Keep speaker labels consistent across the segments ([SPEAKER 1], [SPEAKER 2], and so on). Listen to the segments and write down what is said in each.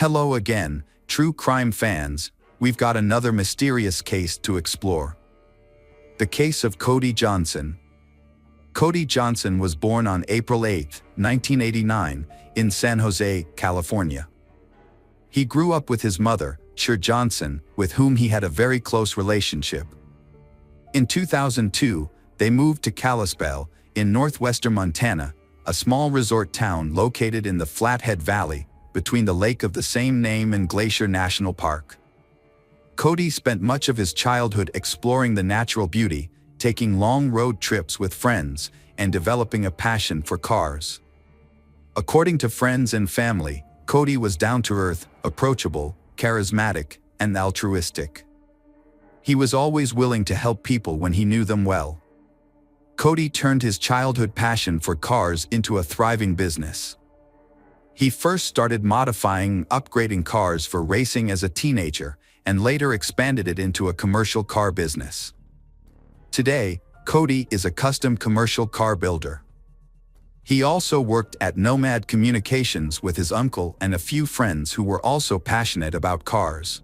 [SPEAKER 1] Hello again, true crime fans. We've got another mysterious case to explore. The case of Cody Johnson. Cody Johnson was born on April 8, 1989, in San Jose, California. He grew up with his mother, Cher Johnson, with whom he had a very close relationship. In 2002, they moved to Kalispell, in northwestern Montana, a small resort town located in the Flathead Valley, between the lake of the same name and Glacier National Park. Cody spent much of his childhood exploring the natural beauty, taking long road trips with friends, and developing a passion for cars. According to friends and family, Cody was down-to-earth, approachable, charismatic, and altruistic. He was always willing to help people when he knew them well. Cody turned his childhood passion for cars into a thriving business. He first started modifying and upgrading cars for racing as a teenager, and later expanded it into a commercial car business. Today, Cody is a custom commercial car builder. He also worked at Nomad Communications with his uncle and a few friends who were also passionate about cars.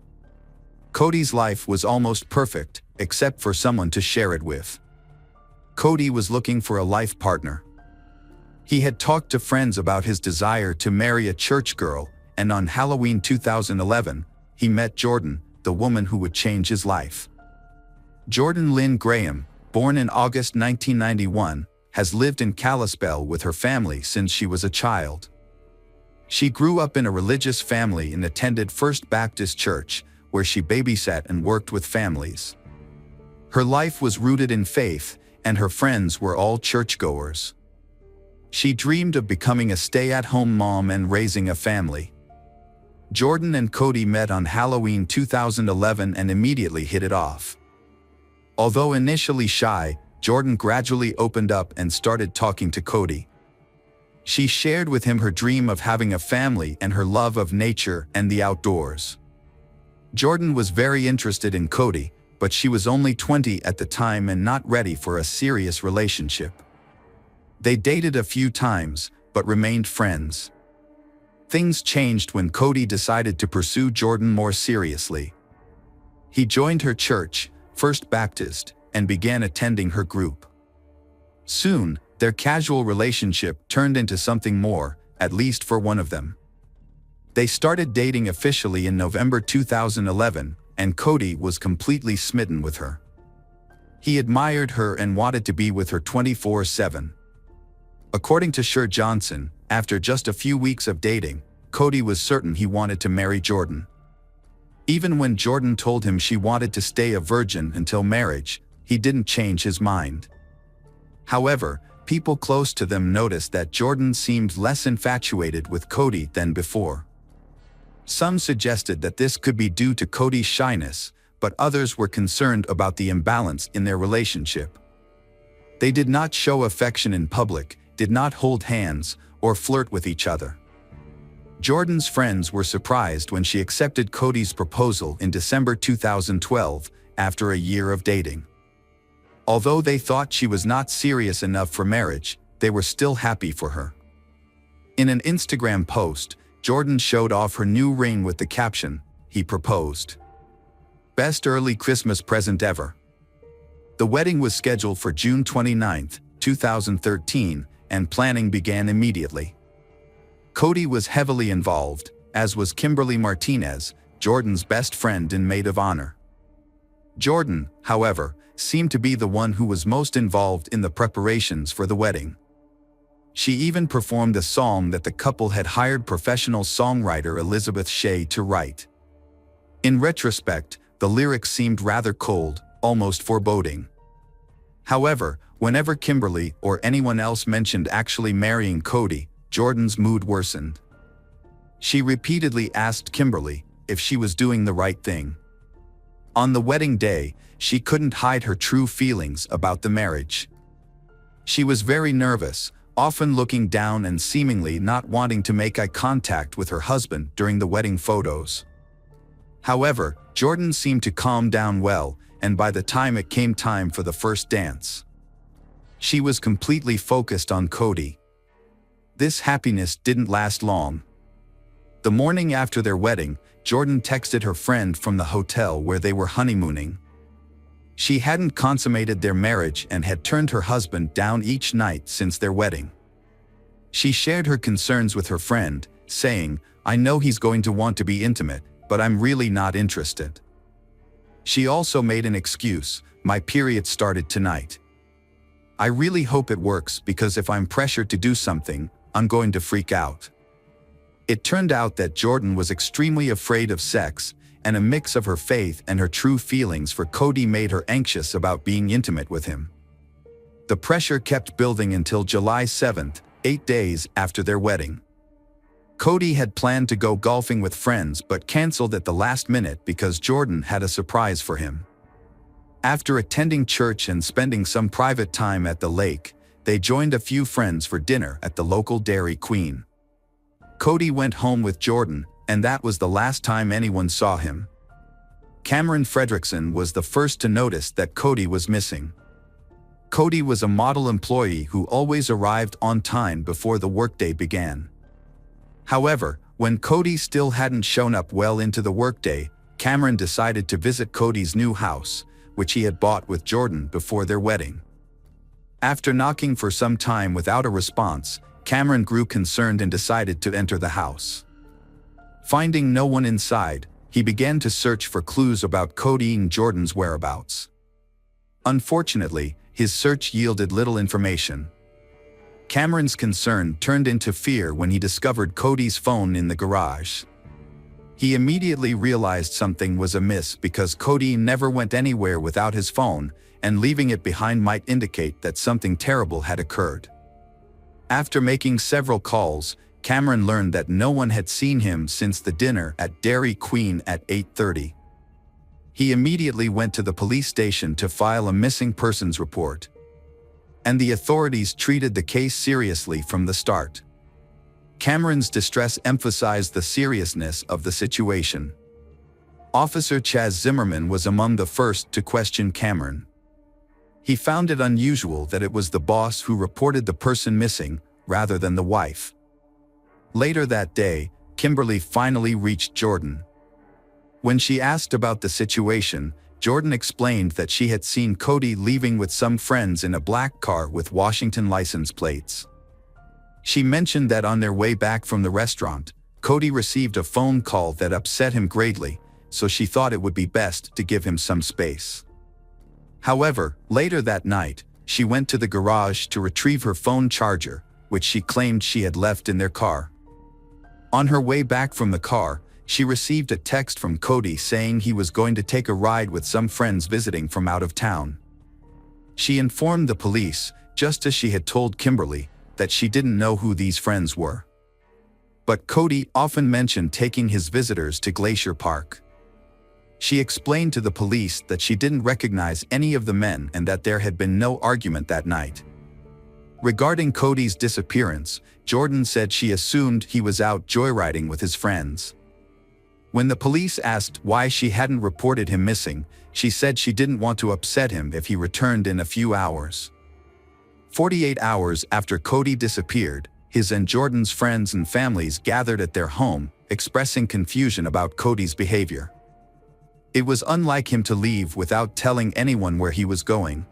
[SPEAKER 1] Cody's life was almost perfect, except for someone to share it with. Cody was looking for a life partner. He had talked to friends about his desire to marry a church girl, and on Halloween 2011, he met Jordan, the woman who would change his life. Jordan Lynn Graham, born in August 1991, has lived in Kalispell with her family since she was a child. She grew up in a religious family and attended First Baptist Church, where she babysat and worked with families. Her life was rooted in faith, and her friends were all churchgoers. She dreamed of becoming a stay-at-home mom and raising a family. Jordan and Cody met on Halloween 2011 and immediately hit it off. Although initially shy, Jordan gradually opened up and started talking to Cody. She shared with him her dream of having a family and her love of nature and the outdoors. Jordan was very interested in Cody, but she was only 20 at the time and not ready for a serious relationship. They dated a few times, but remained friends. Things changed when Cody decided to pursue Jordan more seriously. He joined her church, First Baptist, and began attending her group. Soon, their casual relationship turned into something more, at least for one of them. They started dating officially in November 2011, and Cody was completely smitten with her. He admired her and wanted to be with her 24/7. According to Cher Johnson, after just a few weeks of dating, Cody was certain he wanted to marry Jordan. Even when Jordan told him she wanted to stay a virgin until marriage, he didn't change his mind. However, people close to them noticed that Jordan seemed less infatuated with Cody than before. Some suggested that this could be due to Cody's shyness, but others were concerned about the imbalance in their relationship. They did not show affection in public, did not hold hands, or flirt with each other. Jordan's friends were surprised when she accepted Cody's proposal in December 2012, after a year of dating. Although they thought she was not serious enough for marriage, they were still happy for her. In an Instagram post, Jordan showed off her new ring with the caption, "He proposed. Best early Christmas present ever." The wedding was scheduled for June 29, 2013, and planning began immediately. Cody was heavily involved, as was Kimberly Martinez, Jordan's best friend and maid of honor. Jordan, however, seemed to be the one who was most involved in the preparations for the wedding. She even performed a song that the couple had hired professional songwriter Elizabeth Shea to write. In retrospect, the lyrics seemed rather cold, almost foreboding. However, whenever Kimberly or anyone else mentioned actually marrying Cody, Jordan's mood worsened. She repeatedly asked Kimberly if she was doing the right thing. On the wedding day, she couldn't hide her true feelings about the marriage. She was very nervous, often looking down and seemingly not wanting to make eye contact with her husband during the wedding photos. However, Jordan seemed to calm down well, and by the time it came time for the first dance, she was completely focused on Cody. This happiness didn't last long. The morning after their wedding, Jordan texted her friend from the hotel where they were honeymooning. She hadn't consummated their marriage and had turned her husband down each night since their wedding. She shared her concerns with her friend, saying, "I know he's going to want to be intimate, but I'm really not interested." She also made an excuse, "My period started tonight. I really hope it works because if I'm pressured to do something, I'm going to freak out." It turned out that Jordan was extremely afraid of sex, and a mix of her faith and her true feelings for Cody made her anxious about being intimate with him. The pressure kept building until July 7th, 8 days after their wedding. Cody had planned to go golfing with friends but canceled at the last minute because Jordan had a surprise for him. After attending church and spending some private time at the lake, they joined a few friends for dinner at the local Dairy Queen. Cody went home with Jordan, and that was the last time anyone saw him. Cameron Fredrickson was the first to notice that Cody was missing. Cody was a model employee who always arrived on time before the workday began. However, when Cody still hadn't shown up well into the workday, Cameron decided to visit Cody's new house, which he had bought with Jordan before their wedding. After knocking for some time without a response, Cameron grew concerned and decided to enter the house. Finding no one inside, he began to search for clues about Cody and Jordan's whereabouts. Unfortunately, his search yielded little information. Cameron's concern turned into fear when he discovered Cody's phone in the garage. He immediately realized something was amiss because Cody never went anywhere without his phone, and leaving it behind might indicate that something terrible had occurred. After making several calls, Cameron learned that no one had seen him since the dinner at Dairy Queen at 8:30. He immediately went to the police station to file a missing persons report. And the authorities treated the case seriously from the start. Cameron's distress emphasized the seriousness of the situation. Officer Chaz Zimmerman was among the first to question Cameron. He found it unusual that it was the boss who reported the person missing, rather than the wife. Later that day, Kimberly finally reached Jordan. When she asked about the situation, Jordan explained that she had seen Cody leaving with some friends in a black car with Washington license plates. She mentioned that on their way back from the restaurant, Cody received a phone call that upset him greatly, so she thought it would be best to give him some space. However, later that night, she went to the garage to retrieve her phone charger, which she claimed she had left in their car. On her way back from the car, she received a text from Cody saying he was going to take a ride with some friends visiting from out of town. She informed the police, just as she had told Kimberly, that she didn't know who these friends were. But Cody often mentioned taking his visitors to Glacier Park. She explained to the police that she didn't recognize any of the men and that there had been no argument that night. Regarding Cody's disappearance, Jordan said she assumed he was out joyriding with his friends. When the police asked why she hadn't reported him missing, she said she didn't want to upset him if he returned in a few hours. 48 hours after Cody disappeared, his and Jordan's friends and families gathered at their home, expressing confusion about Cody's behavior. It was unlike him to leave without telling anyone where he was going.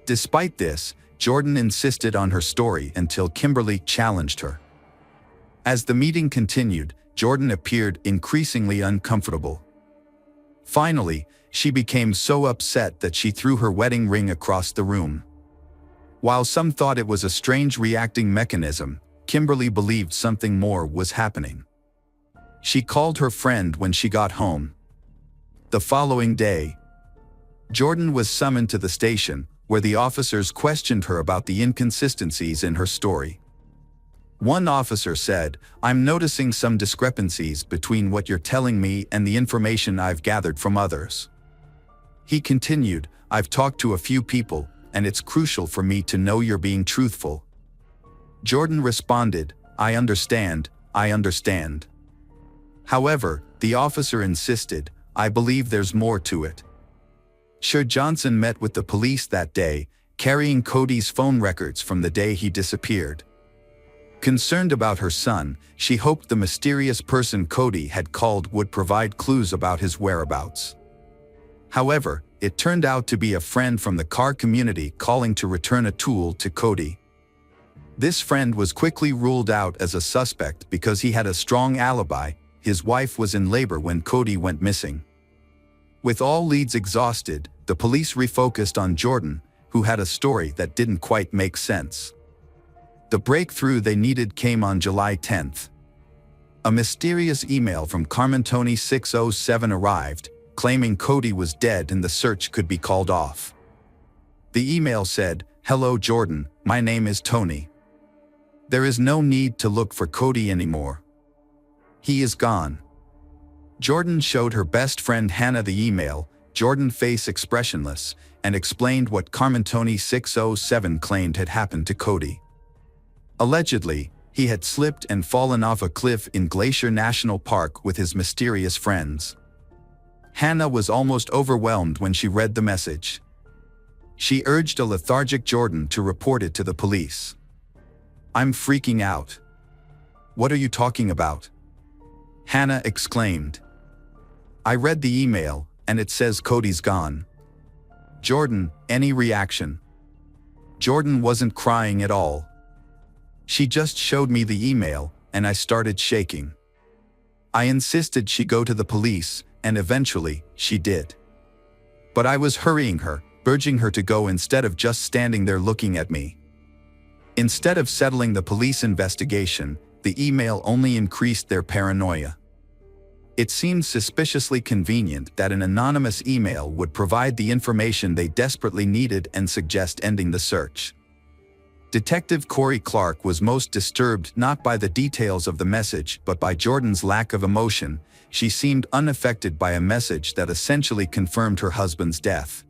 [SPEAKER 1] Despite this, Jordan insisted on her story until Kimberly challenged her. As the meeting continued, Jordan appeared increasingly uncomfortable. Finally, she became so upset that she threw her wedding ring across the room. While some thought it was a strange reacting mechanism, Kimberly believed something more was happening. She called her friend when she got home. The following day, Jordan was summoned to the station, where the officers questioned her about the inconsistencies in her story. One officer said, "I'm noticing some discrepancies between what you're telling me and the information I've gathered from others." He continued, "I've talked to a few people, and it's crucial for me to know you're being truthful." Jordan responded, I understand. However, the officer insisted, "I believe there's more to it." Cody Johnson met with the police that day, carrying Cody's phone records from the day he disappeared. Concerned about her son, she hoped the mysterious person Cody had called would provide clues about his whereabouts. However, it turned out to be a friend from the car community calling to return a tool to Cody. This friend was quickly ruled out as a suspect because he had a strong alibi. His wife was in labor when Cody went missing. With all leads exhausted, the police refocused on Jordan, who had a story that didn't quite make sense. The breakthrough they needed came on July 10th. A mysterious email from Carmentoni 607 arrived, claiming Cody was dead and the search could be called off. The email said, "Hello Jordan, my name is Tony. There is no need to look for Cody anymore. He is gone." Jordan showed her best friend Hannah the email, Jordan face expressionless, and explained what Carmentoni 607 claimed had happened to Cody. Allegedly, he had slipped and fallen off a cliff in Glacier National Park with his mysterious friends. Hannah was almost overwhelmed when she read the message. She urged a lethargic Jordan to report it to the police. "I'm freaking out." "What are you talking about?" Hannah exclaimed. "I read the email, and it says Cody's gone." "Jordan, any reaction?" Jordan wasn't crying at all. "She just showed me the email, and I started shaking. I insisted she go to the police, and eventually, she did. But I was hurrying her, urging her to go instead of just standing there looking at me. Instead of settling the police investigation, the email only increased their paranoia. It seemed suspiciously convenient that an anonymous email would provide the information they desperately needed and suggest ending the search. Detective Corey Clark was most disturbed not by the details of the message but by Jordan's lack of emotion. She seemed unaffected by a message that essentially confirmed her husband's death.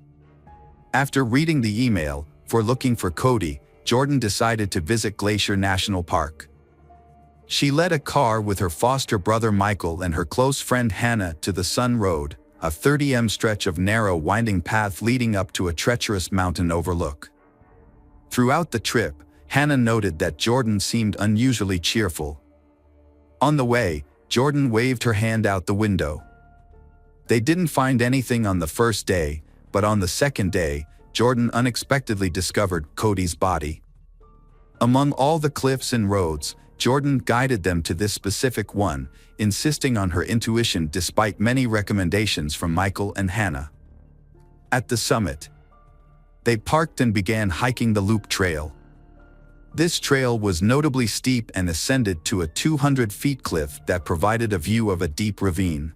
[SPEAKER 1] After reading the email, for looking for Cody, Jordan decided to visit Glacier National Park. She led a car with her foster brother Michael and her close friend Hannah to the Sun Road, a 30 m stretch of narrow winding path leading up to a treacherous mountain overlook. Throughout the trip, Hannah noted that Jordan seemed unusually cheerful. On the way, Jordan waved her hand out the window. They didn't find anything on the first day, but on the second day, Jordan unexpectedly discovered Cody's body. Among all the cliffs and roads, Jordan guided them to this specific one, insisting on her intuition despite many recommendations from Michael and Hannah. At the summit, they parked and began hiking the loop trail. This trail was notably steep and ascended to a 200-foot cliff that provided a view of a deep ravine.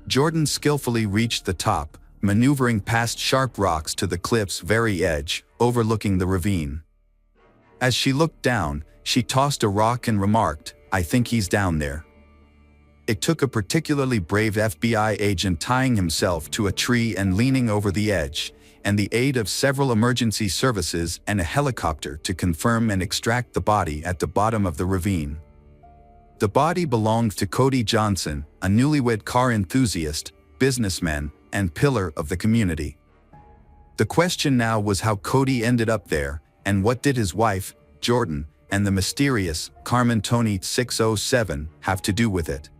[SPEAKER 1] Jordan skillfully reached the top, maneuvering past sharp rocks to the cliff's very edge, overlooking the ravine. As she looked down, she tossed a rock and remarked, "I think he's down there." It took a particularly brave FBI agent tying himself to a tree and leaning over the edge, and the aid of several emergency services and a helicopter to confirm and extract the body at the bottom of the ravine. The body belonged to Cody Johnson, a newlywed car enthusiast, businessman, and pillar of the community. The question now was how Cody ended up there, and what did his wife, Jordan, and the mysterious Carmentoni 607 have to do with it?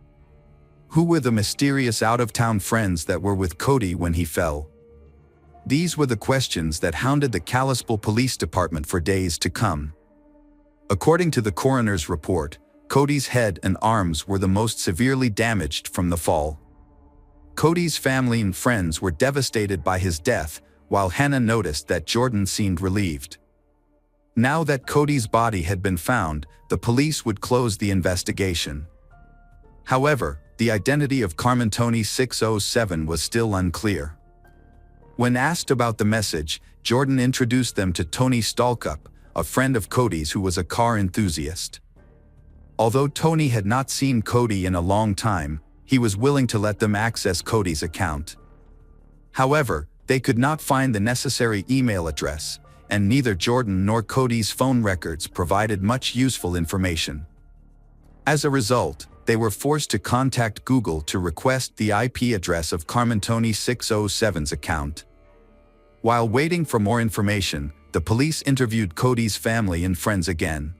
[SPEAKER 1] Who were the mysterious out-of-town friends that were with Cody when he fell? These were the questions that hounded the Kalispell Police Department for days to come. According to the coroner's report, Cody's head and arms were the most severely damaged from the fall. Cody's family and friends were devastated by his death, while Hannah noticed that Jordan seemed relieved. Now that Cody's body had been found, the police would close the investigation. However, the identity of Carmentoni 607 was still unclear. When asked about the message, Jordan introduced them to Tony Stalkup, a friend of Cody's who was a car enthusiast. Although Tony had not seen Cody in a long time, he was willing to let them access Cody's account. However, they could not find the necessary email address, and neither Jordan nor Cody's phone records provided much useful information. As a result, they were forced to contact Google to request the IP address of Carmentoni 607's account. While waiting for more information, the police interviewed Cody's family and friends again.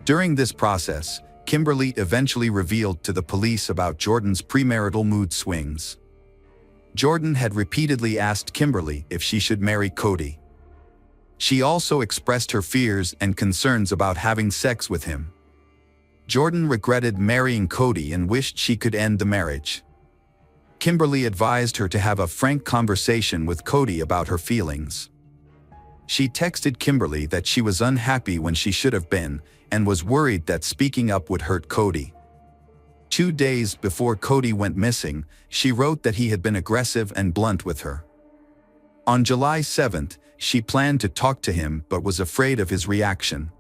[SPEAKER 1] During this process, Kimberly eventually revealed to the police about Jordan's premarital mood swings. Jordan had repeatedly asked Kimberly if she should marry Cody. She also expressed her fears and concerns about having sex with him. Jordan regretted marrying Cody and wished she could end the marriage. Kimberly advised her to have a frank conversation with Cody about her feelings. She texted Kimberly that she was unhappy when she should have been, and was worried that speaking up would hurt Cody. 2 days before Cody went missing, she wrote that he had been aggressive and blunt with her. On July 7th, she planned to talk to him but was afraid of his reaction.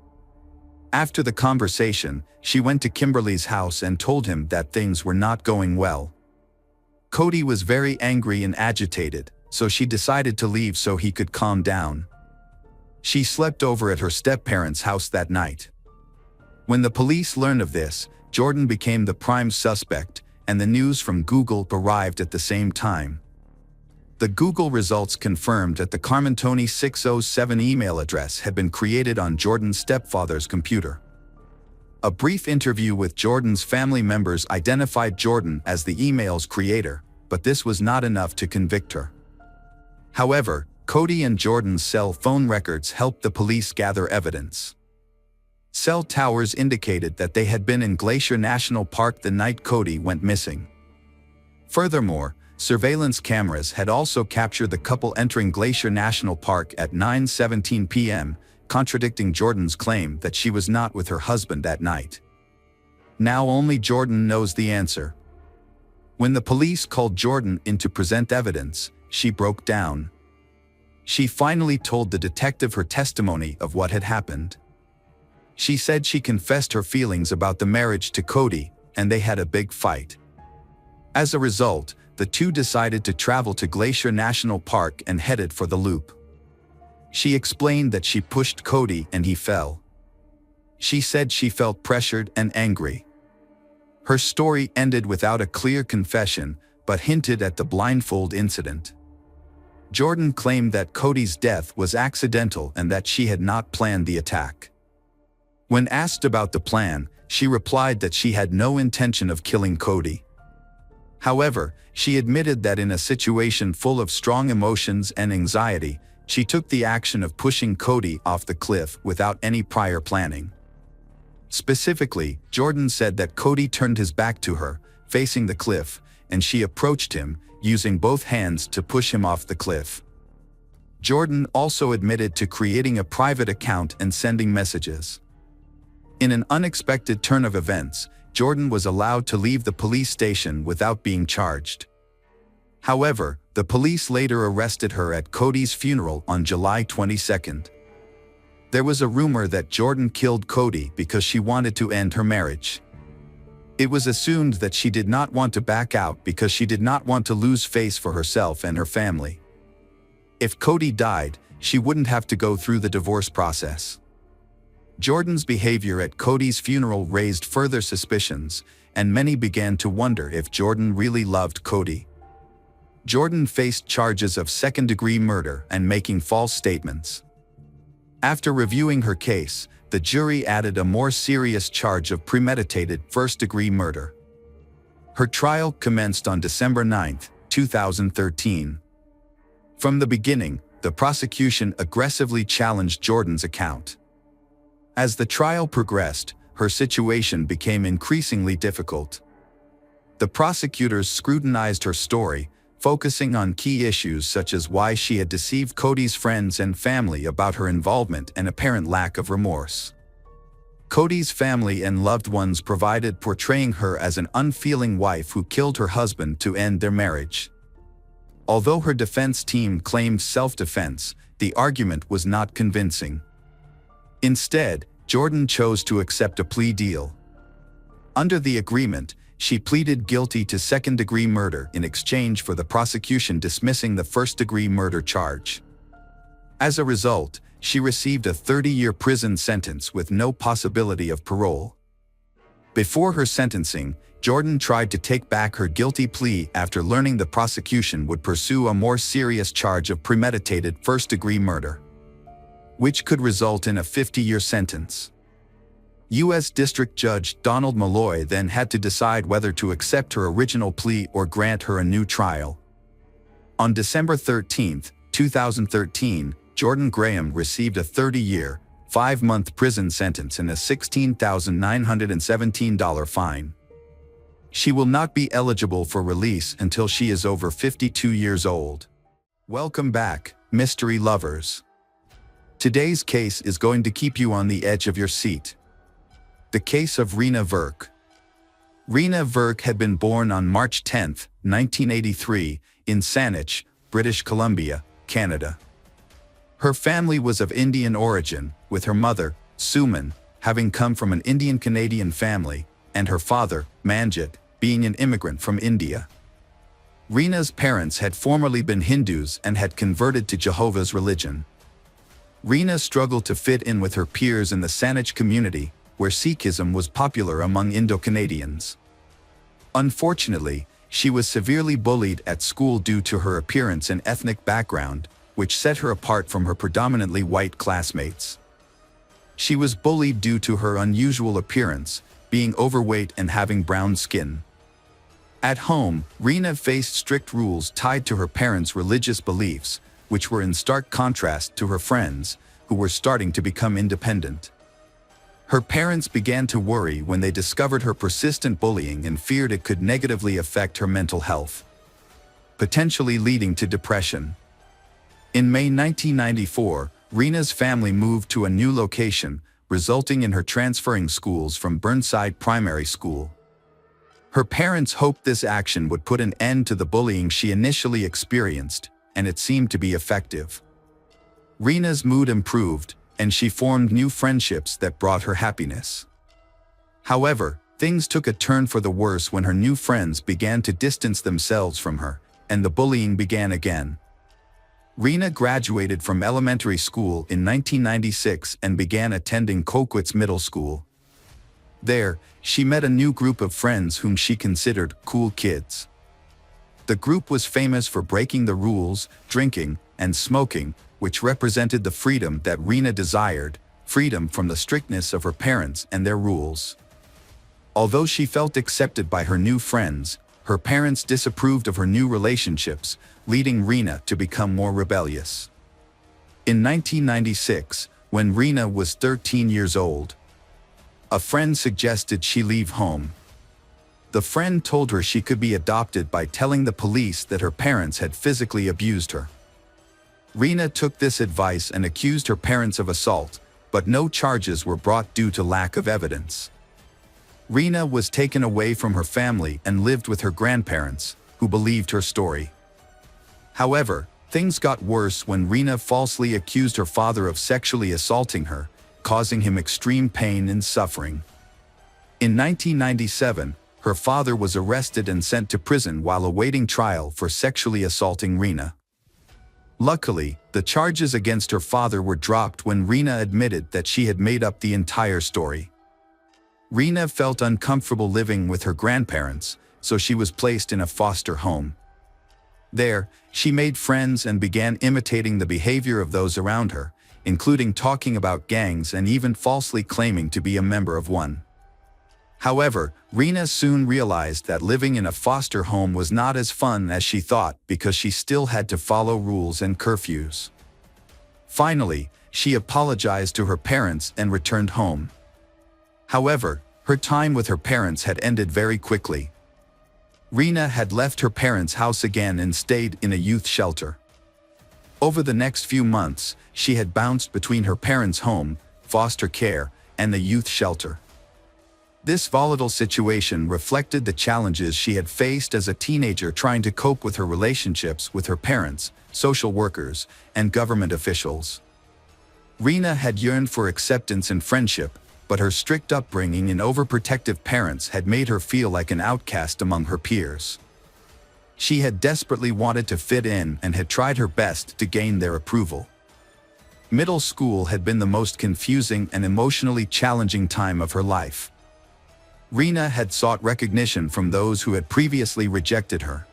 [SPEAKER 1] After the conversation, she went to Kimberly's house and told him that things were not going well. Cody was very angry and agitated, so she decided to leave so he could calm down. She slept over at her step-parents' house that night. When the police learned of this, Jordan became the prime suspect, and the news from Google arrived at the same time. The Google results confirmed that the Carmentoni 607 email address had been created on Jordan's stepfather's computer. A brief interview with Jordan's family members identified Jordan as the email's creator, but this was not enough to convict her. However, Cody and Jordan's cell phone records helped the police gather evidence. Cell towers indicated that they had been in Glacier National Park the night Cody went missing. Furthermore, surveillance cameras had also captured the couple entering Glacier National Park at 9:17 p.m., contradicting Jordan's claim that she was not with her husband that night. Now only Jordan knows the answer. When the police called Jordan in to present evidence, she broke down. She finally told the detective her testimony of what had happened. She said she confessed her feelings about the marriage to Cody, and they had a big fight. As a result, the two decided to travel to Glacier National Park and headed for the loop. She explained that she pushed Cody and he fell. She said she felt pressured and angry. Her story ended without a clear confession, but hinted at the blindfold incident. Jordan claimed that Cody's death was accidental and that she had not planned the attack. When asked about the plan, she replied that she had no intention of killing Cody. However, she admitted that in a situation full of strong emotions and anxiety, she took the action of pushing Cody off the cliff without any prior planning. Specifically, Jordan said that Cody turned his back to her, facing the cliff, and she approached him, using both hands to push him off the cliff. Jordan also admitted to creating a private account and sending messages. In an unexpected turn of events, Jordan was allowed to leave the police station without being charged. However, the police later arrested her at Cody's funeral on July 22nd. There was a rumor that Jordan killed Cody because she wanted to end her marriage. It was assumed that she did not want to back out because she did not want to lose face for herself and her family. If Cody died, she wouldn't have to go through the divorce process. Jordan's behavior at Cody's funeral raised further suspicions, and many began to wonder if Jordan really loved Cody. Jordan faced charges of second-degree murder and making false statements. After reviewing her case, the jury added a more serious charge of premeditated first-degree murder. Her trial commenced on December 9, 2013. From the beginning, the prosecution aggressively challenged Jordan's account. As the trial progressed, her situation became increasingly difficult. The prosecutors scrutinized her story, focusing on key issues such as why she had deceived Cody's friends and family about her involvement and apparent lack of remorse. Cody's family and loved ones provided portraying her as an unfeeling wife who killed her husband to end their marriage. Although her defense team claimed self-defense, the argument was not convincing. Instead, Jordan chose to accept a plea deal. Under the agreement, she pleaded guilty to second-degree murder in exchange for the prosecution dismissing the first-degree murder charge. As a result, she received a 30-year prison sentence with no possibility of parole. Before her sentencing, Jordan tried to take back her guilty plea after learning the prosecution would pursue a more serious charge of premeditated first-degree murder, which could result in a 50-year sentence. U.S. District Judge Donald Malloy then had to decide whether to accept her original plea or grant her a new trial. On December 13, 2013, Jordan Graham received a 30-year, 5-month prison sentence and a $16,917 fine. She will not be eligible for release until she is over 52 years old. Welcome back, mystery lovers. Today's case is going to keep you on the edge of your seat. The case of Rena Verk. Rena Verk had been born on March 10, 1983, in Saanich, British Columbia, Canada. Her family was of Indian origin, with her mother, Suman, having come from an Indian-Canadian family, and her father, Manjit, being an immigrant from India. Rena's parents had formerly been Hindus and had converted to Jehovah's religion. Rena struggled to fit in with her peers in the Saanich community, where Sikhism was popular among Indo-Canadians. Unfortunately, she was severely bullied at school due to her appearance and ethnic background, which set her apart from her predominantly white classmates. She was bullied due to her unusual appearance, being overweight and having brown skin. At home, Rena faced strict rules tied to her parents' religious beliefs, which were in stark contrast to her friends, who were starting to become independent. Her parents began to worry when they discovered her persistent bullying and feared it could negatively affect her mental health, potentially leading to depression. In May 1994, Rena's family moved to a new location, resulting in her transferring schools from Burnside Primary School. Her parents hoped this action would put an end to the bullying she initially experienced, and it seemed to be effective. Rena's mood improved, and she formed new friendships that brought her happiness. However, things took a turn for the worse when her new friends began to distance themselves from her, and the bullying began again. Rena graduated from elementary school in 1996 and began attending Coquitz Middle School. There, she met a new group of friends whom she considered cool kids. The group was famous for breaking the rules, drinking, and smoking, which represented the freedom that Rena desired, freedom from the strictness of her parents and their rules. Although she felt accepted by her new friends, her parents disapproved of her new relationships, leading Rena to become more rebellious. In 1996, when Rena was 13 years old, a friend suggested she leave home. The friend told her she could be adopted by telling the police that her parents had physically abused her. Rena took this advice and accused her parents of assault, but no charges were brought due to lack of evidence. Rena was taken away from her family and lived with her grandparents, who believed her story. However, things got worse when Rena falsely accused her father of sexually assaulting her, causing him extreme pain and suffering. In 1997, her father was arrested and sent to prison while awaiting trial for sexually assaulting Rena. Luckily, the charges against her father were dropped when Rena admitted that she had made up the entire story. Rena felt uncomfortable living with her grandparents, so she was placed in a foster home. There, she made friends and began imitating the behavior of those around her, including talking about gangs and even falsely claiming to be a member of one. However, Rena soon realized that living in a foster home was not as fun as she thought because she still had to follow rules and curfews. Finally, she apologized to her parents and returned home. However, her time with her parents had ended very quickly. Rena had left her parents' house again and stayed in a youth shelter. Over the next few months, she had bounced between her parents' home, foster care, and the youth shelter. This volatile situation reflected the challenges she had faced as a teenager trying to cope with her relationships with her parents, social workers, and government officials. Rena had yearned for acceptance and friendship, but her strict upbringing and overprotective parents had made her feel like an outcast among her peers. She had desperately wanted to fit in and had tried her best to gain their approval. Middle school had been the most confusing and emotionally challenging time of her life. Rena had sought recognition from those who had previously rejected her,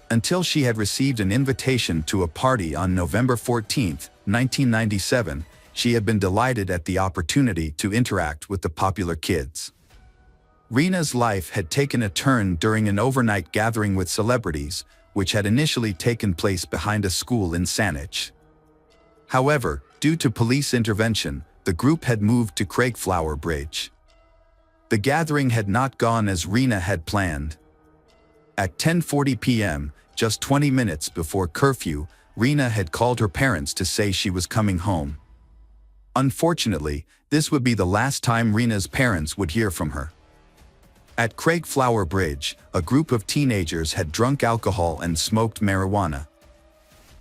[SPEAKER 1] until she had received an invitation to a party on November 14, 1997, she had been delighted at the opportunity to interact with the popular kids. Rena's life had taken a turn during an overnight gathering with celebrities, which had initially taken place behind a school in Saanich. However, due to police intervention, the group had moved to Craigflower Bridge. The gathering had not gone as Rena had planned. At 10:40 p.m., just 20 minutes before curfew, Rena had called her parents to say she was coming home. Unfortunately, this would be the last time Rena's parents would hear from her. At Craigflower Bridge, a group of teenagers had drunk alcohol and smoked marijuana.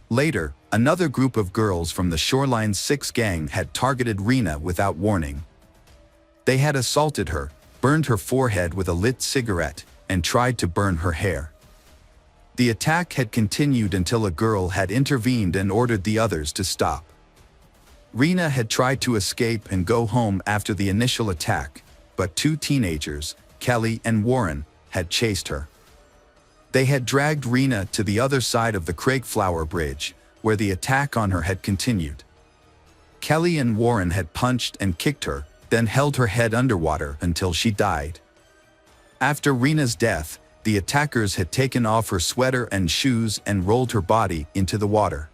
[SPEAKER 1] Later, another group of girls from the Shoreline 6 gang had targeted Rena without warning. They had assaulted her, burned her forehead with a lit cigarette, and tried to burn her hair. The attack had continued until a girl had intervened and ordered the others to stop. Rena had tried to escape and go home after the initial attack, but two teenagers, Kelly and Warren, had chased her. They had dragged Rena to the other side of the Craigflower Bridge, where the attack on her had continued. Kelly and Warren had punched and kicked her, then held her head underwater until she died. After Rena's death, the attackers had taken off her sweater and shoes and rolled her body into the water.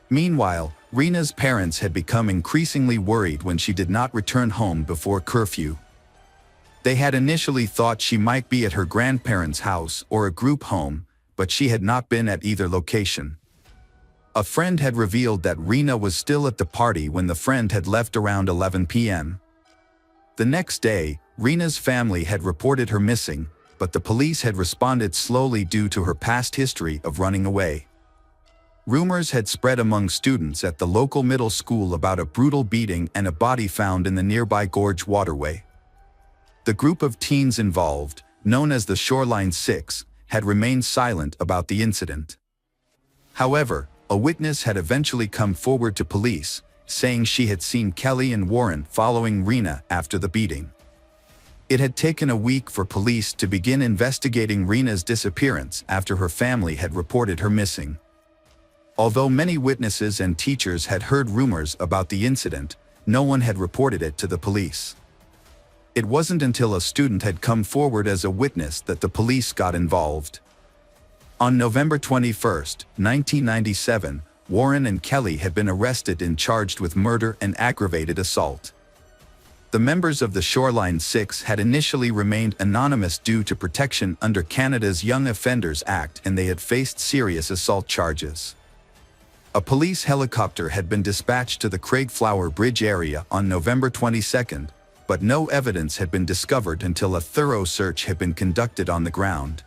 [SPEAKER 1] Meanwhile, Rena's parents had become increasingly worried when she did not return home before curfew. They had initially thought she might be at her grandparents' house or a group home, but she had not been at either location. A friend had revealed that Rena was still at the party when the friend had left around 11 p.m. The next day, Rena's family had reported her missing, but the police had responded slowly due to her past history of running away. Rumors had spread among students at the local middle school about a brutal beating and a body found in the nearby gorge waterway. The group of teens involved, known as the Shoreline 6, had remained silent about the incident. However, a witness had eventually come forward to police, saying she had seen Kelly and Warren following Rena after the beating. It had taken a week for police to begin investigating Rena's disappearance after her family had reported her missing. Although many witnesses and teachers had heard rumors about the incident, no one had reported it to the police. It wasn't until a student had come forward as a witness that the police got involved. On November 21, 1997, Warren and Kelly had been arrested and charged with murder and aggravated assault. The members of the Shoreline 6 had initially remained anonymous due to protection under Canada's Young Offenders Act, and they had faced serious assault charges. A police helicopter had been dispatched to the Craigflower Bridge area on November 22, but no evidence had been discovered until a thorough search had been conducted on the ground.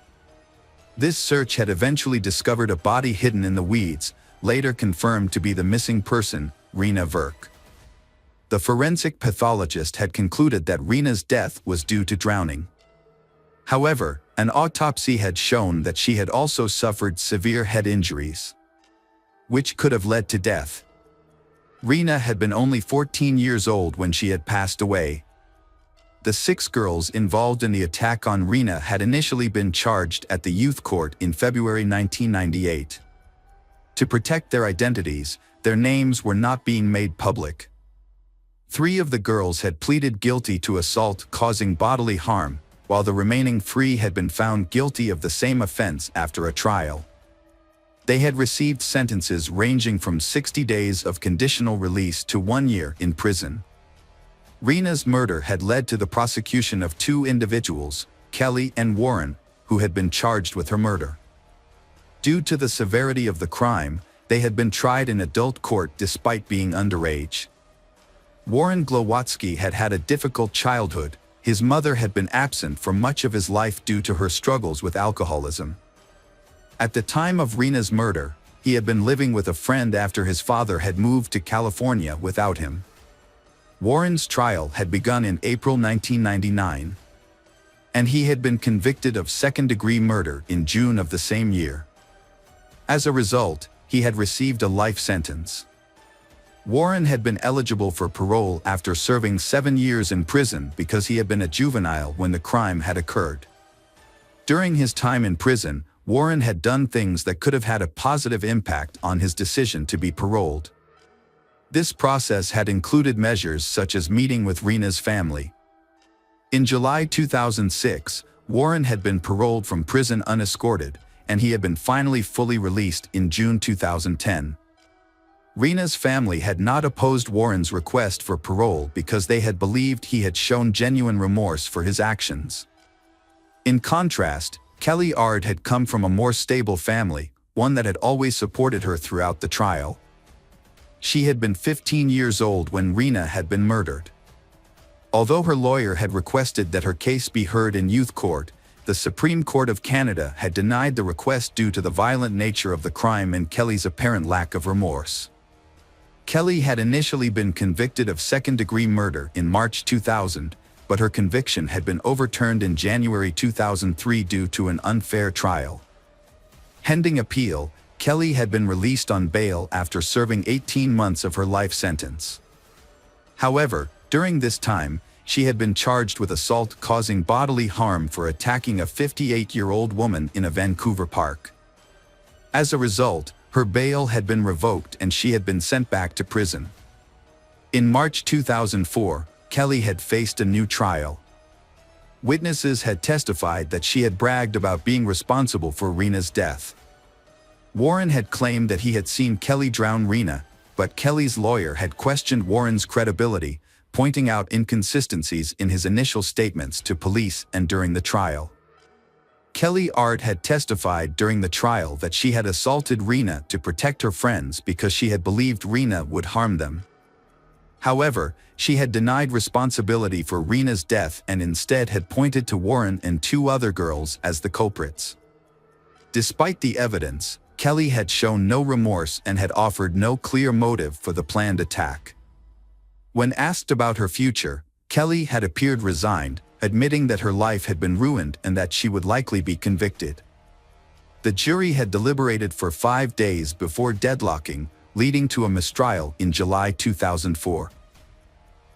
[SPEAKER 1] This search had eventually discovered a body hidden in the weeds, later confirmed to be the missing person, Rena Verk. The forensic pathologist had concluded that Rena's death was due to drowning. However, an autopsy had shown that she had also suffered severe head injuries, which could have led to death. Rena had been only 14 years old when she had passed away. The 6 girls involved in the attack on Rena had initially been charged at the youth court in February 1998. To protect their identities, their names were not being made public. 3 of the girls had pleaded guilty to assault causing bodily harm, while the remaining 3 had been found guilty of the same offense after a trial. They had received sentences ranging from 60 days of conditional release to 1 year in prison. Rena's murder had led to the prosecution of 2 individuals, Kelly and Warren, who had been charged with her murder. Due to the severity of the crime, they had been tried in adult court despite being underage. Warren Glowatsky had had a difficult childhood. His mother had been absent for much of his life due to her struggles with alcoholism. At the time of Rena's murder, he had been living with a friend after his father had moved to California without him. Warren's trial had begun in April 1999, and he had been convicted of second-degree murder in June of the same year. As a result, he had received a life sentence. Warren had been eligible for parole after serving 7 years in prison because he had been a juvenile when the crime had occurred. During his time in prison, Warren had done things that could have had a positive impact on his decision to be paroled. This process had included measures such as meeting with Rena's family. In July 2006, Warren had been paroled from prison unescorted, and he had been finally fully released in June 2010. Rena's family had not opposed Warren's request for parole because they had believed he had shown genuine remorse for his actions. In contrast, Kelly Ard had come from a more stable family, one that had always supported her throughout the trial. She had been 15 years old when Rena had been murdered. Although her lawyer had requested that her case be heard in youth court, the Supreme Court of Canada had denied the request due to the violent nature of the crime and Kelly's apparent lack of remorse. Kelly had initially been convicted of second-degree murder in March 2000, but her conviction had been overturned in January 2003 due to an unfair trial. Pending appeal, Kelly had been released on bail after serving 18 months of her life sentence. However, during this time, she had been charged with assault causing bodily harm for attacking a 58-year-old woman in a Vancouver park. As a result, her bail had been revoked and she had been sent back to prison. In March 2004, Kelly had faced a new trial. Witnesses had testified that she had bragged about being responsible for Rena's death. Warren had claimed that he had seen Kelly drown Rena, but Kelly's lawyer had questioned Warren's credibility, pointing out inconsistencies in his initial statements to police and during the trial. Kelly Ard had testified during the trial that she had assaulted Rena to protect her friends because she had believed Rena would harm them. However, she had denied responsibility for Rena's death and instead had pointed to Warren and two other girls as the culprits. Despite the evidence, Kelly had shown no remorse and had offered no clear motive for the planned attack. When asked about her future, Kelly had appeared resigned, admitting that her life had been ruined and that she would likely be convicted. The jury had deliberated for 5 days before deadlocking, leading to a mistrial in July 2004.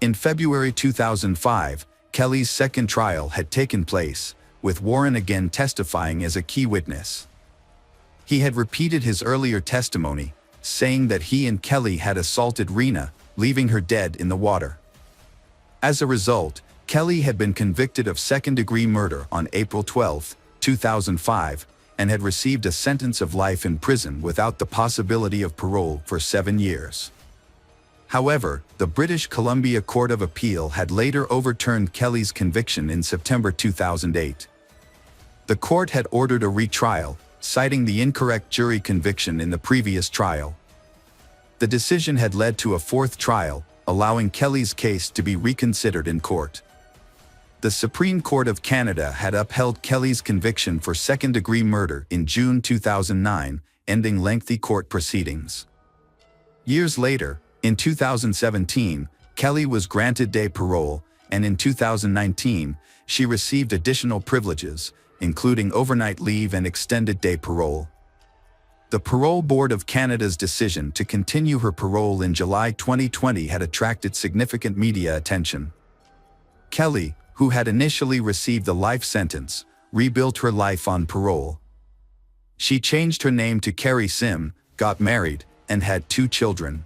[SPEAKER 1] In February 2005, Kelly's second trial had taken place, with Warren again testifying as a key witness. He had repeated his earlier testimony, saying that he and Kelly had assaulted Rena, leaving her dead in the water. As a result, Kelly had been convicted of second-degree murder on April 12, 2005, and had received a sentence of life in prison without the possibility of parole for 7 years. However, the British Columbia Court of Appeal had later overturned Kelly's conviction in September 2008. The court had ordered a retrial, citing the incorrect jury conviction in the previous trial. The decision had led to a fourth trial, allowing Kelly's case to be reconsidered in court. The Supreme Court of Canada had upheld Kelly's conviction for second-degree murder in June 2009, ending lengthy court proceedings. Years later, in 2017, Kelly was granted day parole, and in 2019, she received additional privileges, including overnight leave and extended day parole. The Parole Board of Canada's decision to continue her parole in July 2020 had attracted significant media attention. Kelly, who had initially received a life sentence, rebuilt her life on parole. She changed her name to Carrie Sim, got married, and had 2 children.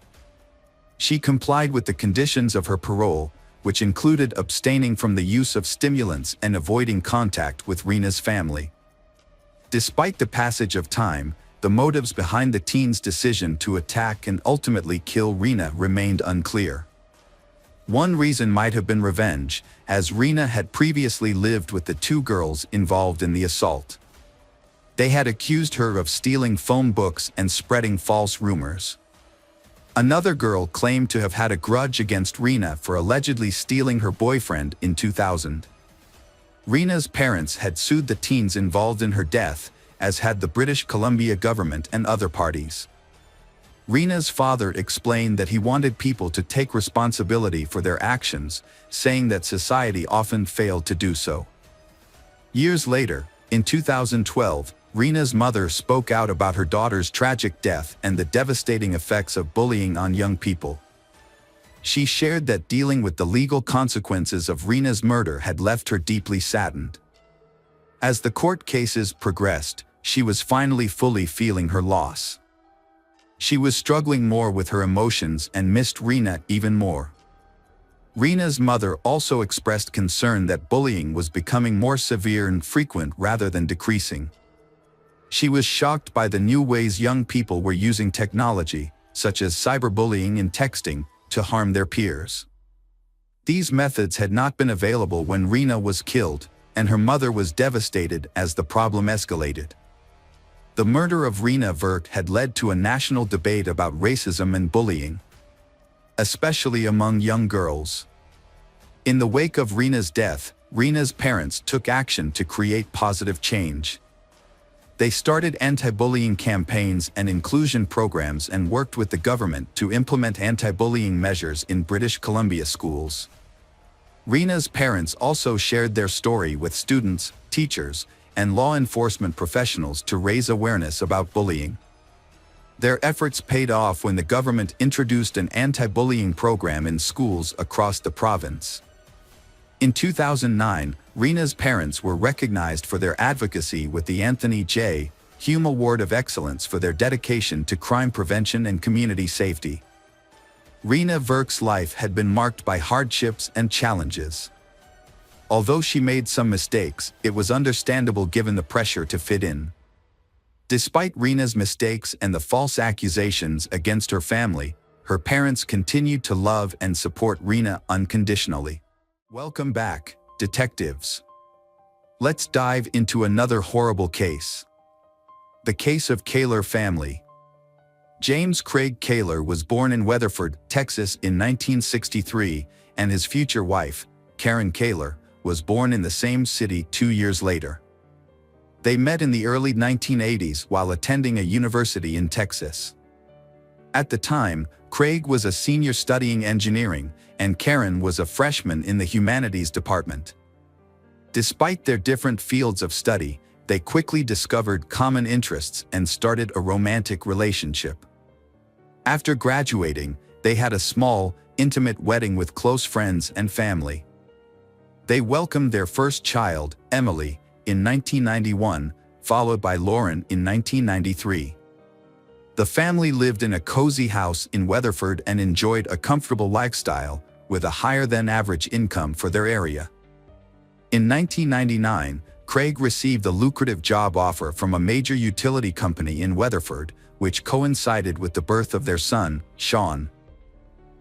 [SPEAKER 1] She complied with the conditions of her parole, which included abstaining from the use of stimulants and avoiding contact with Rena's family. Despite the passage of time, the motives behind the teen's decision to attack and ultimately kill Rena remained unclear. One reason might have been revenge, as Rena had previously lived with the 2 girls involved in the assault. They had accused her of stealing phone books and spreading false rumors. Another girl claimed to have had a grudge against Rena for allegedly stealing her boyfriend in 2000. Rena's parents had sued the teens involved in her death, as had the British Columbia government and other parties. Rena's father explained that he wanted people to take responsibility for their actions, saying that society often failed to do so. Years later, in 2012, Rena's mother spoke out about her daughter's tragic death and the devastating effects of bullying on young people. She shared that dealing with the legal consequences of Rena's murder had left her deeply saddened. As the court cases progressed, she was finally fully feeling her loss. She was struggling more with her emotions and missed Rena even more. Rena's mother also expressed concern that bullying was becoming more severe and frequent rather than decreasing. She was shocked by the new ways young people were using technology, such as cyberbullying and texting, to harm their peers. These methods had not been available when Rena was killed, and her mother was devastated as the problem escalated. The murder of Rena Vert had led to a national debate about racism and bullying, especially among young girls. In the wake of Rena's death, Rena's parents took action to create positive change. They started anti-bullying campaigns and inclusion programs and worked with the government to implement anti-bullying measures in British Columbia schools. Rena's parents also shared their story with students, teachers, and law enforcement professionals to raise awareness about bullying. Their efforts paid off when the government introduced an anti-bullying program in schools across the province. In 2009, Rena's parents were recognized for their advocacy with the Anthony J. Hume Award of Excellence for their dedication to crime prevention and community safety. Rena Vert's life had been marked by hardships and challenges. Although she made some mistakes, it was understandable given the pressure to fit in. Despite Rena's mistakes and the false accusations against her family, her parents continued to love and support Rena unconditionally. Welcome back, detectives. Let's dive into another horrible case. The case of Kaler family. James Craig Kaler was born in Weatherford, Texas in 1963, and his future wife, Karen Kaler, was born in the same city 2 years later. They met in the early 1980s while attending a university in Texas. At the time, Craig was a senior studying engineering, and Karen was a freshman in the humanities department. Despite their different fields of study, they quickly discovered common interests and started a romantic relationship. After graduating, they had a small, intimate wedding with close friends and family. They welcomed their first child, Emily, in 1991, followed by Lauren in 1993. The family lived in a cozy house in Weatherford and enjoyed a comfortable lifestyle, with a higher-than-average income for their area. In 1999, Craig received a lucrative job offer from a major utility company in Weatherford, which coincided with the birth of their son, Sean.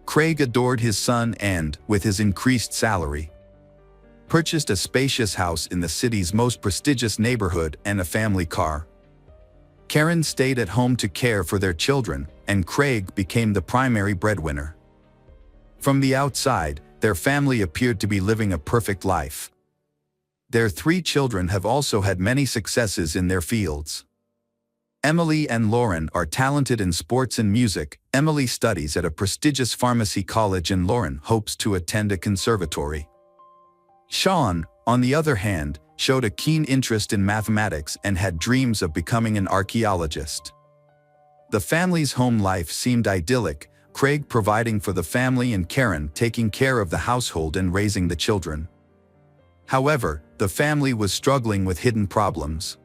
[SPEAKER 1] Craig adored his son and, with his increased salary, purchased a spacious house in the city's most prestigious neighborhood and a family car. Karen stayed at home to care for their children, and Craig became the primary breadwinner. From the outside, their family appeared to be living a perfect life. Their 3 children have also had many successes in their fields. Emily and Lauren are talented in sports and music. Emily studies at a prestigious pharmacy college and Lauren hopes to attend a conservatory. Sean, on the other hand, showed a keen interest in mathematics and had dreams of becoming an archaeologist. The family's home life seemed idyllic, Craig providing for the family and Karen taking care of the household and raising the children. However, the family was struggling with hidden problems.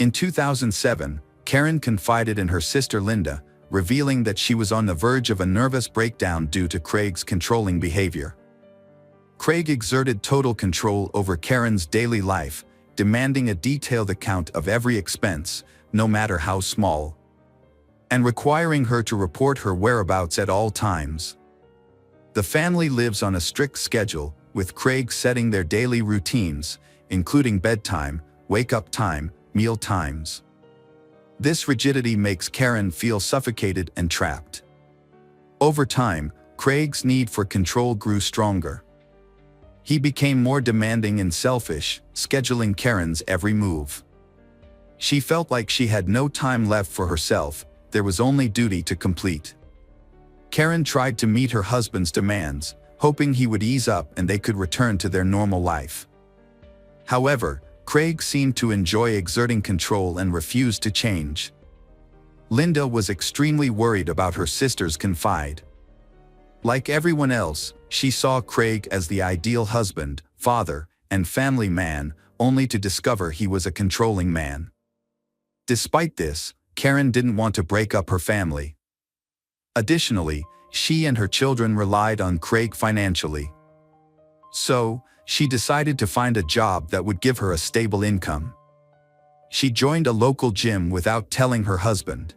[SPEAKER 1] In 2007, Karen confided in her sister Linda, revealing that she was on the verge of a nervous breakdown due to Craig's controlling behavior. Craig exerted total control over Karen's daily life, demanding a detailed account of every expense, no matter how small, and requiring her to report her whereabouts at all times. The family lives on a strict schedule, with Craig setting their daily routines, including bedtime, wake-up time, meal times. This rigidity makes Karen feel suffocated and trapped. Over time, Craig's need for control grew stronger. He became more demanding and selfish, scheduling Karen's every move. She felt like she had no time left for herself, there was only duty to complete. Karen tried to meet her husband's demands, hoping he would ease up and they could return to their normal life. However, Craig seemed to enjoy exerting control and refused to change. Linda was extremely worried about her sister's confide. Like everyone else, she saw Craig as the ideal husband, father, and family man, only to discover he was a controlling man. Despite this, Karen didn't want to break up her family. Additionally, she and her children relied on Craig financially. So, she decided to find a job that would give her a stable income. She joined a local gym without telling her husband,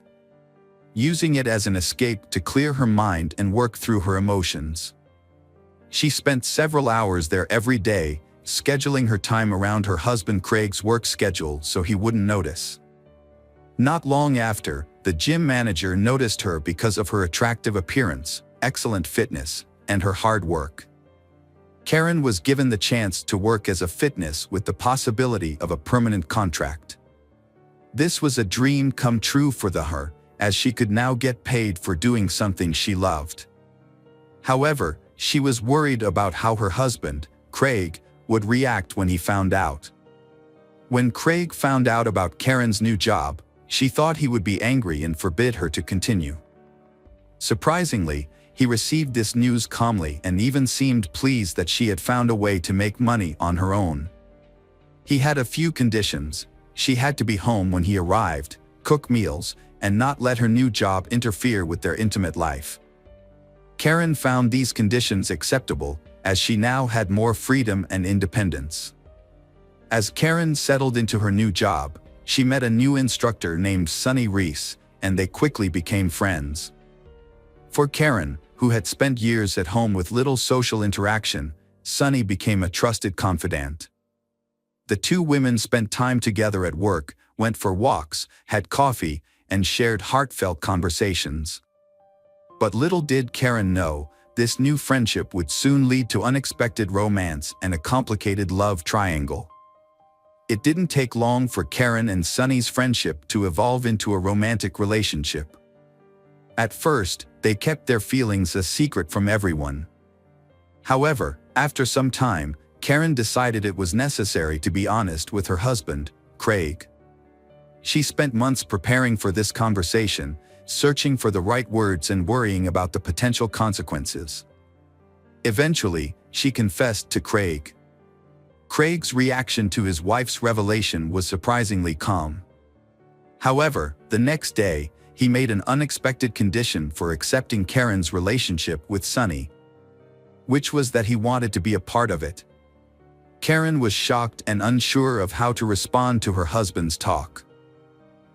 [SPEAKER 1] using it as an escape to clear her mind and work through her emotions. She spent several hours there every day, scheduling her time around her husband Craig's work schedule so he wouldn't notice. Not long after, the gym manager noticed her because of her attractive appearance, excellent fitness, and her hard work. Karen was given the chance to work as a fitness with the possibility of a permanent contract. This was a dream come true for her, as she could now get paid for doing something she loved. However, she was worried about how her husband, Craig, would react when he found out. When Craig found out about Karen's new job, she thought he would be angry and forbid her to continue. Surprisingly, he received this news calmly and even seemed pleased that she had found a way to make money on her own. He had a few conditions. She had to be home when he arrived, cook meals, and not let her new job interfere with their intimate life. Karen found these conditions acceptable, as she now had more freedom and independence. As Karen settled into her new job, she met a new instructor named Sonny Reese, and they quickly became friends. For Karen, who had spent years at home with little social interaction, Sonny became a trusted confidant. The two women spent time together at work, went for walks, had coffee, and shared heartfelt conversations. But little did Karen know, this new friendship would soon lead to unexpected romance and a complicated love triangle. It didn't take long for Karen and Sonny's friendship to evolve into a romantic relationship. At first, they kept their feelings a secret from everyone. However, after some time, Karen decided it was necessary to be honest with her husband, Craig. She spent months preparing for this conversation, searching for the right words and worrying about the potential consequences. Eventually, she confessed to Craig. Craig's reaction to his wife's revelation was surprisingly calm. However, the next day, he made an unexpected condition for accepting Karen's relationship with Sonny, which was that he wanted to be a part of it. Karen was shocked and unsure of how to respond to her husband's talk.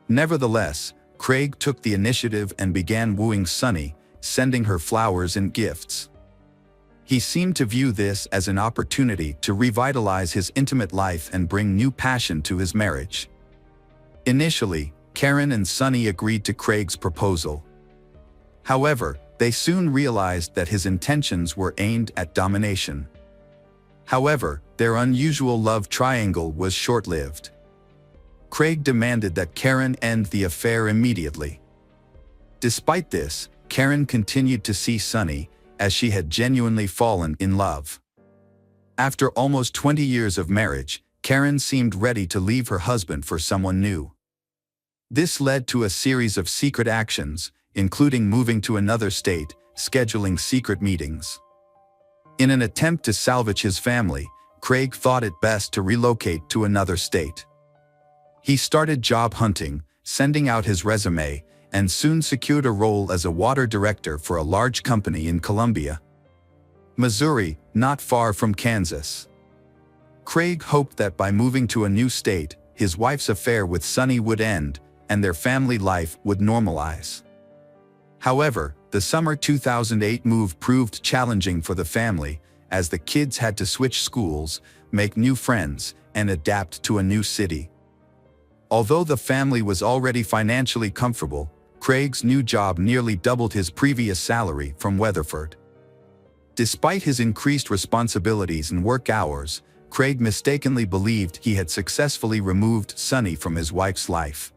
[SPEAKER 1] Nevertheless, Craig took the initiative and began wooing Sonny, sending her flowers and gifts. He seemed to view this as an opportunity to revitalize his intimate life and bring new passion to his marriage. Initially, Karen and Sonny agreed to Craig's proposal. However, they soon realized that his intentions were aimed at domination. However, their unusual love triangle was short-lived. Craig demanded that Karen end the affair immediately. Despite this, Karen continued to see Sonny, as she had genuinely fallen in love. After almost 20 years of marriage, Karen seemed ready to leave her husband for someone new. This led to a series of secret actions, including moving to another state, scheduling secret meetings. In an attempt to salvage his family, Craig thought it best to relocate to another state. He started job hunting, sending out his resume, and soon secured a role as a water director for a large company in Columbia, Missouri, not far from Kansas. Craig hoped that by moving to a new state, his wife's affair with Sonny would end, and their family life would normalize. However, the summer 2008 move proved challenging for the family, as the kids had to switch schools, make new friends, and adapt to a new city. Although the family was already financially comfortable, Craig's new job nearly doubled his previous salary from Weatherford. Despite his increased responsibilities and work hours, Craig mistakenly believed he had successfully removed Sonny from his wife's life.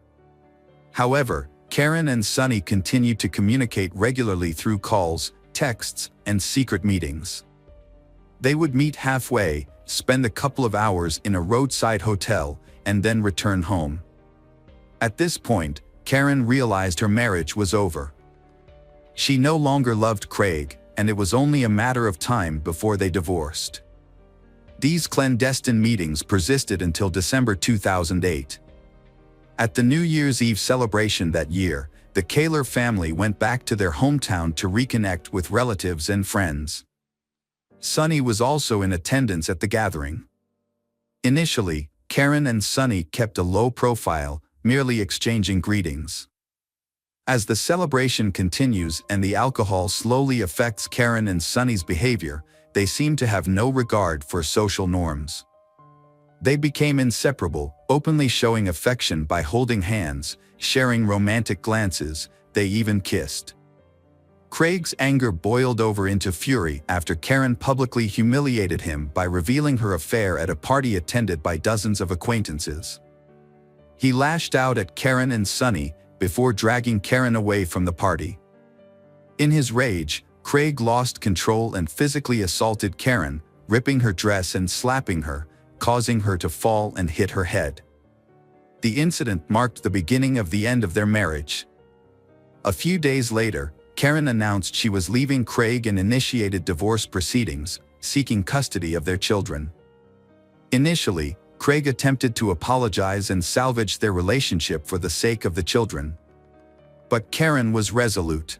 [SPEAKER 1] However, Karen and Sonny continued to communicate regularly through calls, texts, and secret meetings. They would meet halfway, spend a couple of hours in a roadside hotel, and then return home. At this point, Karen realized her marriage was over. She no longer loved Craig, and it was only a matter of time before they divorced. These clandestine meetings persisted until December 2008. At the New Year's Eve celebration that year, the Kaler family went back to their hometown to reconnect with relatives and friends. Sonny was also in attendance at the gathering. Initially, Karen and Sonny kept a low profile, merely exchanging greetings. As the celebration continues and the alcohol slowly affects Karen and Sonny's behavior, they seem to have no regard for social norms. They became inseparable, openly showing affection by holding hands, sharing romantic glances. They even kissed. Craig's anger boiled over into fury after Karen publicly humiliated him by revealing her affair at a party attended by dozens of acquaintances. He lashed out at Karen and Sonny before dragging Karen away from the party. In his rage, Craig lost control and physically assaulted Karen, ripping her dress and slapping her, causing her to fall and hit her head. The incident marked the beginning of the end of their marriage. A few days later, Karen announced she was leaving Craig and initiated divorce proceedings, seeking custody of their children. Initially, Craig attempted to apologize and salvage their relationship for the sake of the children. But Karen was resolute.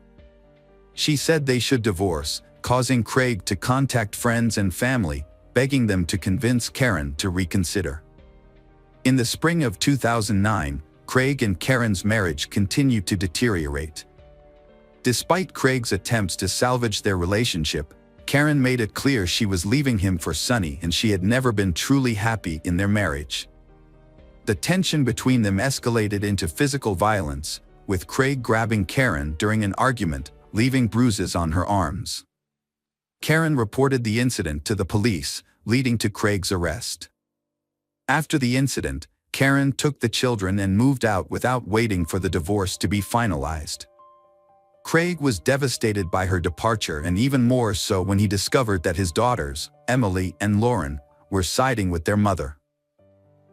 [SPEAKER 1] She said they should divorce, causing Craig to contact friends and family, begging them to convince Karen to reconsider. In the spring of 2009, Craig and Karen's marriage continued to deteriorate. Despite Craig's attempts to salvage their relationship, Karen made it clear she was leaving him for Sonny and she had never been truly happy in their marriage. The tension between them escalated into physical violence, with Craig grabbing Karen during an argument, leaving bruises on her arms. Karen reported the incident to the police, leading to Craig's arrest. After the incident, Karen took the children and moved out without waiting for the divorce to be finalized. Craig was devastated by her departure and even more so when he discovered that his daughters, Emily and Lauren, were siding with their mother.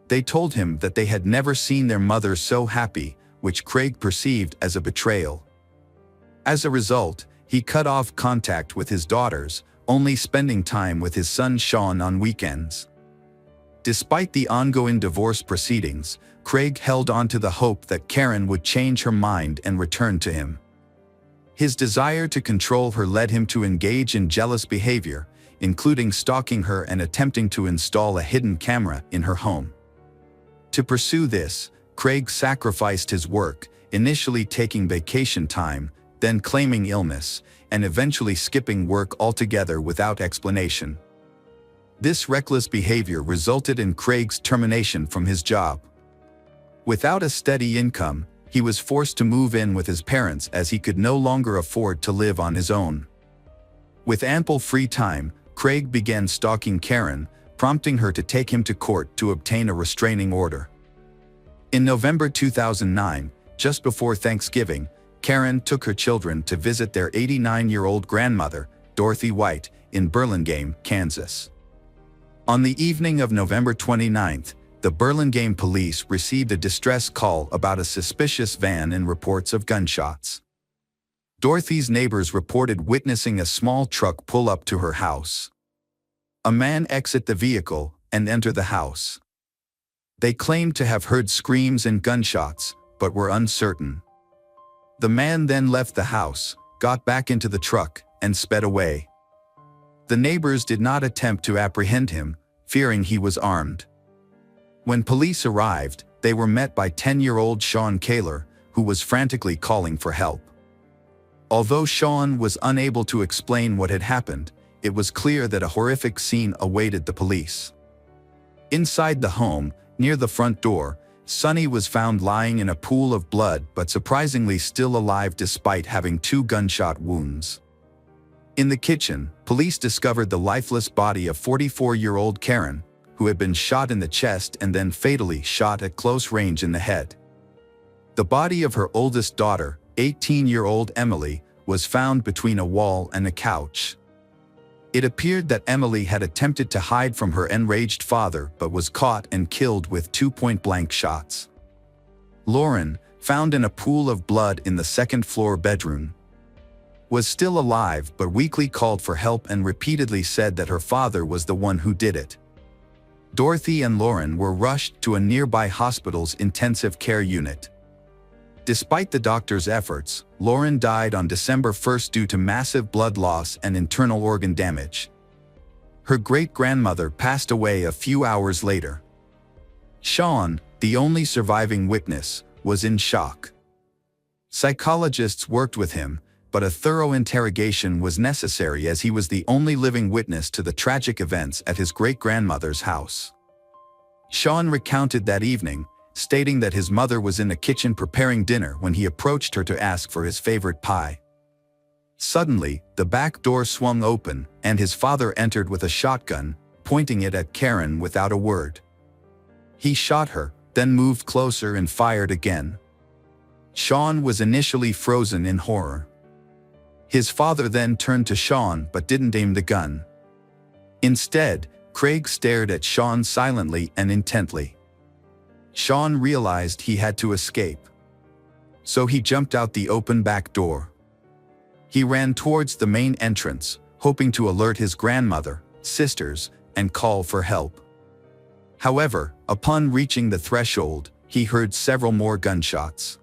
[SPEAKER 1] They told him that they had never seen their mother so happy, which Craig perceived as a betrayal. As a result, he cut off contact with his daughters, only spending time with his son Sean on weekends. Despite the ongoing divorce proceedings, Craig held on to the hope that Karen would change her mind and return to him. His desire to control her led him to engage in jealous behavior, including stalking her and attempting to install a hidden camera in her home. To pursue this, Craig sacrificed his work, initially taking vacation time, then claiming illness, and eventually skipping work altogether without explanation. This reckless behavior resulted in Craig's termination from his job. Without a steady income, he was forced to move in with his parents as he could no longer afford to live on his own. With ample free time, Craig began stalking Karen, prompting her to take him to court to obtain a restraining order. In November 2009, just before Thanksgiving, Karen took her children to visit their 89-year-old grandmother, Dorothy White, in Burlingame, Kansas. On the evening of November 29th, the Burlingame police received a distress call about a suspicious van and reports of gunshots. Dorothy's neighbors reported witnessing a small truck pull up to her house. A man exit the vehicle and enter the house. They claimed to have heard screams and gunshots, but were uncertain. The man then left the house, got back into the truck, and sped away. The neighbors did not attempt to apprehend him, fearing he was armed. When police arrived, they were met by 10-year-old Sean Kaler, who was frantically calling for help. Although Sean was unable to explain what had happened, it was clear that a horrific scene awaited the police. Inside the home, near the front door, Sonny was found lying in a pool of blood but surprisingly still alive despite having 2 gunshot wounds. In the kitchen, police discovered the lifeless body of 44-year-old Karen, who had been shot in the chest and then fatally shot at close range in the head. The body of her oldest daughter, 18-year-old Emily, was found between a wall and a couch. It appeared that Emily had attempted to hide from her enraged father but was caught and killed with 2 point-blank shots. Lauren, found in a pool of blood in the second-floor bedroom, was still alive but weakly called for help and repeatedly said that her father was the one who did it. Dorothy and Lauren were rushed to a nearby hospital's intensive care unit. Despite the doctor's efforts, Lauren died on December 1st due to massive blood loss and internal organ damage. Her great-grandmother passed away a few hours later. Sean, the only surviving witness, was in shock. Psychologists worked with him, but a thorough interrogation was necessary as he was the only living witness to the tragic events at his great-grandmother's house. Sean recounted that evening, stating that his mother was in the kitchen preparing dinner when he approached her to ask for his favorite pie. Suddenly, the back door swung open, and his father entered with a shotgun, pointing it at Karen without a word. He shot her, then moved closer and fired again. Sean was initially frozen in horror. His father then turned to Sean but didn't aim the gun. Instead, Craig stared at Sean silently and intently. Sean realized he had to escape. So he jumped out the open back door. He ran towards the main entrance, hoping to alert his grandmother, sisters, and call for help. However, upon reaching the threshold, he heard several more gunshots.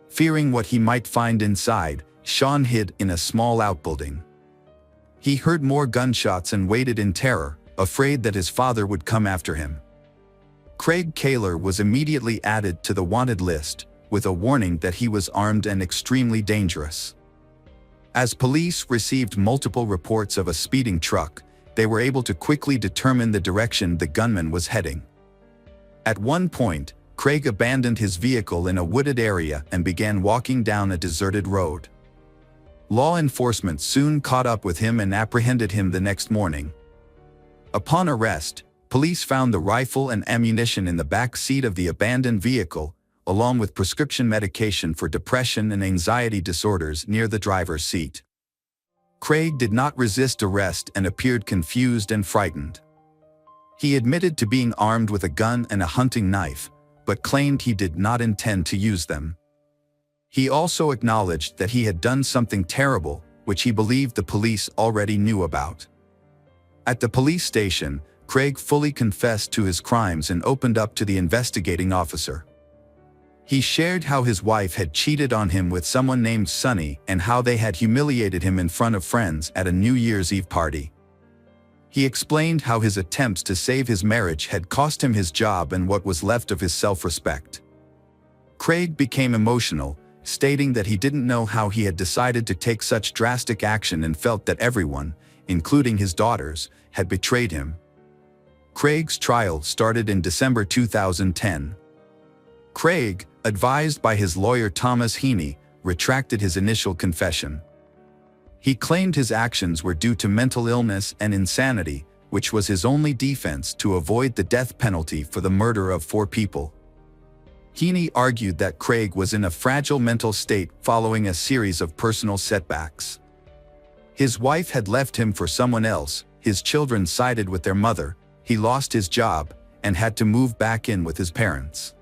[SPEAKER 1] Fearing what he might find inside, Sean hid in a small outbuilding. He heard more gunshots and waited in terror, afraid that his father would come after him. Craig Kaler was immediately added to the wanted list, with a warning that he was armed and extremely dangerous. As police received multiple reports of a speeding truck, they were able to quickly determine the direction the gunman was heading. At one point, Craig abandoned his vehicle in a wooded area and began walking down a deserted road. Law enforcement soon caught up with him and apprehended him the next morning. Upon arrest, police found the rifle and ammunition in the back seat of the abandoned vehicle, along with prescription medication for depression and anxiety disorders near the driver's seat. Craig did not resist arrest and appeared confused and frightened. He admitted to being armed with a gun and a hunting knife, but claimed he did not intend to use them. He also acknowledged that he had done something terrible, which he believed the police already knew about. At the police station, Craig fully confessed to his crimes and opened up to the investigating officer. He shared how his wife had cheated on him with someone named Sonny and how they had humiliated him in front of friends at a New Year's Eve party. He explained how his attempts to save his marriage had cost him his job and what was left of his self-respect. Craig became emotional, stating that he didn't know how he had decided to take such drastic action and felt that everyone, including his daughters, had betrayed him. Craig's trial started in December 2010. Craig, advised by his lawyer Thomas Heaney, retracted his initial confession. He claimed his actions were due to mental illness and insanity, which was his only defense to avoid the death penalty for the murder of 4 people. Heaney argued that Craig was in a fragile mental state following a series of personal setbacks. His wife had left him for someone else, his children sided with their mother, he lost his job, and had to move back in with his parents.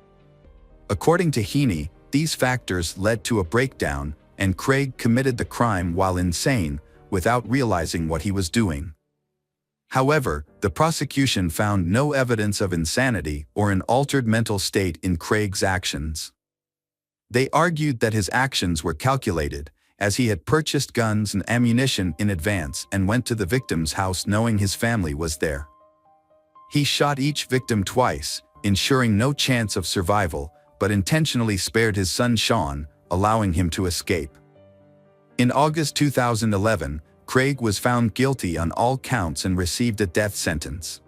[SPEAKER 1] According to Heaney, these factors led to a breakdown, and Craig committed the crime while insane, without realizing what he was doing. However, the prosecution found no evidence of insanity or an altered mental state in Craig's actions. They argued that his actions were calculated, as he had purchased guns and ammunition in advance and went to the victim's house knowing his family was there. He shot each victim twice, ensuring no chance of survival, but intentionally spared his son Sean, allowing him to escape. In August 2011, Craig was found guilty on all counts and received a death sentence.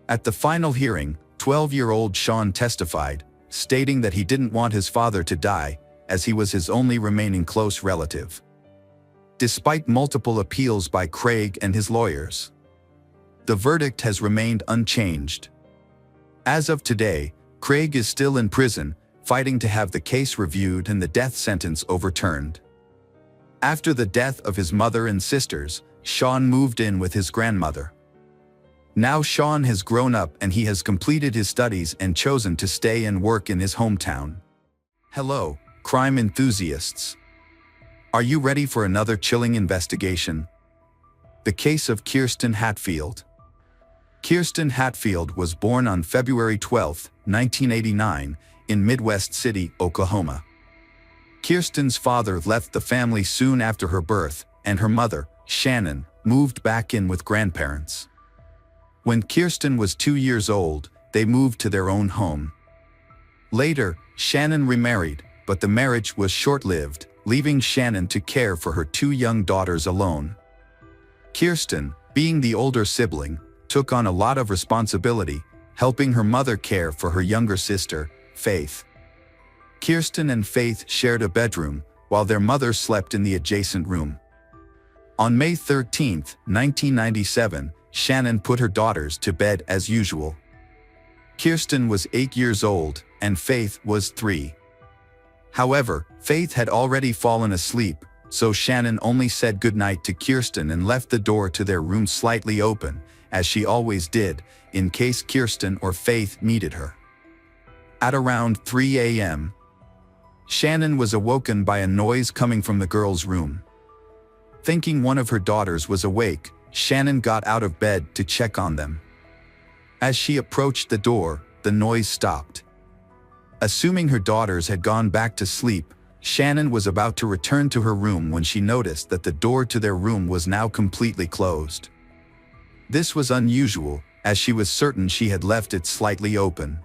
[SPEAKER 1] At the final hearing, 12-year-old Sean testified, stating that he didn't want his father to die, as he was his only remaining close relative. Despite multiple appeals by Craig and his lawyers, the verdict has remained unchanged. As of today, Craig is still in prison, fighting to have the case reviewed and the death sentence overturned. After the death of his mother and sisters, Sean moved in with his grandmother. Now Sean has grown up and he has completed his studies and chosen to stay and work in his hometown. Hello, crime enthusiasts. Are you ready for another chilling investigation? The case of Kirsten Hatfield. Kirsten Hatfield was born on February 12, 1989, in Midwest City, Oklahoma. Kirsten's father left the family soon after her birth, and her mother, Shannon, moved back in with grandparents. When Kirsten was 2 years old, they moved to their own home. Later, Shannon remarried, but the marriage was short-lived, leaving Shannon to care for her 2 young daughters alone. Kirsten, being the older sibling, took on a lot of responsibility, helping her mother care for her younger sister, Faith. Kirsten and Faith shared a bedroom, while their mother slept in the adjacent room. On May 13, 1997, Shannon put her daughters to bed as usual. Kirsten was 8 years old, and Faith was 3. However, Faith had already fallen asleep, so Shannon only said goodnight to Kirsten and left the door to their room slightly open, as she always did, in case Kirsten or Faith needed her. At around 3 a.m., Shannon was awoken by a noise coming from the girls' room. Thinking one of her daughters was awake, Shannon got out of bed to check on them. As she approached the door, the noise stopped. Assuming her daughters had gone back to sleep, Shannon was about to return to her room when she noticed that the door to their room was now completely closed. This was unusual, as she was certain she had left it slightly open.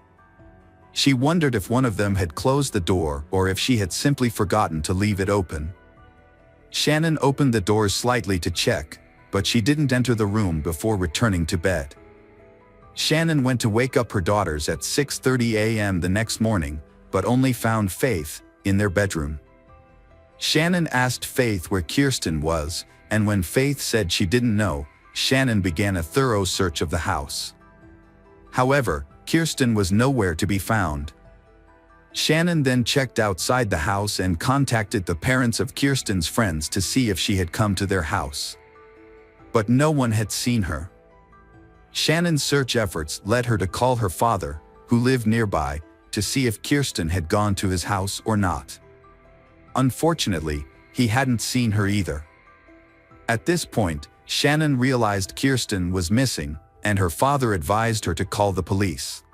[SPEAKER 1] She wondered if one of them had closed the door or if she had simply forgotten to leave it open. Shannon opened the door slightly to check, but she didn't enter the room before returning to bed. Shannon went to wake up her daughters at 6:30 a.m. the next morning, but only found Faith in their bedroom. Shannon asked Faith where Kirsten was, and when Faith said she didn't know, Shannon began a thorough search of the house. However, Kirsten was nowhere to be found. Shannon then checked outside the house and contacted the parents of Kirsten's friends to see if she had come to their house. But no one had seen her. Shannon's search efforts led her to call her father, who lived nearby, to see if Kirsten had gone to his house or not. Unfortunately, he hadn't seen her either. At this point, Shannon realized Kirsten was missing, and her father advised her to call the police.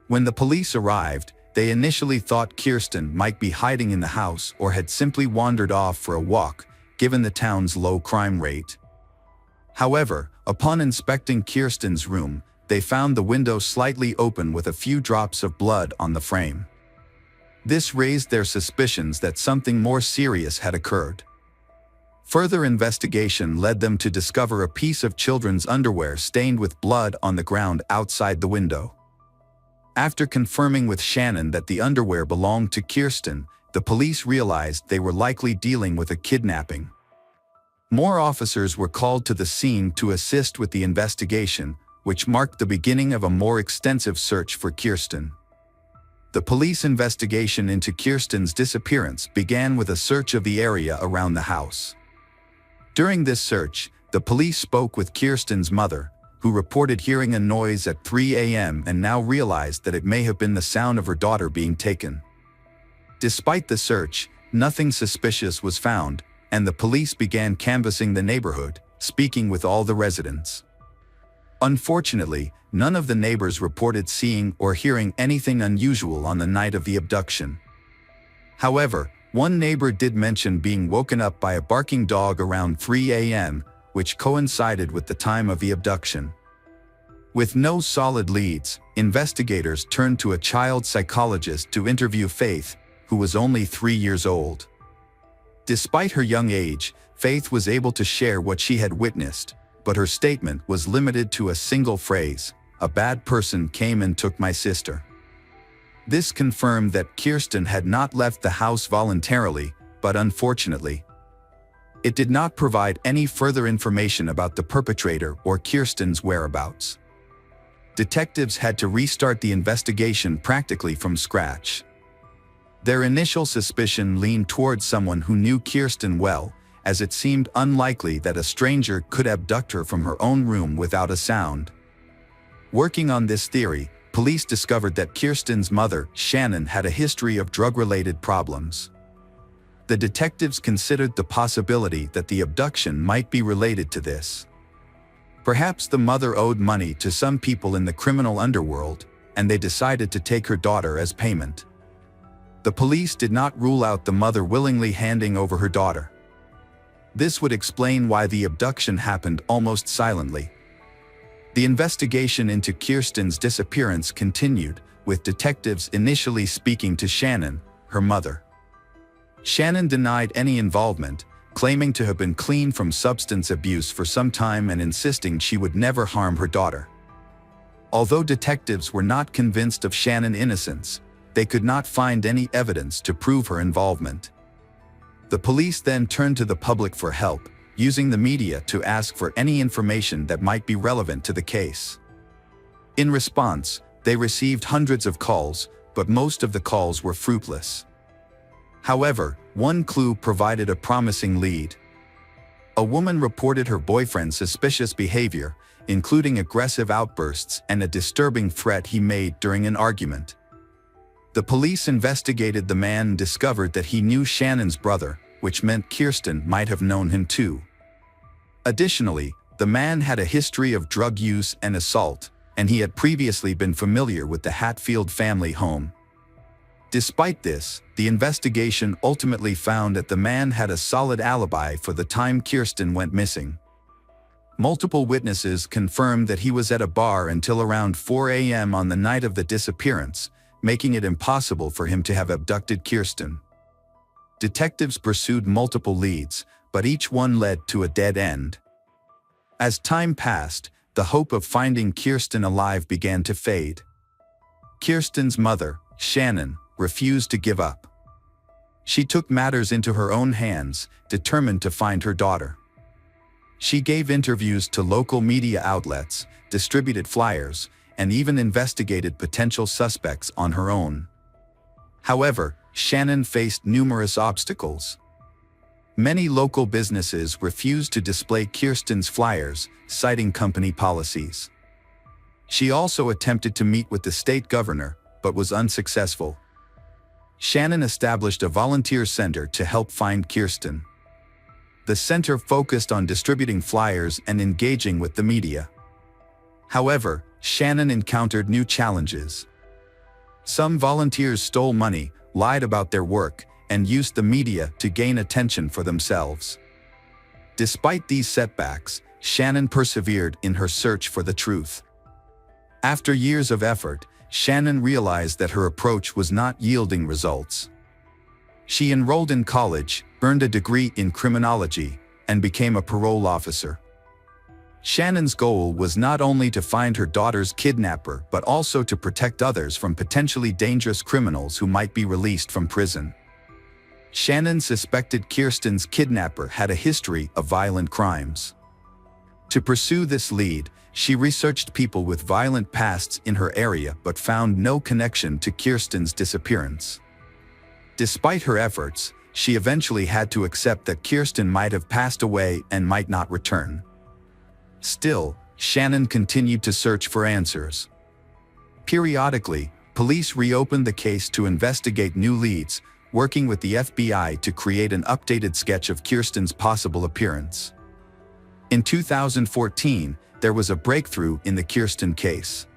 [SPEAKER 1] When the police arrived, they initially thought Kirsten might be hiding in the house or had simply wandered off for a walk, given the town's low crime rate. However, upon inspecting Kirsten's room, they found the window slightly open with a few drops of blood on the frame. This raised their suspicions that something more serious had occurred. Further investigation led them to discover a piece of children's underwear stained with blood on the ground outside the window. After confirming with Shannon that the underwear belonged to Kirsten, the police realized they were likely dealing with a kidnapping. More officers were called to the scene to assist with the investigation, which marked the beginning of a more extensive search for Kirsten. The police investigation into Kirsten's disappearance began with a search of the area around the house. During this search, the police spoke with Kirsten's mother, who reported hearing a noise at 3 a.m. and now realized that it may have been the sound of her daughter being taken. Despite the search, nothing suspicious was found, and the police began canvassing the neighborhood, speaking with all the residents. Unfortunately, none of the neighbors reported seeing or hearing anything unusual on the night of the abduction. However, one neighbor did mention being woken up by a barking dog around 3 a.m., which coincided with the time of the abduction. With no solid leads, investigators turned to a child psychologist to interview Faith, who was only 3 years old. Despite her young age, Faith was able to share what she had witnessed, but her statement was limited to a single phrase: "A bad person came and took my sister." This confirmed that Kirsten had not left the house voluntarily, but unfortunately, it did not provide any further information about the perpetrator or Kirsten's whereabouts. Detectives had to restart the investigation practically from scratch. Their initial suspicion leaned towards someone who knew Kirsten well, as it seemed unlikely that a stranger could abduct her from her own room without a sound. Working on this theory, police discovered that Kirsten's mother, Shannon, had a history of drug-related problems. The detectives considered the possibility that the abduction might be related to this. Perhaps the mother owed money to some people in the criminal underworld, and they decided to take her daughter as payment. The police did not rule out the mother willingly handing over her daughter. This would explain why the abduction happened almost silently. The investigation into Kirsten's disappearance continued, with detectives initially speaking to Shannon, her mother. Shannon denied any involvement, claiming to have been clean from substance abuse for some time and insisting she would never harm her daughter. Although detectives were not convinced of Shannon's innocence, they could not find any evidence to prove her involvement. The police then turned to the public for help, using the media to ask for any information that might be relevant to the case. In response, they received hundreds of calls, but most of the calls were fruitless. However, one clue provided a promising lead. A woman reported her boyfriend's suspicious behavior, including aggressive outbursts and a disturbing threat he made during an argument. The police investigated the man and discovered that he knew Shannon's brother, which meant Kirsten might have known him too. Additionally, the man had a history of drug use and assault, and he had previously been familiar with the Hatfield family home. Despite this, the investigation ultimately found that the man had a solid alibi for the time Kirsten went missing. Multiple witnesses confirmed that he was at a bar until around 4 a.m. on the night of the disappearance, making it impossible for him to have abducted Kirsten. Detectives pursued multiple leads, but each one led to a dead end. As time passed, the hope of finding Kirsten alive began to fade. Kirsten's mother, Shannon, refused to give up. She took matters into her own hands, determined to find her daughter. She gave interviews to local media outlets, distributed flyers, and even investigated potential suspects on her own. However, Shannon faced numerous obstacles. Many local businesses refused to display Kirsten's flyers, citing company policies. She also attempted to meet with the state governor, but was unsuccessful. Shannon established a volunteer center to help find Kirsten. The center focused on distributing flyers and engaging with the media. However, Shannon encountered new challenges. Some volunteers stole money, lied about their work, and used the media to gain attention for themselves. Despite these setbacks, Shannon persevered in her search for the truth. After years of effort, Shannon realized that her approach was not yielding results. She enrolled in college, earned a degree in criminology, and became a parole officer. Shannon's goal was not only to find her daughter's kidnapper but also to protect others from potentially dangerous criminals who might be released from prison. Shannon suspected Kirsten's kidnapper had a history of violent crimes. To pursue this lead, she researched people with violent pasts in her area but found no connection to Kirsten's disappearance. Despite her efforts, she eventually had to accept that Kirsten might have passed away and might not return. Still, Shannon continued to search for answers. Periodically, police reopened the case to investigate new leads, working with the FBI to create an updated sketch of Kirsten's possible appearance. In 2014, there was a breakthrough in the Kirsten case.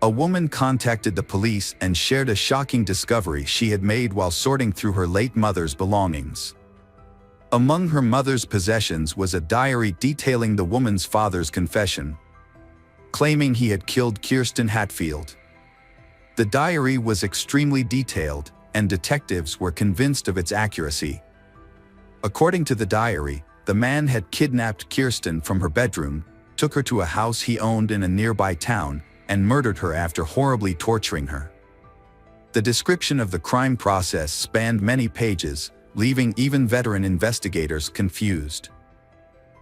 [SPEAKER 1] A woman contacted the police and shared a shocking discovery she had made while sorting through her late mother's belongings. Among her mother's possessions was a diary detailing the woman's father's confession, claiming he had killed Kirsten Hatfield. The diary was extremely detailed, and detectives were convinced of its accuracy. According to the diary, the man had kidnapped Kirsten from her bedroom, took her to a house he owned in a nearby town, and murdered her after horribly torturing her. The description of the crime process spanned many pages, leaving even veteran investigators confused.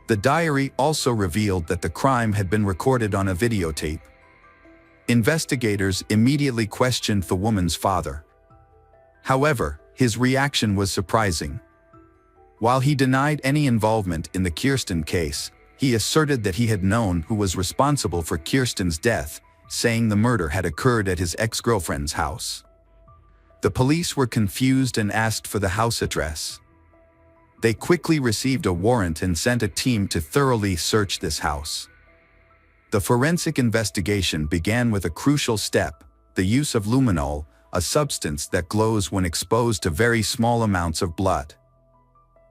[SPEAKER 1] The diary also revealed that the crime had been recorded on a videotape. Investigators immediately questioned the woman's father. However, his reaction was surprising. While he denied any involvement in the Kirsten case, he asserted that he had known who was responsible for Kirsten's death, saying the murder had occurred at his ex-girlfriend's house. The police were confused and asked for the house address. They quickly received a warrant and sent a team to thoroughly search this house. The forensic investigation began with a crucial step: the use of luminol, a substance that glows when exposed to very small amounts of blood.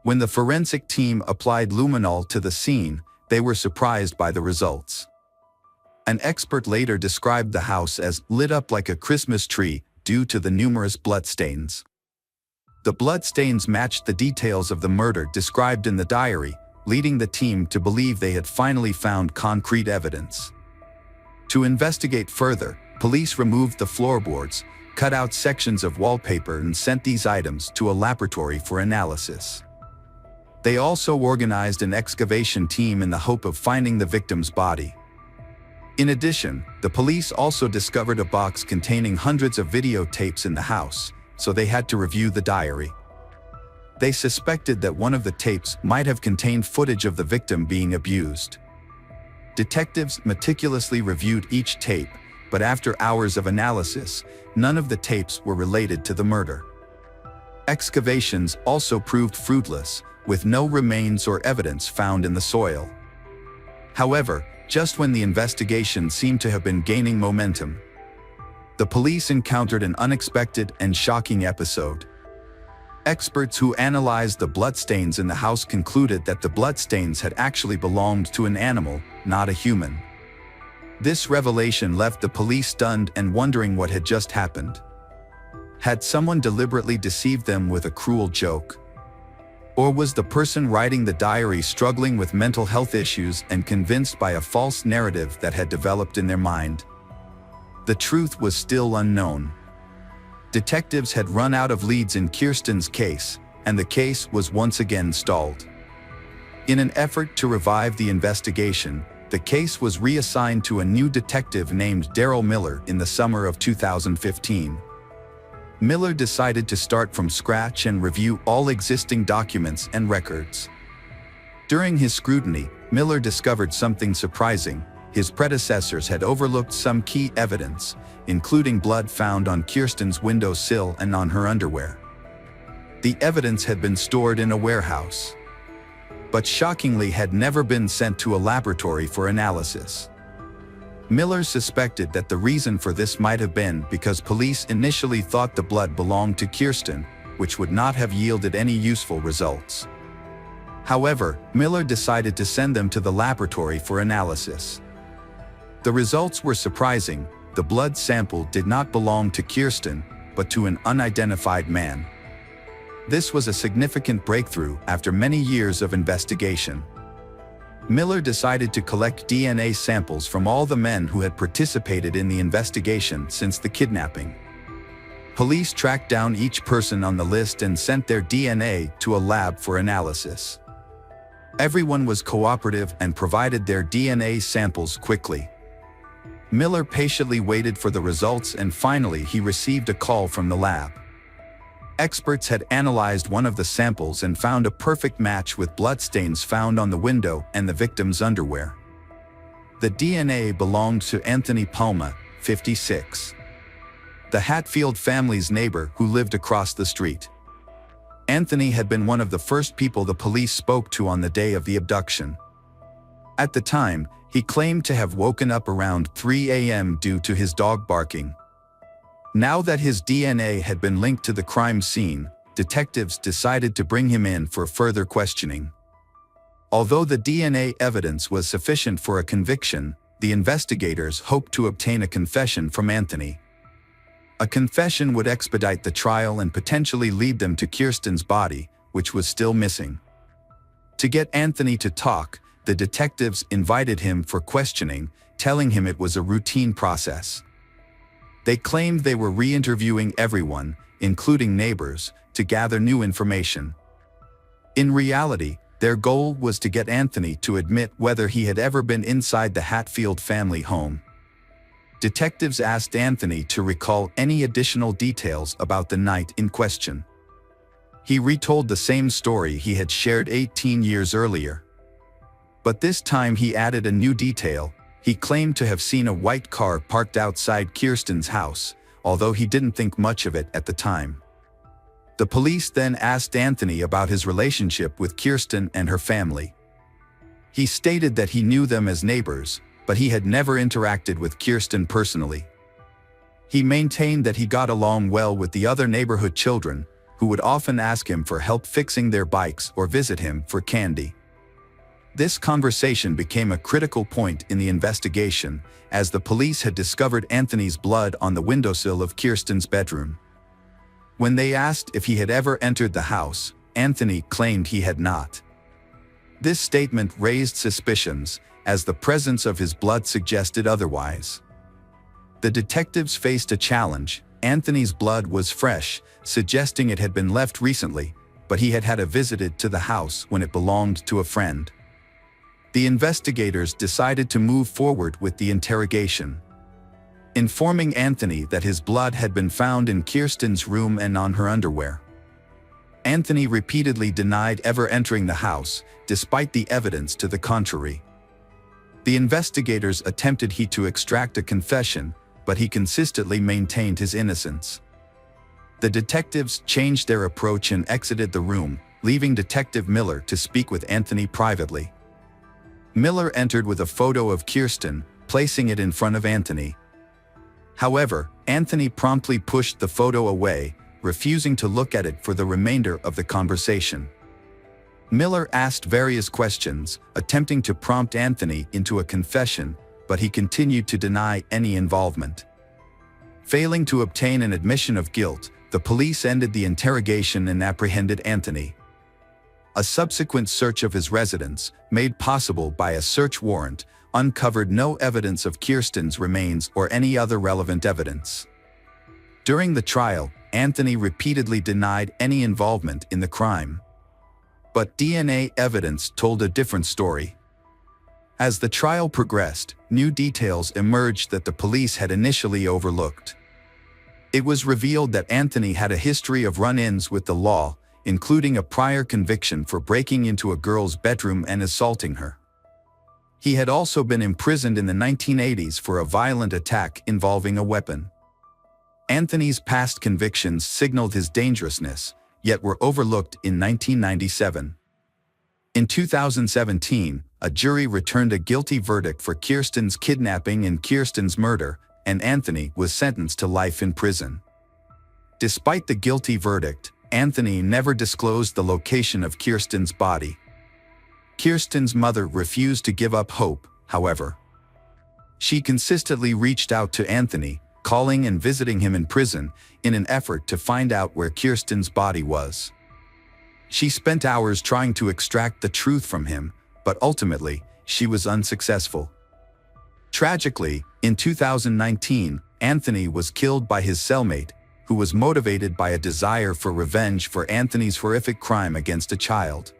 [SPEAKER 1] When the forensic team applied luminol to the scene, they were surprised by the results. An expert later described the house as lit up like a Christmas tree due to the numerous bloodstains. The bloodstains matched the details of the murder described in the diary, leading the team to believe they had finally found concrete evidence. To investigate further, police removed the floorboards, cut out sections of wallpaper, and sent these items to a laboratory for analysis. They also organized an excavation team in the hope of finding the victim's body. In addition, the police also discovered a box containing hundreds of videotapes in the house, so they had to review the diary. They suspected that one of the tapes might have contained footage of the victim being abused. Detectives meticulously reviewed each tape, but after hours of analysis, none of the tapes were related to the murder. Excavations also proved fruitless, with no remains or evidence found in the soil. However, just when the investigation seemed to have been gaining momentum, the police encountered an unexpected and shocking episode. Experts who analyzed the bloodstains in the house concluded that the bloodstains had actually belonged to an animal, not a human. This revelation left the police stunned and wondering what had just happened. Had someone deliberately deceived them with a cruel joke? Or was the person writing the diary struggling with mental health issues and convinced by a false narrative that had developed in their mind? The truth was still unknown. Detectives had run out of leads in Kirsten's case, and the case was once again stalled. In an effort to revive the investigation, the case was reassigned to a new detective named Daryl Miller in the summer of 2015. Miller decided to start from scratch and review all existing documents and records. During his scrutiny, Miller discovered something surprising. His predecessors had overlooked some key evidence, including blood found on Kirsten's windowsill and on her underwear. The evidence had been stored in a warehouse, but shockingly had never been sent to a laboratory for analysis. Miller suspected that the reason for this might have been because police initially thought the blood belonged to Kirsten, which would not have yielded any useful results. However, Miller decided to send them to the laboratory for analysis. The results were surprising. The blood sample did not belong to Kirsten, but to an unidentified man. This was a significant breakthrough after many years of investigation. Miller decided to collect DNA samples from all the men who had participated in the investigation since the kidnapping. Police tracked down each person on the list and sent their DNA to a lab for analysis. Everyone was cooperative and provided their DNA samples quickly. Miller patiently waited for the results, and finally he received a call from the lab. Experts had analyzed one of the samples and found a perfect match with bloodstains found on the window and the victim's underwear. The DNA belonged to Anthony Palma, 56. The Hatfield family's neighbor who lived across the street. Anthony had been one of the first people the police spoke to on the day of the abduction. At the time, he claimed to have woken up around 3 a.m. due to his dog barking. Now that his DNA had been linked to the crime scene, detectives decided to bring him in for further questioning. Although the DNA evidence was sufficient for a conviction, the investigators hoped to obtain a confession from Anthony. A confession would expedite the trial and potentially lead them to Kirsten's body, which was still missing. To get Anthony to talk, the detectives invited him for questioning, telling him it was a routine process. They claimed they were re-interviewing everyone, including neighbors, to gather new information. In reality, their goal was to get Anthony to admit whether he had ever been inside the Hatfield family home. Detectives asked Anthony to recall any additional details about the night in question. He retold the same story he had shared 18 years earlier. But this time he added a new detail. He claimed to have seen a white car parked outside Kirsten's house, although he didn't think much of it at the time. The police then asked Anthony about his relationship with Kirsten and her family. He stated that he knew them as neighbors, but he had never interacted with Kirsten personally. He maintained that he got along well with the other neighborhood children, who would often ask him for help fixing their bikes or visit him for candy. This conversation became a critical point in the investigation, as the police had discovered Anthony's blood on the windowsill of Kirsten's bedroom. When they asked if he had ever entered the house, Anthony claimed he had not. This statement raised suspicions, as the presence of his blood suggested otherwise. The detectives faced a challenge. Anthony's blood was fresh, suggesting it had been left recently, but he had had a visitor to the house when it belonged to a friend. The investigators decided to move forward with the interrogation. Informing Anthony that his blood had been found in Kirsten's room and on her underwear. Anthony repeatedly denied ever entering the house, despite the evidence to the contrary. The investigators attempted to extract a confession, but he consistently maintained his innocence. The detectives changed their approach and exited the room, leaving Detective Miller to speak with Anthony privately. Miller entered with a photo of Kirsten, placing it in front of Anthony. However, Anthony promptly pushed the photo away, refusing to look at it for the remainder of the conversation. Miller asked various questions, attempting to prompt Anthony into a confession, but he continued to deny any involvement. Failing to obtain an admission of guilt, the police ended the interrogation and apprehended Anthony. A subsequent search of his residence, made possible by a search warrant, uncovered no evidence of Kirsten's remains or any other relevant evidence. During the trial, Anthony repeatedly denied any involvement in the crime. But DNA evidence told a different story. As the trial progressed, new details emerged that the police had initially overlooked. It was revealed that Anthony had a history of run-ins with the law, including a prior conviction for breaking into a girl's bedroom and assaulting her. He had also been imprisoned in the 1980s for a violent attack involving a weapon. Anthony's past convictions signaled his dangerousness, yet were overlooked in 1997. In 2017, a jury returned a guilty verdict for Kirsten's kidnapping and Kirsten's murder, and Anthony was sentenced to life in prison. Despite the guilty verdict, Anthony never disclosed the location of Kirsten's body. Kirsten's mother refused to give up hope, however. She consistently reached out to Anthony, calling and visiting him in prison, in an effort to find out where Kirsten's body was. She spent hours trying to extract the truth from him, but ultimately, she was unsuccessful. Tragically, in 2019, Anthony was killed by his cellmate, who was motivated by a desire for revenge for Anthony's horrific crime against a child.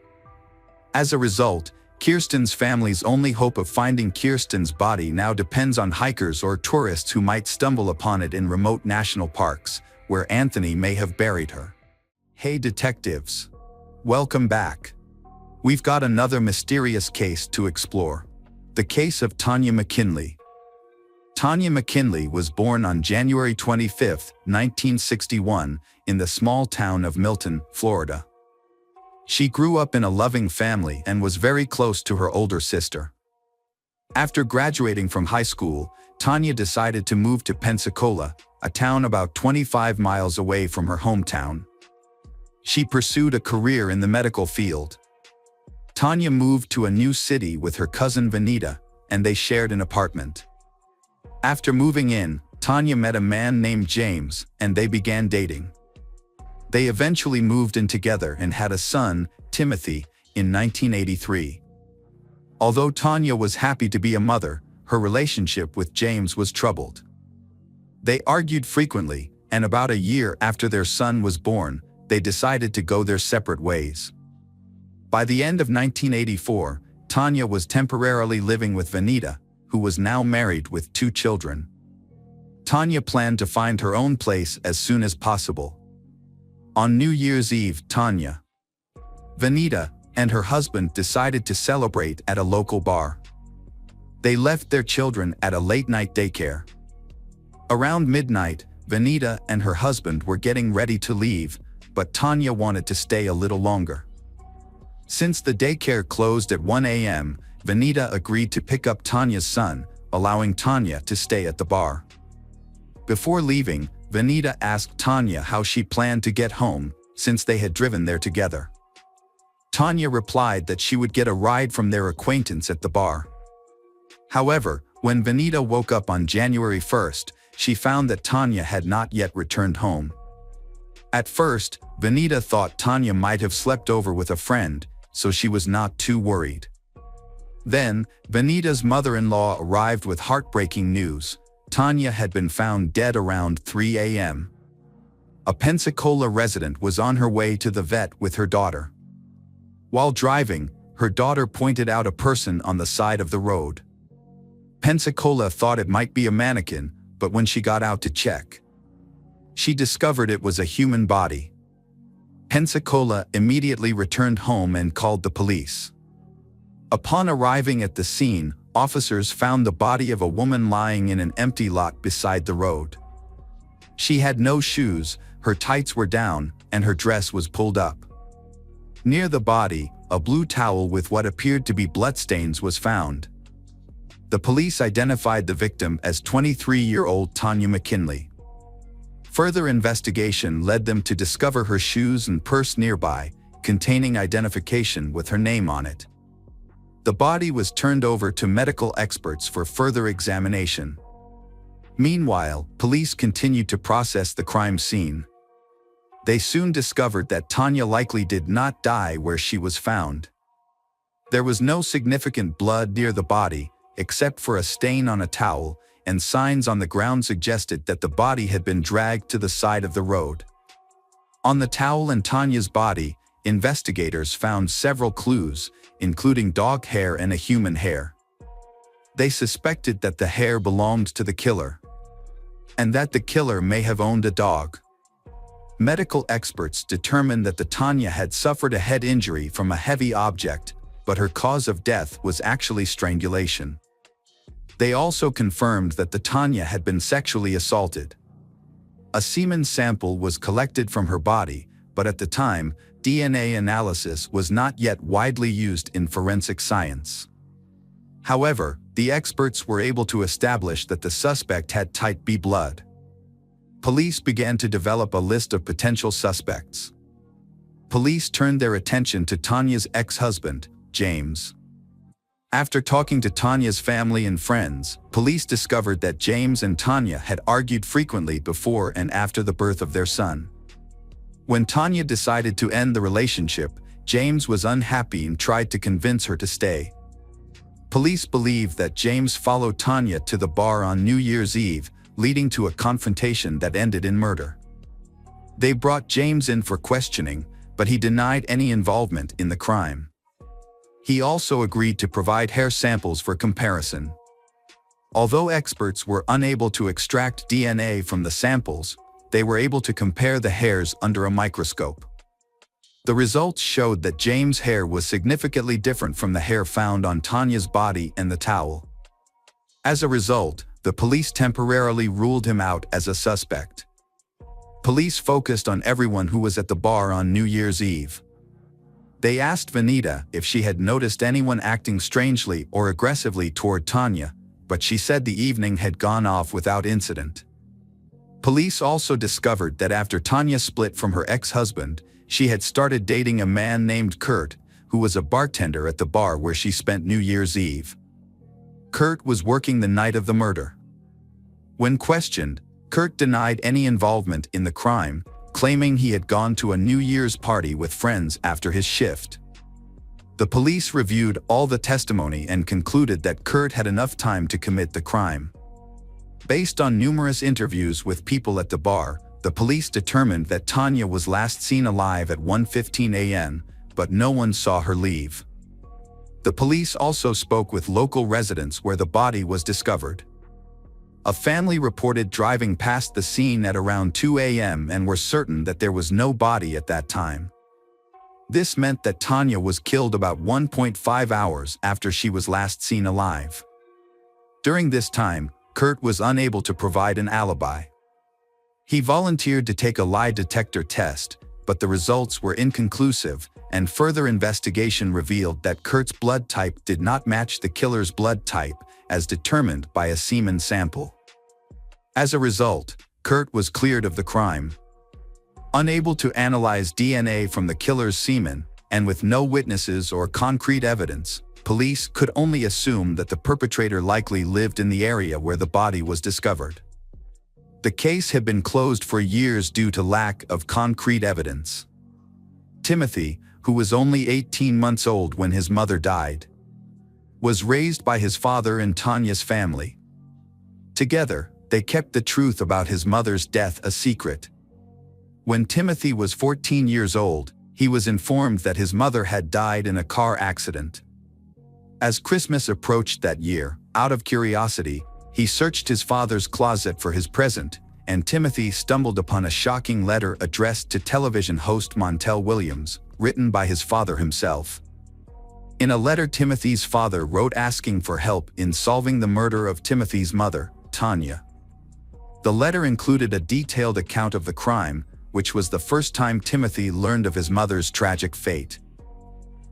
[SPEAKER 1] As a result, Kirsten's family's only hope of finding Kirsten's body now depends on hikers or tourists who might stumble upon it in remote national parks, where Anthony may have buried her. Hey detectives! Welcome back. We've got another mysterious case to explore. The case of Tanya McKinley. Tanya McKinley was born on January 25, 1961, in the small town of Milton, Florida. She grew up in a loving family and was very close to her older sister. After graduating from high school, Tanya decided to move to Pensacola, a town about 25 miles away from her hometown. She pursued a career in the medical field. Tanya moved to a new city with her cousin Vanita, and they shared an apartment. After moving in, Tanya met a man named James, and they began dating. They eventually moved in together and had a son, Timothy, in 1983. Although Tanya was happy to be a mother, her relationship with James was troubled. They argued frequently, and about a year after their son was born, they decided to go their separate ways. By the end of 1984, Tanya was temporarily living with Vanita, who was now married with 2 children. Tanya planned to find her own place as soon as possible. On New Year's Eve, Tanya, Vanita, and her husband decided to celebrate at a local bar. They left their children at a late-night daycare. Around midnight, Vanita and her husband were getting ready to leave, but Tanya wanted to stay a little longer. Since the daycare closed at 1 a.m., Vanita agreed to pick up Tanya's son, allowing Tanya to stay at the bar. Before leaving, Vanita asked Tanya how she planned to get home, since they had driven there together. Tanya replied that she would get a ride from their acquaintance at the bar. However, when Vanita woke up on January 1st, she found that Tanya had not yet returned home. At first, Vanita thought Tanya might have slept over with a friend, so she was not too worried. Then, Vanita's mother-in-law arrived with heartbreaking news. Tanya had been found dead around 3 a.m. A Pensacola resident was on her way to the vet with her daughter. While driving, her daughter pointed out a person on the side of the road. Pensacola thought it might be a mannequin, but when she got out to check, she discovered it was a human body. Pensacola immediately returned home and called the police. Upon arriving at the scene, officers found the body of a woman lying in an empty lot beside the road. She had no shoes, her tights were down, and her dress was pulled up. Near the body, a blue towel with what appeared to be bloodstains was found. The police identified the victim as 23-year-old Tanya McKinley. Further investigation led them to discover her shoes and purse nearby, containing identification with her name on it. The body was turned over to medical experts for further examination. Meanwhile, police continued to process the crime scene. They soon discovered that Tanya likely did not die where she was found. There was no significant blood near the body, except for a stain on a towel, and signs on the ground suggested that the body had been dragged to the side of the road. On the towel and Tanya's body, investigators found several clues, including dog hair and a human hair. They suspected that the hair belonged to the killer, and that the killer may have owned a dog. Medical experts determined that the Tanya had suffered a head injury from a heavy object, but her cause of death was actually strangulation. They also confirmed that the Tanya had been sexually assaulted. A semen sample was collected from her body, but at the time, DNA analysis was not yet widely used in forensic science. However, the experts were able to establish that the suspect had type B blood. Police began to develop a list of potential suspects. Police turned their attention to Tanya's ex-husband, James. After talking to Tanya's family and friends, police discovered that James and Tanya had argued frequently before and after the birth of their son. When Tanya decided to end the relationship, James was unhappy and tried to convince her to stay. Police believe that James followed Tanya to the bar on New Year's Eve, leading to a confrontation that ended in murder. They brought James in for questioning, but he denied any involvement in the crime. He also agreed to provide hair samples for comparison. Although experts were unable to extract DNA from the samples, they were able to compare the hairs under a microscope. The results showed that James' hair was significantly different from the hair found on Tanya's body and the towel. As a result, the police temporarily ruled him out as a suspect. Police focused on everyone who was at the bar on New Year's Eve. They asked Vanita if she had noticed anyone acting strangely or aggressively toward Tanya, but she said the evening had gone off without incident. Police also discovered that after Tanya split from her ex-husband, she had started dating a man named Kurt, who was a bartender at the bar where she spent New Year's Eve. Kurt was working the night of the murder. When questioned, Kurt denied any involvement in the crime, claiming he had gone to a New Year's party with friends after his shift. The police reviewed all the testimony and concluded that Kurt had enough time to commit the crime. Based on numerous interviews with people at the bar, the police determined that Tanya was last seen alive at 1:15 a.m., but no one saw her leave. The police also spoke with local residents where the body was discovered. A family reported driving past the scene at around 2 a.m. and were certain that there was no body at that time. This meant that Tanya was killed about 1.5 hours after she was last seen alive. During this time, Kurt was unable to provide an alibi. He volunteered to take a lie detector test, but the results were inconclusive, and further investigation revealed that Kurt's blood type did not match the killer's blood type, as determined by a semen sample. As a result, Kurt was cleared of the crime. Unable to analyze DNA from the killer's semen, and with no witnesses or concrete evidence, police could only assume that the perpetrator likely lived in the area where the body was discovered. The case had been closed for years due to lack of concrete evidence. Timothy, who was only 18 months old when his mother died, was raised by his father and Tanya's family. Together, they kept the truth about his mother's death a secret. When Timothy was 14 years old, he was informed that his mother had died in a car accident. As Christmas approached that year, out of curiosity, he searched his father's closet for his present, and Timothy stumbled upon a shocking letter addressed to television host Montel Williams, written by his father himself. In a letter, Timothy's father wrote asking for help in solving the murder of Timothy's mother, Tanya. The letter included a detailed account of the crime, which was the first time Timothy learned of his mother's tragic fate.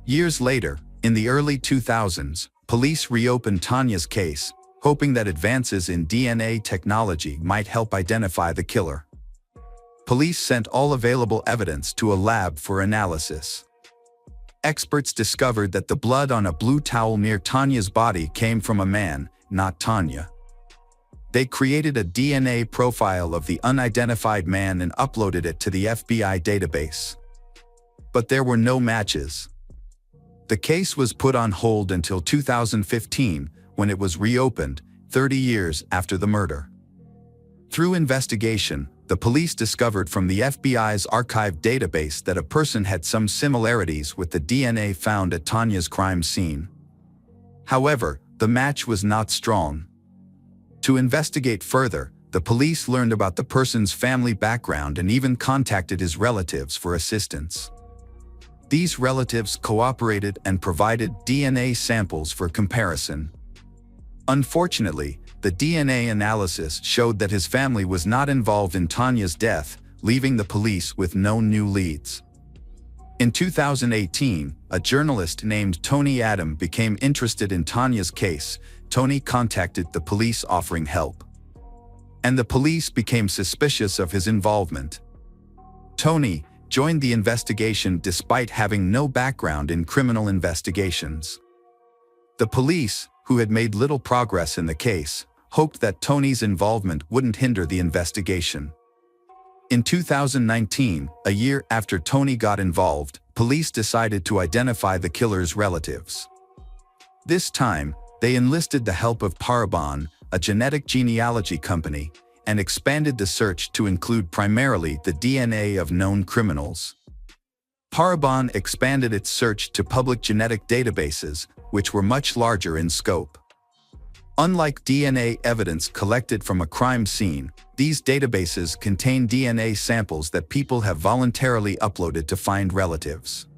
[SPEAKER 1] Years later, in the early 2000s, police reopened Tanya's case, hoping that advances in DNA technology might help identify the killer. Police sent all available evidence to a lab for analysis. Experts discovered that the blood on a blue towel near Tanya's body came from a man, not Tanya. They created a DNA profile of the unidentified man and uploaded it to the FBI database. But there were no matches. The case was put on hold until 2015, when it was reopened, 30 years after the murder. Through investigation, the police discovered from the FBI's archive database that a person had some similarities with the DNA found at Tanya's crime scene. However, the match was not strong. To investigate further, the police learned about the person's family background and even contacted his relatives for assistance. These relatives cooperated and provided DNA samples for comparison. Unfortunately, the DNA analysis showed that his family was not involved in Tanya's death, leaving the police with no new leads. In 2018, a journalist named Tony Adam became interested in Tanya's case. Tony contacted the police offering help. And the police became suspicious of his involvement. Tony joined the investigation despite having no background in criminal investigations. The police, who had made little progress in the case, hoped that Tony's involvement wouldn't hinder the investigation. In 2019, a year after Tony got involved, police decided to identify the killer's relatives. This time, they enlisted the help of Parabon, a genetic genealogy company, and expanded the search to include primarily the DNA of known criminals. Parabon expanded its search to public genetic databases, which were much larger in scope. Unlike DNA evidence collected from a crime scene, these databases contain DNA samples that people have voluntarily uploaded to find relatives.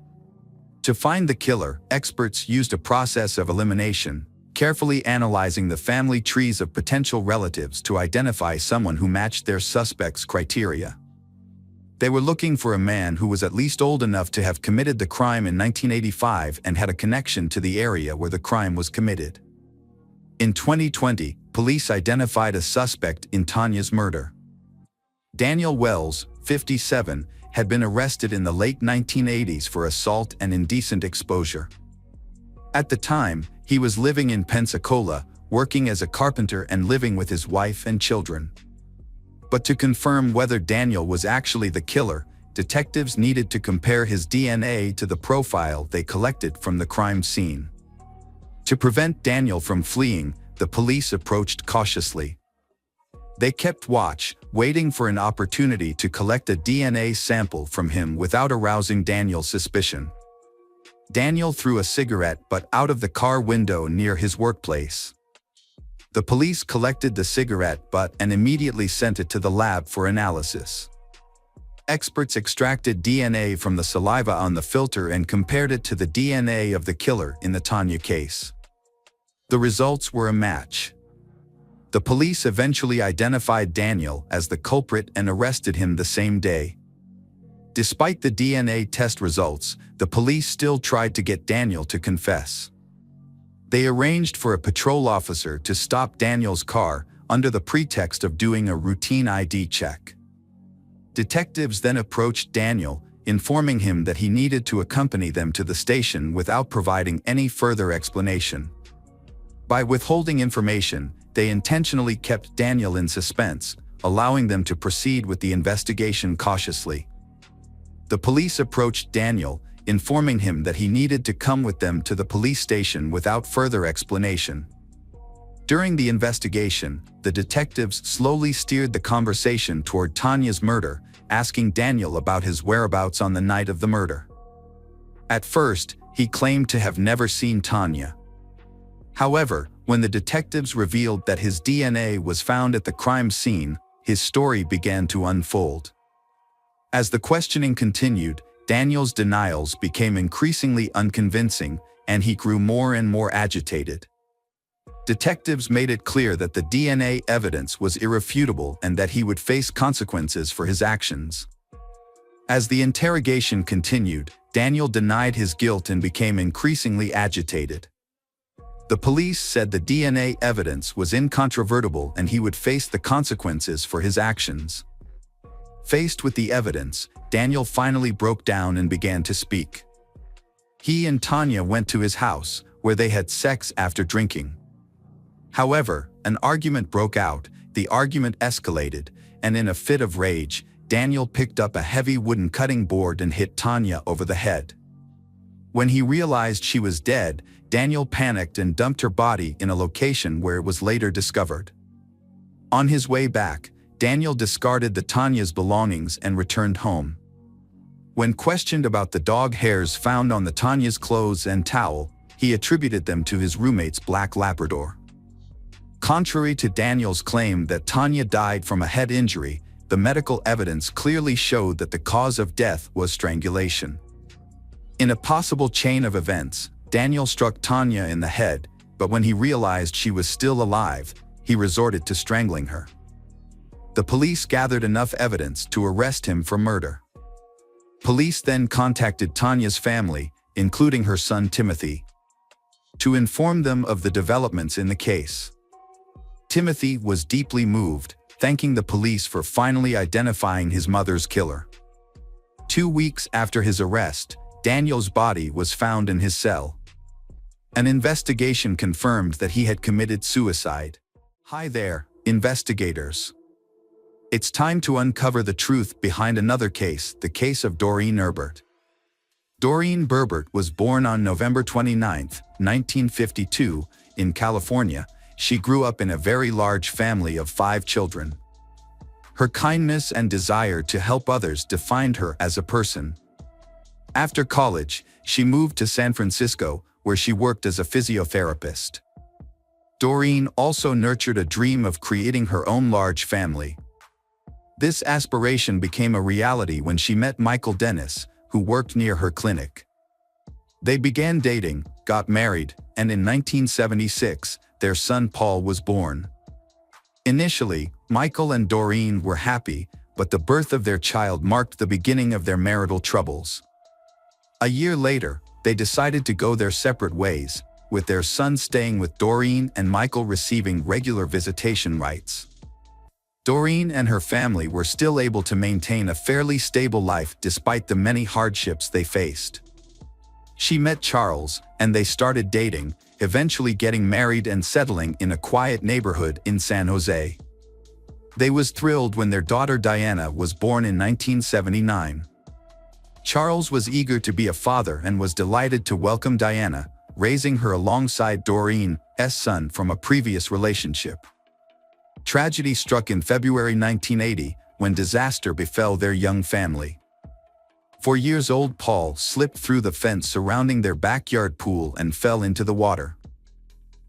[SPEAKER 1] To find the killer, experts used a process of elimination, carefully analyzing the family trees of potential relatives to identify someone who matched their suspect's criteria. They were looking for a man who was at least old enough to have committed the crime in 1985 and had a connection to the area where the crime was committed. In 2020, police identified a suspect in Tanya's murder. Daniel Wells, 57, had been arrested in the late 1980s for assault and indecent exposure. At the time, he was living in Pensacola, working as a carpenter and living with his wife and children. But to confirm whether Daniel was actually the killer, detectives needed to compare his DNA to the profile they collected from the crime scene. To prevent Daniel from fleeing, the police approached cautiously. They kept watch, waiting for an opportunity to collect a DNA sample from him without arousing Daniel's suspicion. Daniel threw a cigarette butt out of the car window near his workplace. The police collected the cigarette butt and immediately sent it to the lab for analysis. Experts extracted DNA from the saliva on the filter and compared it to the DNA of the killer in the Tanya case. The results were a match. The police eventually identified Daniel as the culprit and arrested him the same day. Despite the DNA test results, the police still tried to get Daniel to confess. They arranged for a patrol officer to stop Daniel's car under the pretext of doing a routine ID check. Detectives then approached Daniel, informing him that he needed to accompany them to the station without providing any further explanation. By withholding information, they intentionally kept Daniel in suspense, allowing them to proceed with the investigation cautiously. The police approached Daniel, informing him that he needed to come with them to the police station without further explanation. During the investigation, the detectives slowly steered the conversation toward Tanya's murder, asking Daniel about his whereabouts on the night of the murder. At first, he claimed to have never seen Tanya. However, when the detectives revealed that his DNA was found at the crime scene, his story began to unfold. As the questioning continued, Daniel's denials became increasingly unconvincing, and he grew more and more agitated. Detectives made it clear that the DNA evidence was irrefutable and that he would face consequences for his actions. As the interrogation continued, Daniel denied his guilt and became increasingly agitated. The police said the DNA evidence was incontrovertible and he would face the consequences for his actions. Faced with the evidence, Daniel finally broke down and began to speak. He and Tanya went to his house, where they had sex after drinking. However, an argument broke out, the argument escalated, and in a fit of rage, Daniel picked up a heavy wooden cutting board and hit Tanya over the head. When he realized she was dead, Daniel panicked and dumped her body in a location where it was later discovered. On his way back, Daniel discarded Tanya's belongings and returned home. When questioned about the dog hairs found on Tanya's clothes and towel, he attributed them to his roommate's black Labrador. Contrary to Daniel's claim that Tanya died from a head injury, the medical evidence clearly showed that the cause of death was strangulation. In a possible chain of events, Daniel struck Tanya in the head, but when he realized she was still alive, he resorted to strangling her. The police gathered enough evidence to arrest him for murder. Police then contacted Tanya's family, including her son Timothy, to inform them of the developments in the case. Timothy was deeply moved, thanking the police for finally identifying his mother's killer. 2 weeks after his arrest, Daniel's body was found in his cell. An investigation confirmed that he had committed suicide. Hi there, investigators. It's time to uncover the truth behind another case, the case of Doreen Herbert. Doreen Herbert was born on November 29, 1952, in California. She grew up in a very large family of 5 children. Her kindness and desire to help others defined her as a person. After college, she moved to San Francisco, where she worked as a physiotherapist. Doreen also nurtured a dream of creating her own large family. This aspiration became a reality when she met Michael Dennis, who worked near her clinic. They began dating, got married, and in 1976, their son Paul was born. Initially, Michael and Doreen were happy, but the birth of their child marked the beginning of their marital troubles. A year later, they decided to go their separate ways, with their son staying with Doreen and Michael receiving regular visitation rights. Doreen and her family were still able to maintain a fairly stable life despite the many hardships they faced. She met Charles, and they started dating, eventually getting married and settling in a quiet neighborhood in San Jose. They was thrilled when their daughter Diana was born in 1979. Charles was eager to be a father and was delighted to welcome Diana, raising her alongside Doreen's son from a previous relationship. Tragedy struck in February 1980 when disaster befell their young family. 4-year-old Paul slipped through the fence surrounding their backyard pool and fell into the water.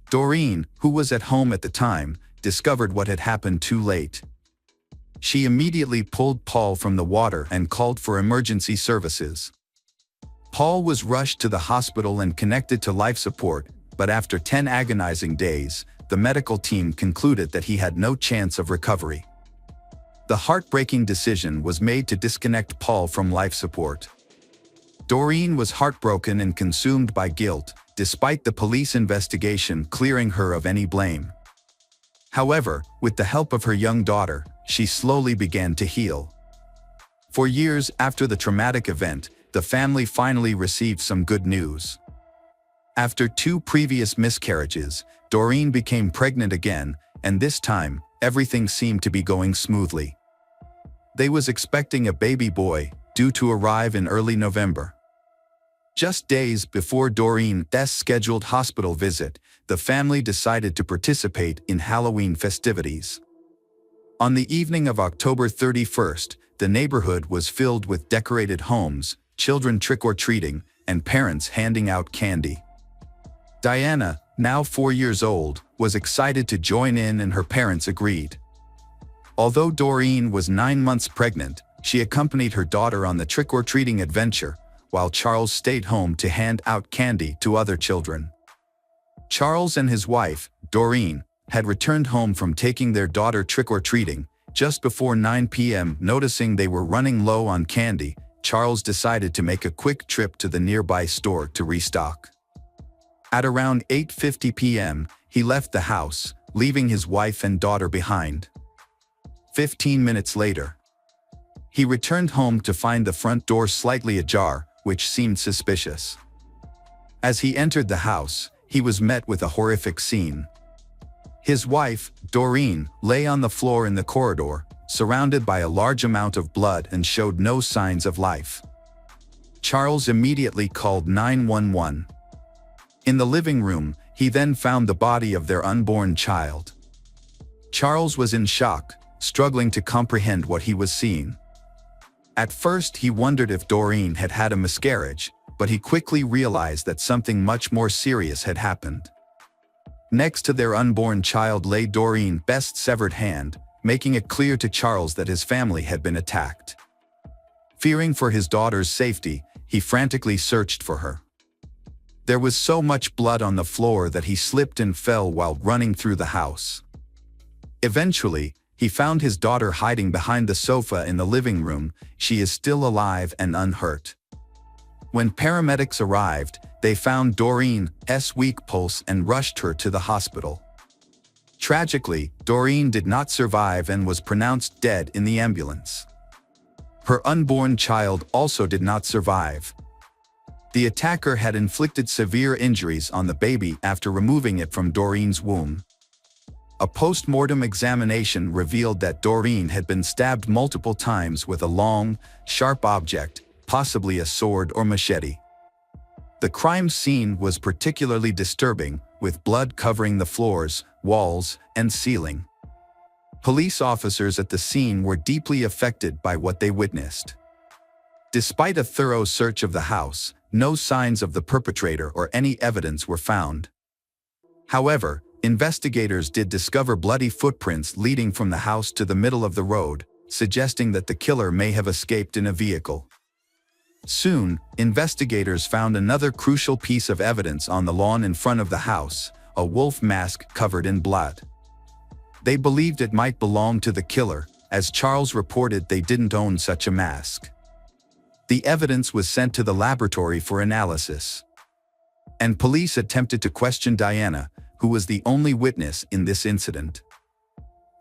[SPEAKER 1] Doreen, who was at home at the time, discovered what had happened too late. She immediately pulled Paul from the water and called for emergency services. Paul was rushed to the hospital and connected to life support, but after 10 agonizing days, the medical team concluded that he had no chance of recovery. The heartbreaking decision was made to disconnect Paul from life support. Doreen was heartbroken and consumed by guilt, despite the police investigation clearing her of any blame. However, with the help of her young daughter, she slowly began to heal. For years after the traumatic event, the family finally received some good news. After 2 previous miscarriages, Doreen became pregnant again, and this time, everything seemed to be going smoothly. They was expecting a baby boy, due to arrive in early November. Just days before Doreen's scheduled hospital visit, the family decided to participate in Halloween festivities. On the evening of October 31st, the neighborhood was filled with decorated homes, children trick-or-treating, and parents handing out candy. Diana, now 4 years old, was excited to join in and her parents agreed. Although Doreen was 9 months pregnant, she accompanied her daughter on the trick-or-treating adventure, while Charles stayed home to hand out candy to other children. Charles and his wife, Doreen, had returned home from taking their daughter trick-or-treating. Just before 9 p.m., noticing they were running low on candy, Charles decided to make a quick trip to the nearby store to restock. At around 8:50 p.m., he left the house, leaving his wife and daughter behind. 15 minutes later, he returned home to find the front door slightly ajar, which seemed suspicious. As he entered the house, he was met with a horrific scene. His wife, Doreen, lay on the floor in the corridor, surrounded by a large amount of blood and showed no signs of life. Charles immediately called 911. In the living room, he then found the body of their unborn child. Charles was in shock, struggling to comprehend what he was seeing. At first he wondered if Doreen had had a miscarriage, but he quickly realized that something much more serious had happened. Next to their unborn child lay Doreen's severed hand, making it clear to Charles that his family had been attacked. Fearing for his daughter's safety, he frantically searched for her. There was so much blood on the floor that he slipped and fell while running through the house. Eventually, he found his daughter hiding behind the sofa in the living room. She is still alive and unhurt. When paramedics arrived, they found Doreen's weak pulse and rushed her to the hospital. Tragically, Doreen did not survive and was pronounced dead in the ambulance. Her unborn child also did not survive. The attacker had inflicted severe injuries on the baby after removing it from Doreen's womb. A post-mortem examination revealed that Doreen had been stabbed multiple times with a long, sharp object, possibly a sword or machete. The crime scene was particularly disturbing, with blood covering the floors, walls, and ceiling. Police officers at the scene were deeply affected by what they witnessed. Despite a thorough search of the house, no signs of the perpetrator or any evidence were found. However, investigators did discover bloody footprints leading from the house to the middle of the road, suggesting that the killer may have escaped in a vehicle. Soon, investigators found another crucial piece of evidence on the lawn in front of the house, a wolf mask covered in blood. They believed it might belong to the killer, as Charles reported they didn't own such a mask. The evidence was sent to the laboratory for analysis. And police attempted to question Diana, who was the only witness in this incident.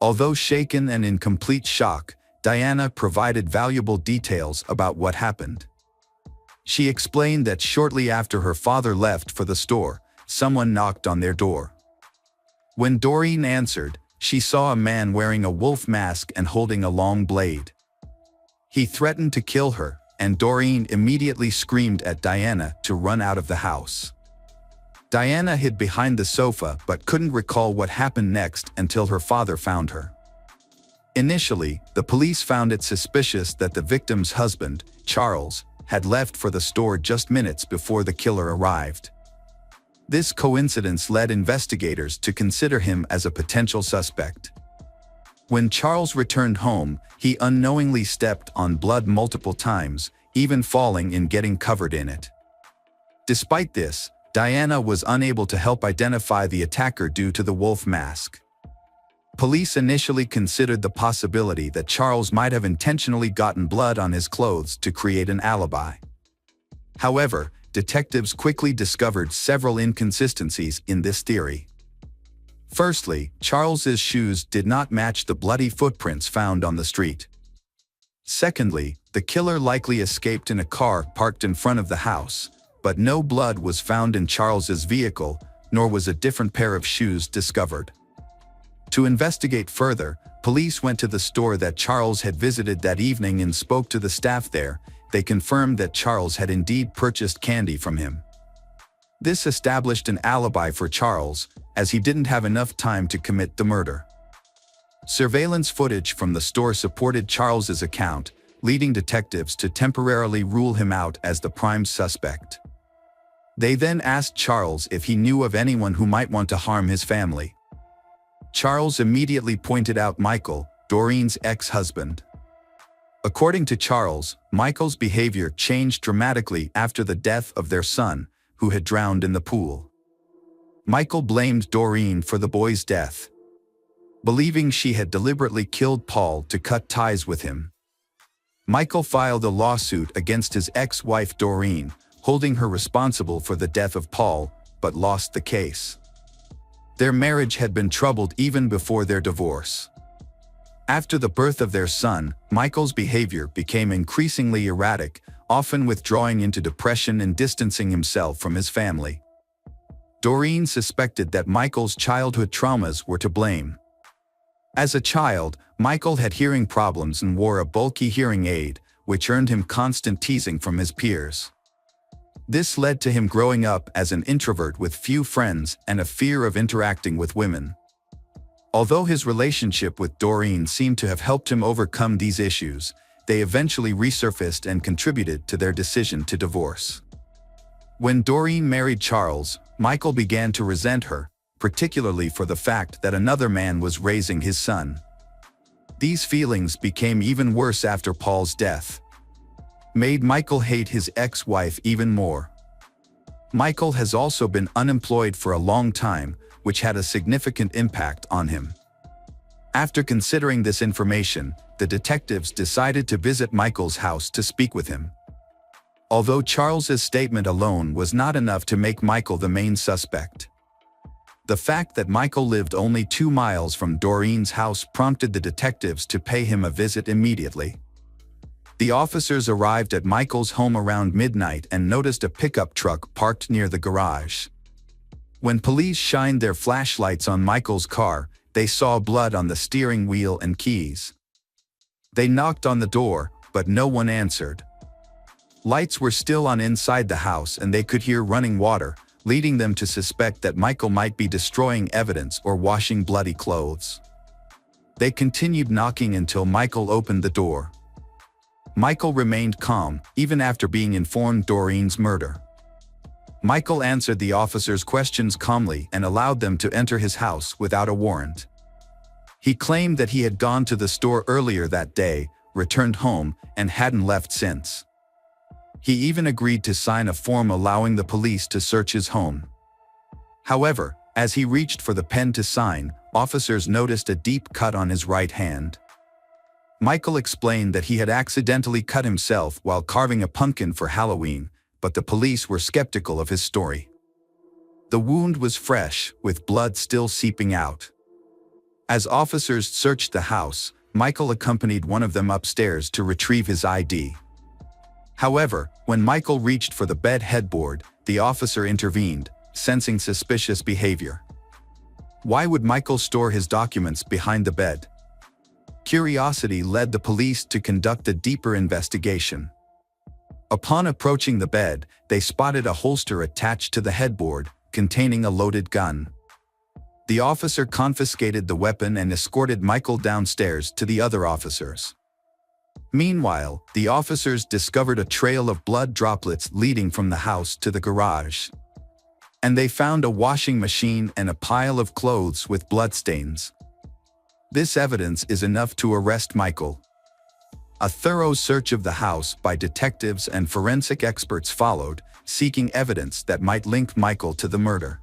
[SPEAKER 1] Although shaken and in complete shock, Diana provided valuable details about what happened. She explained that shortly after her father left for the store, someone knocked on their door. When Doreen answered, she saw a man wearing a wolf mask and holding a long blade. He threatened to kill her, and Doreen immediately screamed at Diana to run out of the house. Diana hid behind the sofa but couldn't recall what happened next until her father found her. Initially, the police found it suspicious that the victim's husband, Charles, had left for the store just minutes before the killer arrived. This coincidence led investigators to consider him as a potential suspect. When Charles returned home, he unknowingly stepped on blood multiple times, even falling and getting covered in it. Despite this, Diana was unable to help identify the attacker due to the wolf mask. Police initially considered the possibility that Charles might have intentionally gotten blood on his clothes to create an alibi. However, detectives quickly discovered several inconsistencies in this theory. Firstly, Charles's shoes did not match the bloody footprints found on the street. Secondly, the killer likely escaped in a car parked in front of the house, but no blood was found in Charles's vehicle, nor was a different pair of shoes discovered. To investigate further, police went to the store that Charles had visited that evening and spoke to the staff there. They confirmed that Charles had indeed purchased candy from him. This established an alibi for Charles, as he didn't have enough time to commit the murder. Surveillance footage from the store supported Charles's account, leading detectives to temporarily rule him out as the prime suspect. They then asked Charles if he knew of anyone who might want to harm his family. Charles immediately pointed out Michael, Doreen's ex-husband. According to Charles, Michael's behavior changed dramatically after the death of their son, who had drowned in the pool. Michael blamed Doreen for the boy's death, believing she had deliberately killed Paul to cut ties with him. Michael filed a lawsuit against his ex-wife Doreen, holding her responsible for the death of Paul, but lost the case. Their marriage had been troubled even before their divorce. After the birth of their son, Michael's behavior became increasingly erratic, often withdrawing into depression and distancing himself from his family. Doreen suspected that Michael's childhood traumas were to blame. As a child, Michael had hearing problems and wore a bulky hearing aid, which earned him constant teasing from his peers. This led to him growing up as an introvert with few friends and a fear of interacting with women. Although his relationship with Doreen seemed to have helped him overcome these issues, they eventually resurfaced and contributed to their decision to divorce. When Doreen married Charles, Michael began to resent her, particularly for the fact that another man was raising his son. These feelings became even worse after Paul's death, made Michael hate his ex-wife even more. Michael has also been unemployed for a long time, which had a significant impact on him. After considering this information, the detectives decided to visit Michael's house to speak with him. Although Charles's statement alone was not enough to make Michael the main suspect, the fact that Michael lived only 2 miles from Doreen's house prompted the detectives to pay him a visit immediately. The officers arrived at Michael's home around midnight and noticed a pickup truck parked near the garage. When police shined their flashlights on Michael's car, they saw blood on the steering wheel and keys. They knocked on the door, but no one answered. Lights were still on inside the house and they could hear running water, leading them to suspect that Michael might be destroying evidence or washing bloody clothes. They continued knocking until Michael opened the door. Michael remained calm, even after being informed Doreen's murder. Michael answered the officers' questions calmly and allowed them to enter his house without a warrant. He claimed that he had gone to the store earlier that day, returned home, and hadn't left since. He even agreed to sign a form allowing the police to search his home. However, as he reached for the pen to sign, officers noticed a deep cut on his right hand. Michael explained that he had accidentally cut himself while carving a pumpkin for Halloween, but the police were skeptical of his story. The wound was fresh, with blood still seeping out. As officers searched the house, Michael accompanied one of them upstairs to retrieve his ID. However, when Michael reached for the bed headboard, the officer intervened, sensing suspicious behavior. Why would Michael store his documents behind the bed? Curiosity led the police to conduct a deeper investigation. Upon approaching the bed, they spotted a holster attached to the headboard, containing a loaded gun. The officer confiscated the weapon and escorted Michael downstairs to the other officers. Meanwhile, the officers discovered a trail of blood droplets leading from the house to the garage. And they found a washing machine and a pile of clothes with bloodstains. This evidence is enough to arrest Michael. A thorough search of the house by detectives and forensic experts followed, seeking evidence that might link Michael to the murder.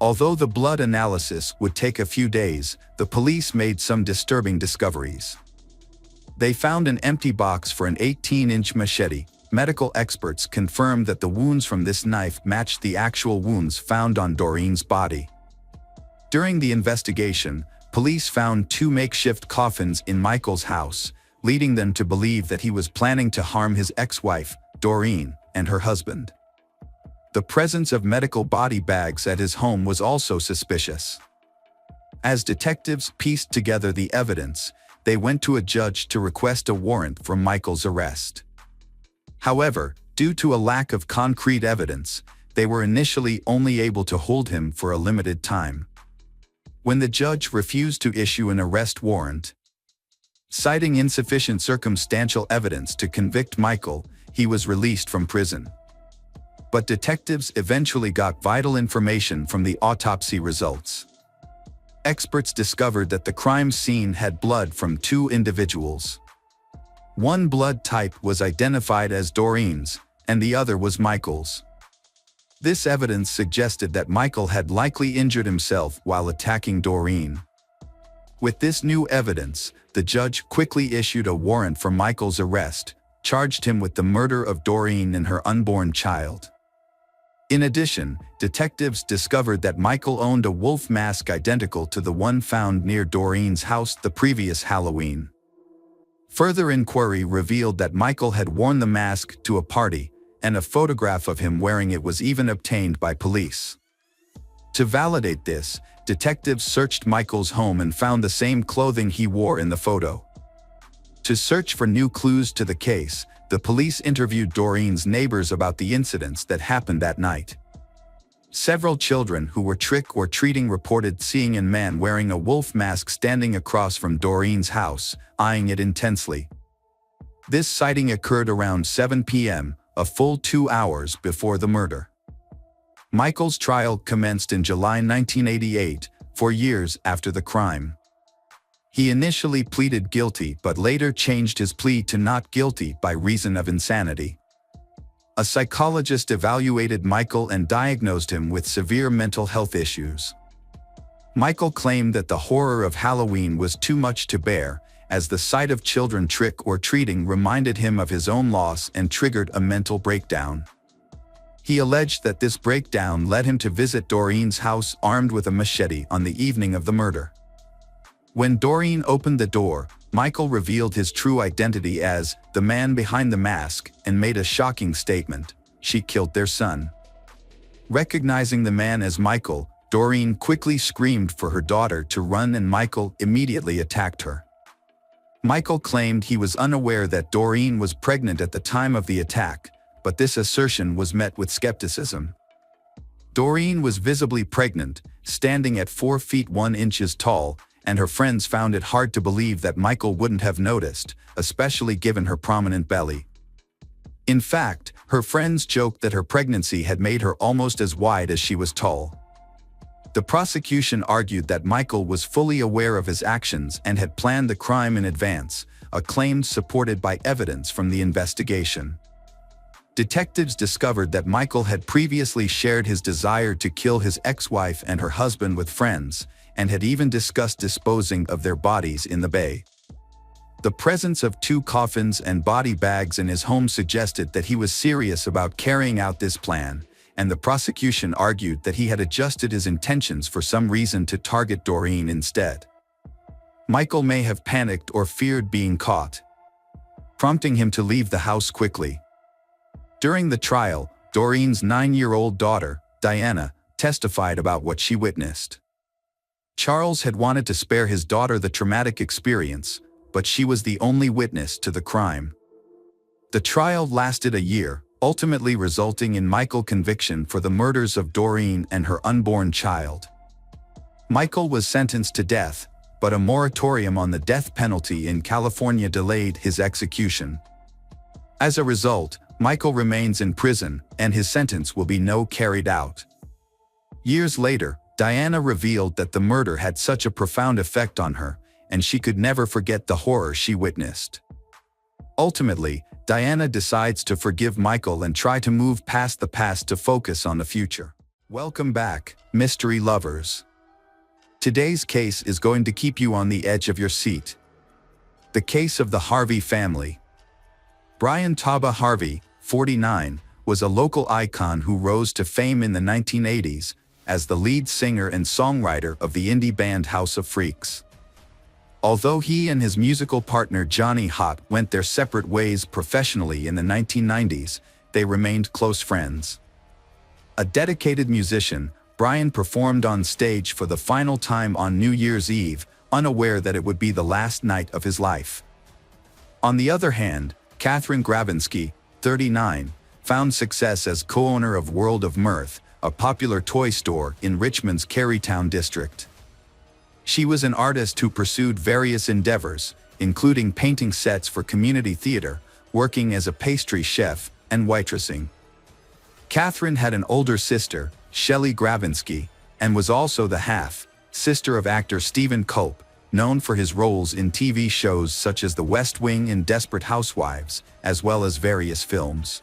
[SPEAKER 1] Although the blood analysis would take a few days, the police made some disturbing discoveries. They found an empty box for an 18-inch machete. Medical experts confirmed that the wounds from this knife matched the actual wounds found on Doreen's body. During the investigation, police found 2 makeshift coffins in Michael's house, leading them to believe that he was planning to harm his ex-wife, Doreen, and her husband. The presence of medical body bags at his home was also suspicious. As detectives pieced together the evidence, they went to a judge to request a warrant for Michael's arrest. However, due to a lack of concrete evidence, they were initially only able to hold him for a limited time. When the judge refused to issue an arrest warrant, citing insufficient circumstantial evidence to convict Michael, he was released from prison. But detectives eventually got vital information from the autopsy results. Experts discovered that the crime scene had blood from 2 individuals. One blood type was identified as Doreen's, and the other was Michael's. This evidence suggested that Michael had likely injured himself while attacking Doreen. With this new evidence, the judge quickly issued a warrant for Michael's arrest, charged him with the murder of Doreen and her unborn child. In addition, detectives discovered that Michael owned a wolf mask identical to the one found near Doreen's house the previous Halloween. Further inquiry revealed that Michael had worn the mask to a party, and a photograph of him wearing it was even obtained by police. To validate this, detectives searched Michael's home and found the same clothing he wore in the photo. To search for new clues to the case, the police interviewed Doreen's neighbors about the incidents that happened that night. Several children who were trick-or-treating reported seeing a man wearing a wolf mask standing across from Doreen's house, eyeing it intensely. This sighting occurred around 7 p.m., a full 2 hours before the murder. Michael's trial commenced in July 1988, 4 years after the crime. He initially pleaded guilty but later changed his plea to not guilty by reason of insanity. A psychologist evaluated Michael and diagnosed him with severe mental health issues. Michael claimed that the horror of Halloween was too much to bear, as the sight of children trick-or-treating reminded him of his own loss and triggered a mental breakdown. He alleged that this breakdown led him to visit Doreen's house armed with a machete on the evening of the murder. When Doreen opened the door, Michael revealed his true identity as the man behind the mask and made a shocking statement: she killed their son. Recognizing the man as Michael, Doreen quickly screamed for her daughter to run and Michael immediately attacked her. Michael claimed he was unaware that Doreen was pregnant at the time of the attack, but this assertion was met with skepticism. Doreen was visibly pregnant, standing at 4 feet 1 inches tall, and her friends found it hard to believe that Michael wouldn't have noticed, especially given her prominent belly. In fact, her friends joked that her pregnancy had made her almost as wide as she was tall. The prosecution argued that Michael was fully aware of his actions and had planned the crime in advance, a claim supported by evidence from the investigation. Detectives discovered that Michael had previously shared his desire to kill his ex-wife and her husband with friends, and had even discussed disposing of their bodies in the bay. The presence of 2 coffins and body bags in his home suggested that he was serious about carrying out this plan, and the prosecution argued that he had adjusted his intentions for some reason to target Doreen instead. Michael may have panicked or feared being caught, prompting him to leave the house quickly. During the trial, Doreen's 9-year-old daughter, Diana, testified about what she witnessed. Charles had wanted to spare his daughter the traumatic experience, but she was the only witness to the crime. The trial lasted a year, ultimately resulting in Michael's conviction for the murders of Doreen and her unborn child. Michael was sentenced to death, but a moratorium on the death penalty in California delayed his execution. As a result, Michael remains in prison, and his sentence will be carried out. Years later, Diana revealed that the murder had such a profound effect on her, and she could never forget the horror she witnessed. Ultimately, Diana decides to forgive Michael and try to move past the past to focus on the future. Welcome back. mystery lovers. Today's case is going to keep you on the edge of your seat. The case of the Harvey family. Brian Taba Harvey, 49, was a local icon who rose to fame in the 1980s as the lead singer and songwriter of the indie band House of Freaks. Although he and his musical partner Johnny Hott went their separate ways professionally in the 1990s, they remained close friends. A dedicated musician, Brian performed on stage for the final time on New Year's Eve, unaware that it would be the last night of his life. On the other hand, Catherine Gravinsky, 39, found success as co-owner of World of Mirth, a popular toy store in Richmond's Carytown district. She was an artist who pursued various endeavors, including painting sets for community theater, working as a pastry chef, and waitressing. Catherine had an older sister, Shelley Gravinsky, and was also the half-sister of actor Stephen Culp, known for his roles in TV shows such as The West Wing and Desperate Housewives, as well as various films.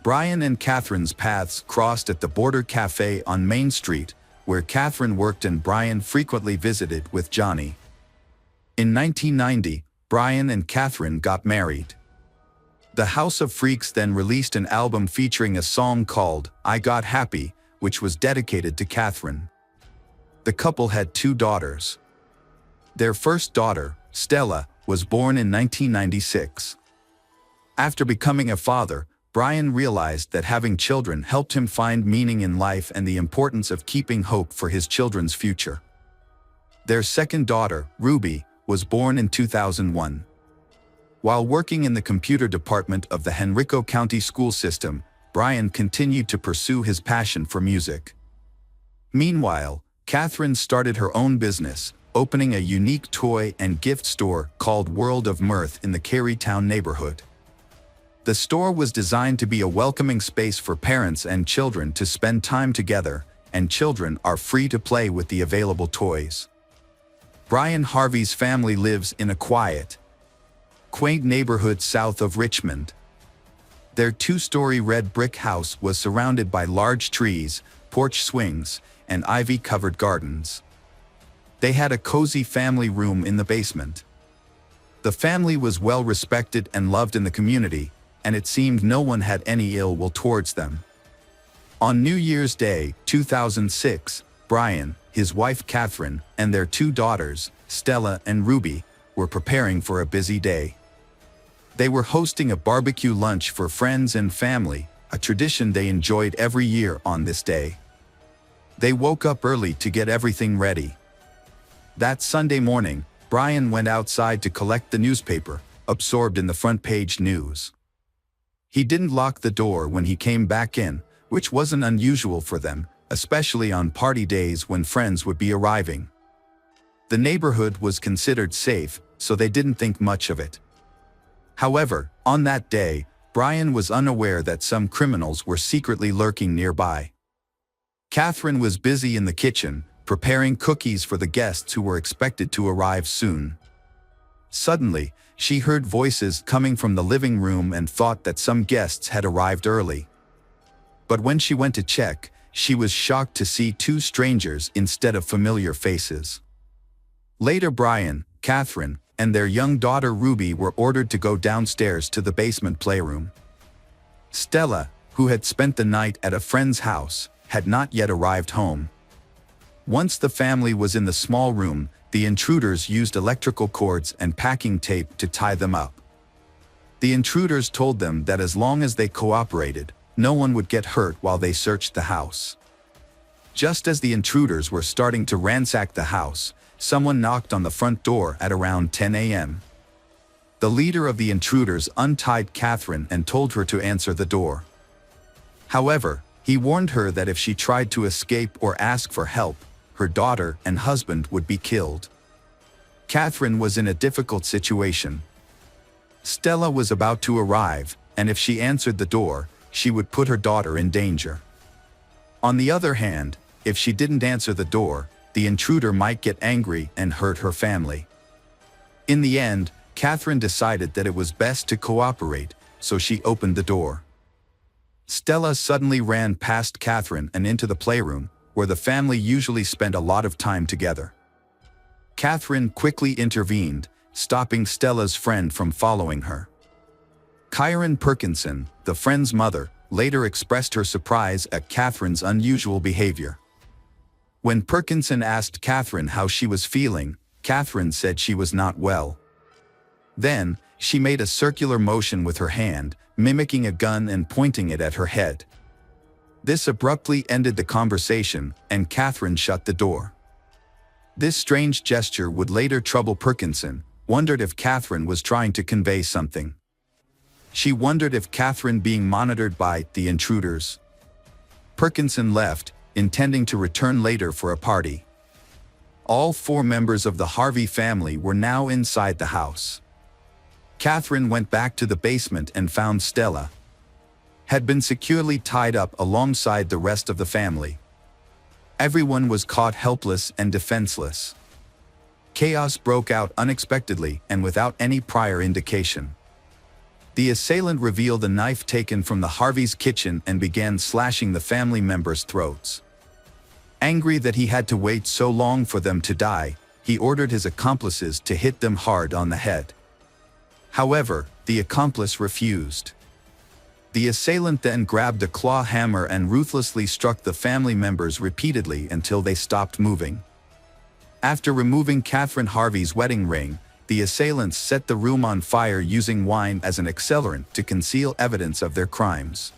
[SPEAKER 1] Brian and Catherine's paths crossed at the Border Cafe on Main Street, where Catherine worked and Brian frequently visited with Johnny. In 1990, Brian and Catherine got married. The House of Freaks then released an album featuring a song called I Got Happy, which was dedicated to Catherine. The couple had 2 daughters. Their first daughter, Stella, was born in 1996. After becoming a father, Brian realized that having children helped him find meaning in life and the importance of keeping hope for his children's future. Their second daughter, Ruby, was born in 2001. While working in the computer department of the Henrico County school system, Brian continued to pursue his passion for music. Meanwhile, Catherine started her own business, opening a unique toy and gift store called World of Mirth in the Carytown neighborhood. The store was designed to be a welcoming space for parents and children to spend time together, and children are free to play with the available toys. Brian Harvey's family lives in a quiet, quaint neighborhood south of Richmond. Their 2-story red brick house was surrounded by large trees, porch swings, and ivy-covered gardens. They had a cozy family room in the basement. The family was well respected and loved in the community, and it seemed no one had any ill will towards them. On New Year's Day, 2006, Brian, his wife Catherine, and their 2 daughters, Stella and Ruby, were preparing for a busy day. They were hosting a barbecue lunch for friends and family, a tradition they enjoyed every year on this day. They woke up early to get everything ready. That Sunday morning, Brian went outside to collect the newspaper, absorbed in the front-page news. He didn't lock the door when he came back in, which wasn't unusual for them, especially on party days when friends would be arriving. The neighborhood was considered safe, so they didn't think much of it. However, on that day, Brian was unaware that some criminals were secretly lurking nearby. Catherine was busy in the kitchen, preparing cookies for the guests who were expected to arrive soon. Suddenly, she heard voices coming from the living room and thought that some guests had arrived early. But when she went to check, she was shocked to see 2 strangers instead of familiar faces. Later, Brian, Catherine, and their young daughter Ruby were ordered to go downstairs to the basement playroom. Stella, who had spent the night at a friend's house, had not yet arrived home. Once the family was in the small room, the intruders used electrical cords and packing tape to tie them up. The intruders told them that as long as they cooperated, no one would get hurt while they searched the house. Just as the intruders were starting to ransack the house, someone knocked on the front door at around 10 a.m. The leader of the intruders untied Catherine and told her to answer the door. However, he warned her that if she tried to escape or ask for help, her daughter and husband would be killed. Catherine was in a difficult situation. Stella was about to arrive, and if she answered the door, she would put her daughter in danger. On the other hand, if she didn't answer the door, the intruder might get angry and hurt her family. In the end, Catherine decided that it was best to cooperate, so she opened the door. Stella suddenly ran past Catherine and into the playroom, where the family usually spent a lot of time together. Catherine quickly intervened, stopping Stella's friend from following her. Kieran Perkinson, the friend's mother, later expressed her surprise at Catherine's unusual behavior. When Perkinson asked Catherine how she was feeling, Catherine said she was not well. Then, she made a circular motion with her hand, mimicking a gun and pointing it at her head. This abruptly ended the conversation, and Catherine shut the door. This strange gesture would later trouble Perkinson, wondered if Catherine was trying to convey something. She wondered if Catherine being monitored by the intruders. Perkinson left, intending to return later for a party. All 4 members of the Harvey family were now inside the house. Catherine went back to the basement and found Stella had been securely tied up alongside the rest of the family. Everyone was caught helpless and defenseless. Chaos broke out unexpectedly and without any prior indication. The assailant revealed a knife taken from the Harvey's kitchen and began slashing the family members' throats. Angry that he had to wait so long for them to die, he ordered his accomplices to hit them hard on the head. However, the accomplice refused. The assailant then grabbed a claw hammer and ruthlessly struck the family members repeatedly until they stopped moving. After removing Catherine Harvey's wedding ring, the assailants set the room on fire using wine as an accelerant to conceal evidence of their crimes.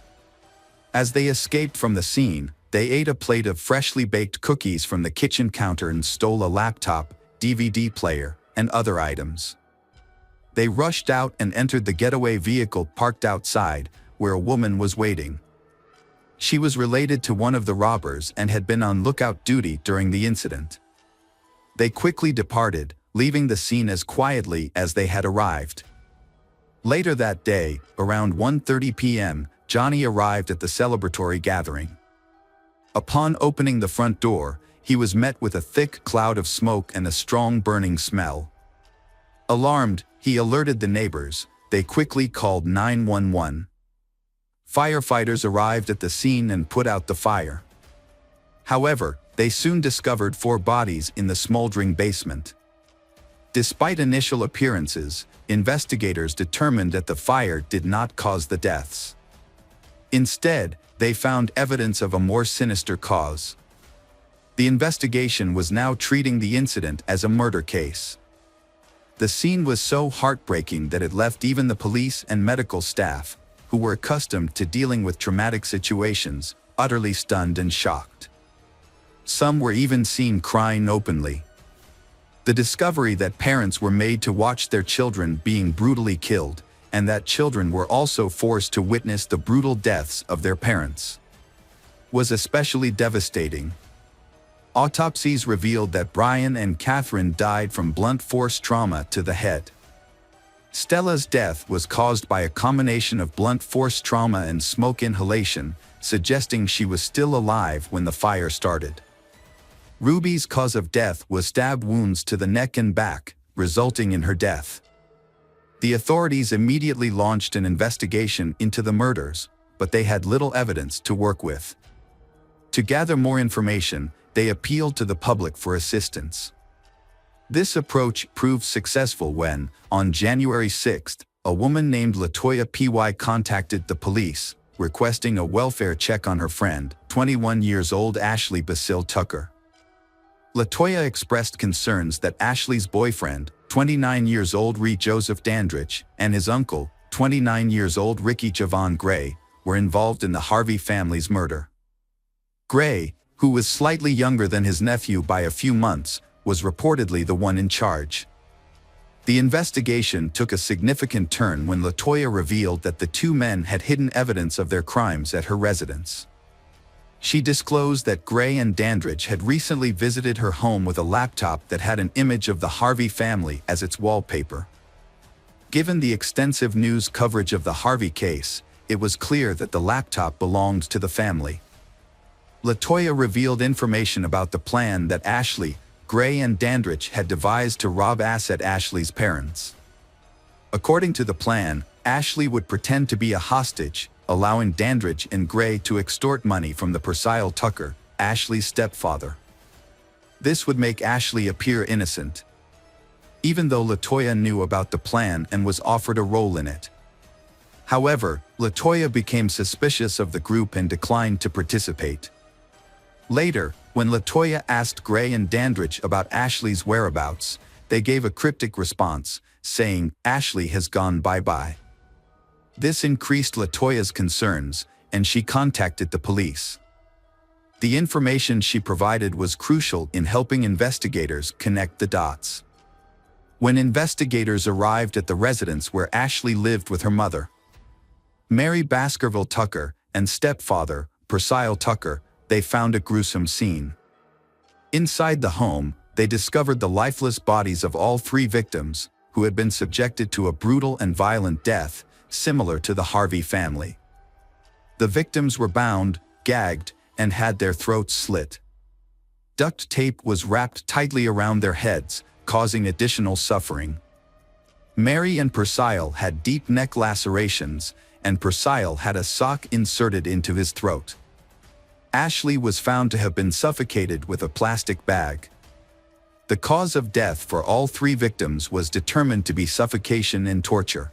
[SPEAKER 1] As they escaped from the scene, they ate a plate of freshly baked cookies from the kitchen counter and stole a laptop, DVD player, and other items. They rushed out and entered the getaway vehicle parked outside, where a woman was waiting. She was related to one of the robbers and had been on lookout duty during the incident. They quickly departed, leaving the scene as quietly as they had arrived. Later that day, around 1:30 p.m., Johnny arrived at the celebratory gathering. Upon opening the front door, he was met with a thick cloud of smoke and a strong burning smell. Alarmed, he alerted the neighbors. They quickly called 911. Firefighters arrived at the scene and put out the fire. However, they soon discovered 4 bodies in the smoldering basement. Despite initial appearances, investigators determined that the fire did not cause the deaths. Instead, they found evidence of a more sinister cause. The investigation was now treating the incident as a murder case. The scene was so heartbreaking that it left even the police and medical staff, who were accustomed to dealing with traumatic situations, utterly stunned and shocked. Some were even seen crying openly. The discovery that parents were made to watch their children being brutally killed, and that children were also forced to witness the brutal deaths of their parents, was especially devastating. Autopsies revealed that Brian and Catherine died from blunt force trauma to the head. Stella's death was caused by a combination of blunt force trauma and smoke inhalation, suggesting she was still alive when the fire started. Ruby's cause of death was stab wounds to the neck and back, resulting in her death. The authorities immediately launched an investigation into the murders, but they had little evidence to work with. To gather more information, they appealed to the public for assistance. This approach proved successful when, on January 6, a woman named Latoya P.Y. contacted the police, requesting a welfare check on her friend, 21 years old Ashley Basil Tucker. Latoya expressed concerns that Ashley's boyfriend, 29 years old Ree Joseph Dandridge, and his uncle, 29 years old Ricky Javon Gray, were involved in the Harvey family's murder. Gray, who was slightly younger than his nephew by a few months, was reportedly the one in charge. The investigation took a significant turn when Latoya revealed that the 2 men had hidden evidence of their crimes at her residence. She disclosed that Gray and Dandridge had recently visited her home with a laptop that had an image of the Harvey family as its wallpaper. Given the extensive news coverage of the Harvey case, it was clear that the laptop belonged to the family. Latoya revealed information about the plan that Ashley, Gray and Dandridge had devised to rob Ashley's parents. According to the plan, Ashley would pretend to be a hostage, allowing Dandridge and Gray to extort money from the Persil Tucker, Ashley's stepfather. This would make Ashley appear innocent, even though LaToya knew about the plan and was offered a role in it. However, LaToya became suspicious of the group and declined to participate. Later, when LaToya asked Gray and Dandridge about Ashley's whereabouts, they gave a cryptic response, saying, "Ashley has gone bye-bye." This increased LaToya's concerns, and she contacted the police. The information she provided was crucial in helping investigators connect the dots. When investigators arrived at the residence where Ashley lived with her mother, Mary Baskerville Tucker, and stepfather, Persile Tucker, they found a gruesome scene. Inside the home, they discovered the lifeless bodies of all three victims, who had been subjected to a brutal and violent death, similar to the Harvey family. The victims were bound, gagged, and had their throats slit. Duct tape was wrapped tightly around their heads, causing additional suffering. Mary and Persile had deep neck lacerations, and Persile had a sock inserted into his throat. Ashley was found to have been suffocated with a plastic bag. The cause of death for all three victims was determined to be suffocation and torture.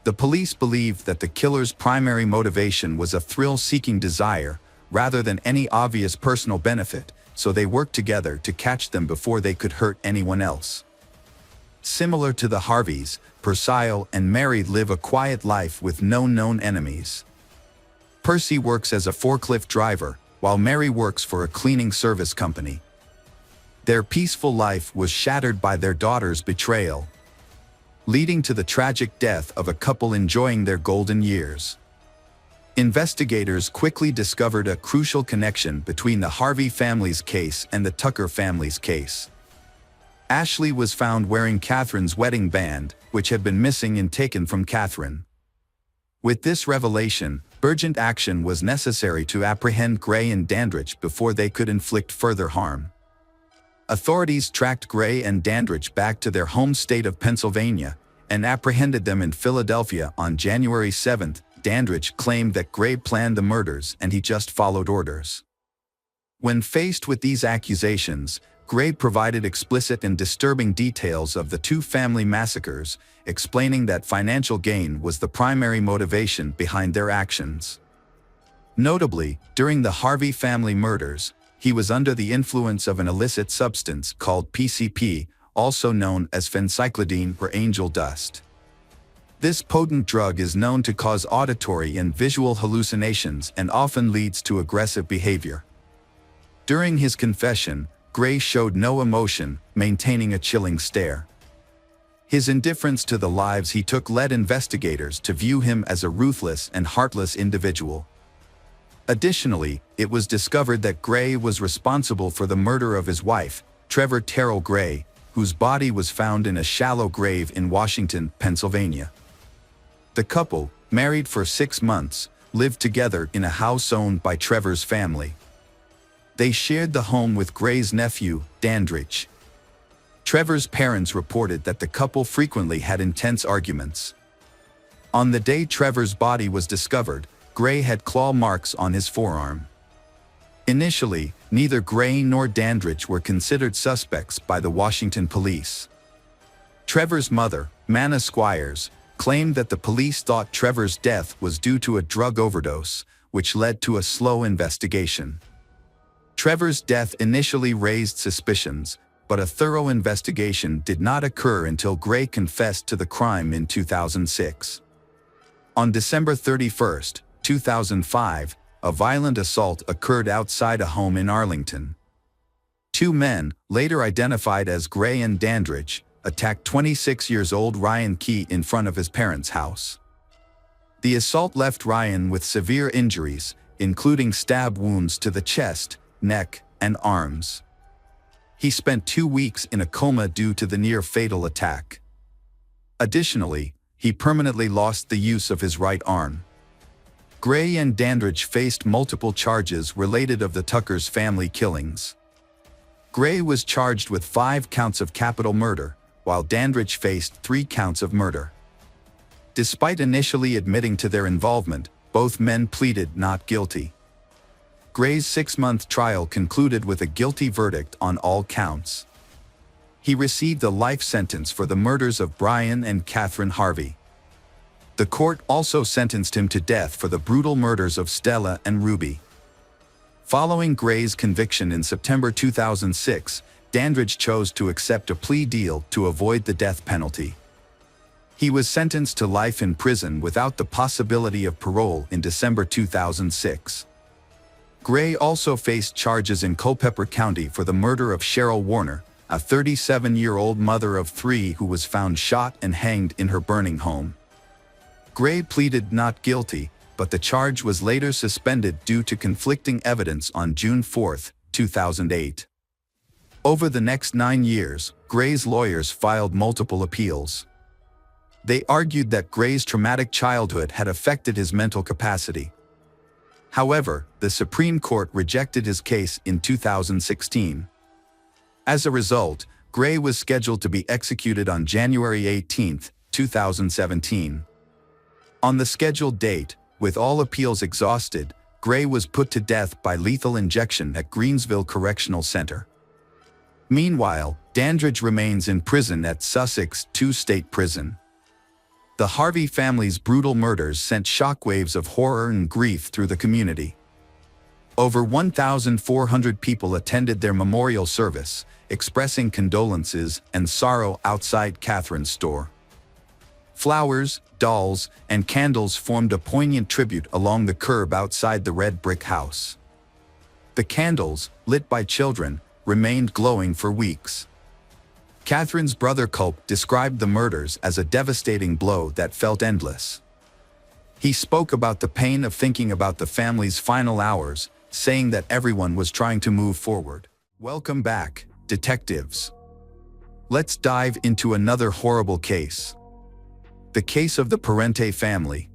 [SPEAKER 1] The police believed that the killer's primary motivation was a thrill-seeking desire, rather than any obvious personal benefit, so they worked together to catch them before they could hurt anyone else. Similar to the Harveys, Persile and Mary live a quiet life with no known enemies. Percy works as a forklift driver, while Mary works for a cleaning service company. Their peaceful life was shattered by their daughter's betrayal, leading to the tragic death of a couple enjoying their golden years. Investigators quickly discovered a crucial connection between the Harvey family's case and the Tucker family's case. Ashley was found wearing Catherine's wedding band, which had been missing and taken from Catherine. With this revelation, urgent action was necessary to apprehend Gray and Dandridge before they could inflict further harm. Authorities tracked Gray and Dandridge back to their home state of Pennsylvania and apprehended them in Philadelphia on January 7. Dandridge claimed that Gray planned the murders and he just followed orders. When faced with these accusations, Gray provided explicit and disturbing details of the two family massacres, explaining that financial gain was the primary motivation behind their actions. Notably, during the Harvey family murders, he was under the influence of an illicit substance called PCP, also known as phencyclidine or angel dust. This potent drug is known to cause auditory and visual hallucinations and often leads to aggressive behavior. During his confession, Gray showed no emotion, maintaining a chilling stare. His indifference to the lives he took led investigators to view him as a ruthless and heartless individual. Additionally, it was discovered that Gray was responsible for the murder of his wife, Trevor Terrell Gray, whose body was found in a shallow grave in Washington, Pennsylvania. The couple, married for 6 months, lived together in a house owned by Trevor's family. They shared the home with Gray's nephew, Dandridge. Trevor's parents reported that the couple frequently had intense arguments. On the day Trevor's body was discovered, Gray had claw marks on his forearm. Initially, neither Gray nor Dandridge were considered suspects by the Washington police. Trevor's mother, Manna Squires, claimed that the police thought Trevor's death was due to a drug overdose, which led to a slow investigation. Trevor's death initially raised suspicions, but a thorough investigation did not occur until Gray confessed to the crime in 2006. On December 31, 2005, a violent assault occurred outside a home in Arlington. Two men, later identified as Gray and Dandridge, attacked 26-year-old Ryan Key in front of his parents' house. The assault left Ryan with severe injuries, including stab wounds to the chest, neck, and arms. He spent 2 weeks in a coma due to the near-fatal attack. Additionally, he permanently lost the use of his right arm. Gray and Dandridge faced multiple charges related of the Tucker's family killings. Gray was charged with 5 counts of capital murder, while Dandridge faced 3 counts of murder. Despite initially admitting to their involvement, both men pleaded not guilty. Gray's 6-month trial concluded with a guilty verdict on all counts. He received a life sentence for the murders of Brian and Catherine Harvey. The court also sentenced him to death for the brutal murders of Stella and Ruby. Following Gray's conviction in September 2006, Dandridge chose to accept a plea deal to avoid the death penalty. He was sentenced to life in prison without the possibility of parole in December 2006. Gray also faced charges in Culpeper County for the murder of Cheryl Warner, a 37-year-old mother of 3 who was found shot and hanged in her burning home. Gray pleaded not guilty, but the charge was later suspended due to conflicting evidence on June 4, 2008. Over the next 9 years, Gray's lawyers filed multiple appeals. They argued that Gray's traumatic childhood had affected his mental capacity. However, the Supreme Court rejected his case in 2016. As a result, Gray was scheduled to be executed on January 18, 2017. On the scheduled date, with all appeals exhausted, Gray was put to death by lethal injection at Greensville Correctional Center. Meanwhile, Dandridge remains in prison at Sussex 2 State Prison. The Harvey family's brutal murders sent shockwaves of horror and grief through the community. Over 1,400 people attended their memorial service, expressing condolences and sorrow outside Catherine's store. Flowers, dolls, and candles formed a poignant tribute along the curb outside the red brick house. The candles, lit by children, remained glowing for weeks. Catherine's brother Culp described the murders as a devastating blow that felt endless. He spoke about the pain of thinking about the family's final hours, saying that everyone was trying to move forward. Welcome back, detectives. Let's dive into another horrible case. The case of the Parente family.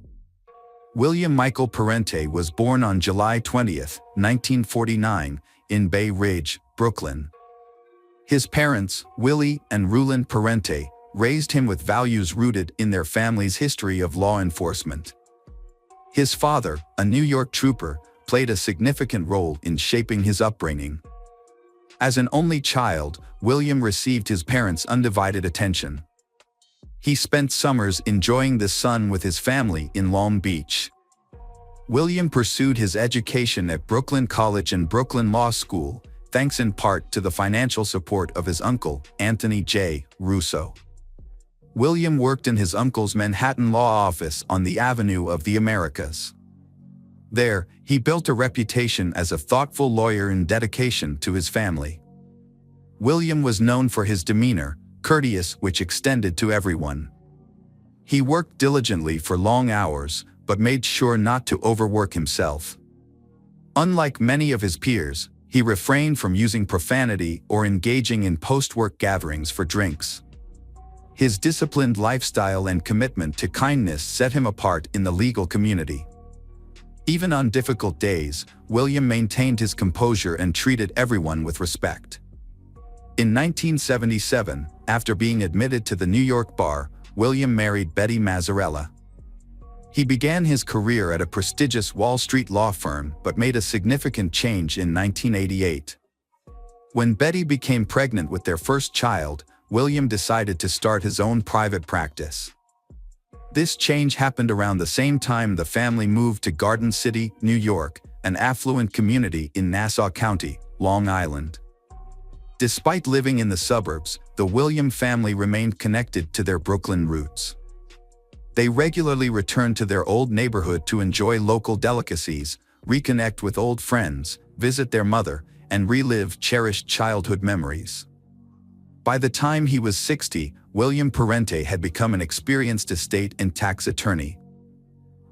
[SPEAKER 1] William Michael Parente was born on July 20, 1949, in Bay Ridge, Brooklyn. His parents, Willie and Rulon Parente, raised him with values rooted in their family's history of law enforcement. His father, a New York trooper, played a significant role in shaping his upbringing. As an only child, William received his parents' undivided attention. He spent summers enjoying the sun with his family in Long Beach. William pursued his education at Brooklyn College and Brooklyn Law School, thanks in part to the financial support of his uncle, Anthony J. Russo. William worked in his uncle's Manhattan law office on the Avenue of the Americas. There, he built a reputation as a thoughtful lawyer and dedication to his family. William was known for his demeanor, courteous which extended to everyone. He worked diligently for long hours, but made sure not to overwork himself. Unlike many of his peers, he refrained from using profanity or engaging in post-work gatherings for drinks. His disciplined lifestyle and commitment to kindness set him apart in the legal community. Even on difficult days, William maintained his composure and treated everyone with respect. In 1977, after being admitted to the New York bar, William married Betty Mazzarella. He began his career at a prestigious Wall Street law firm but made a significant change in 1988. When Betty became pregnant with their first child, William decided to start his own private practice. This change happened around the same time the family moved to Garden City, New York, an affluent community in Nassau County, Long Island. Despite living in the suburbs, the William family remained connected to their Brooklyn roots. They regularly returned to their old neighborhood to enjoy local delicacies, reconnect with old friends, visit their mother, and relive cherished childhood memories. By the time he was 60, William Parente had become an experienced estate and tax attorney.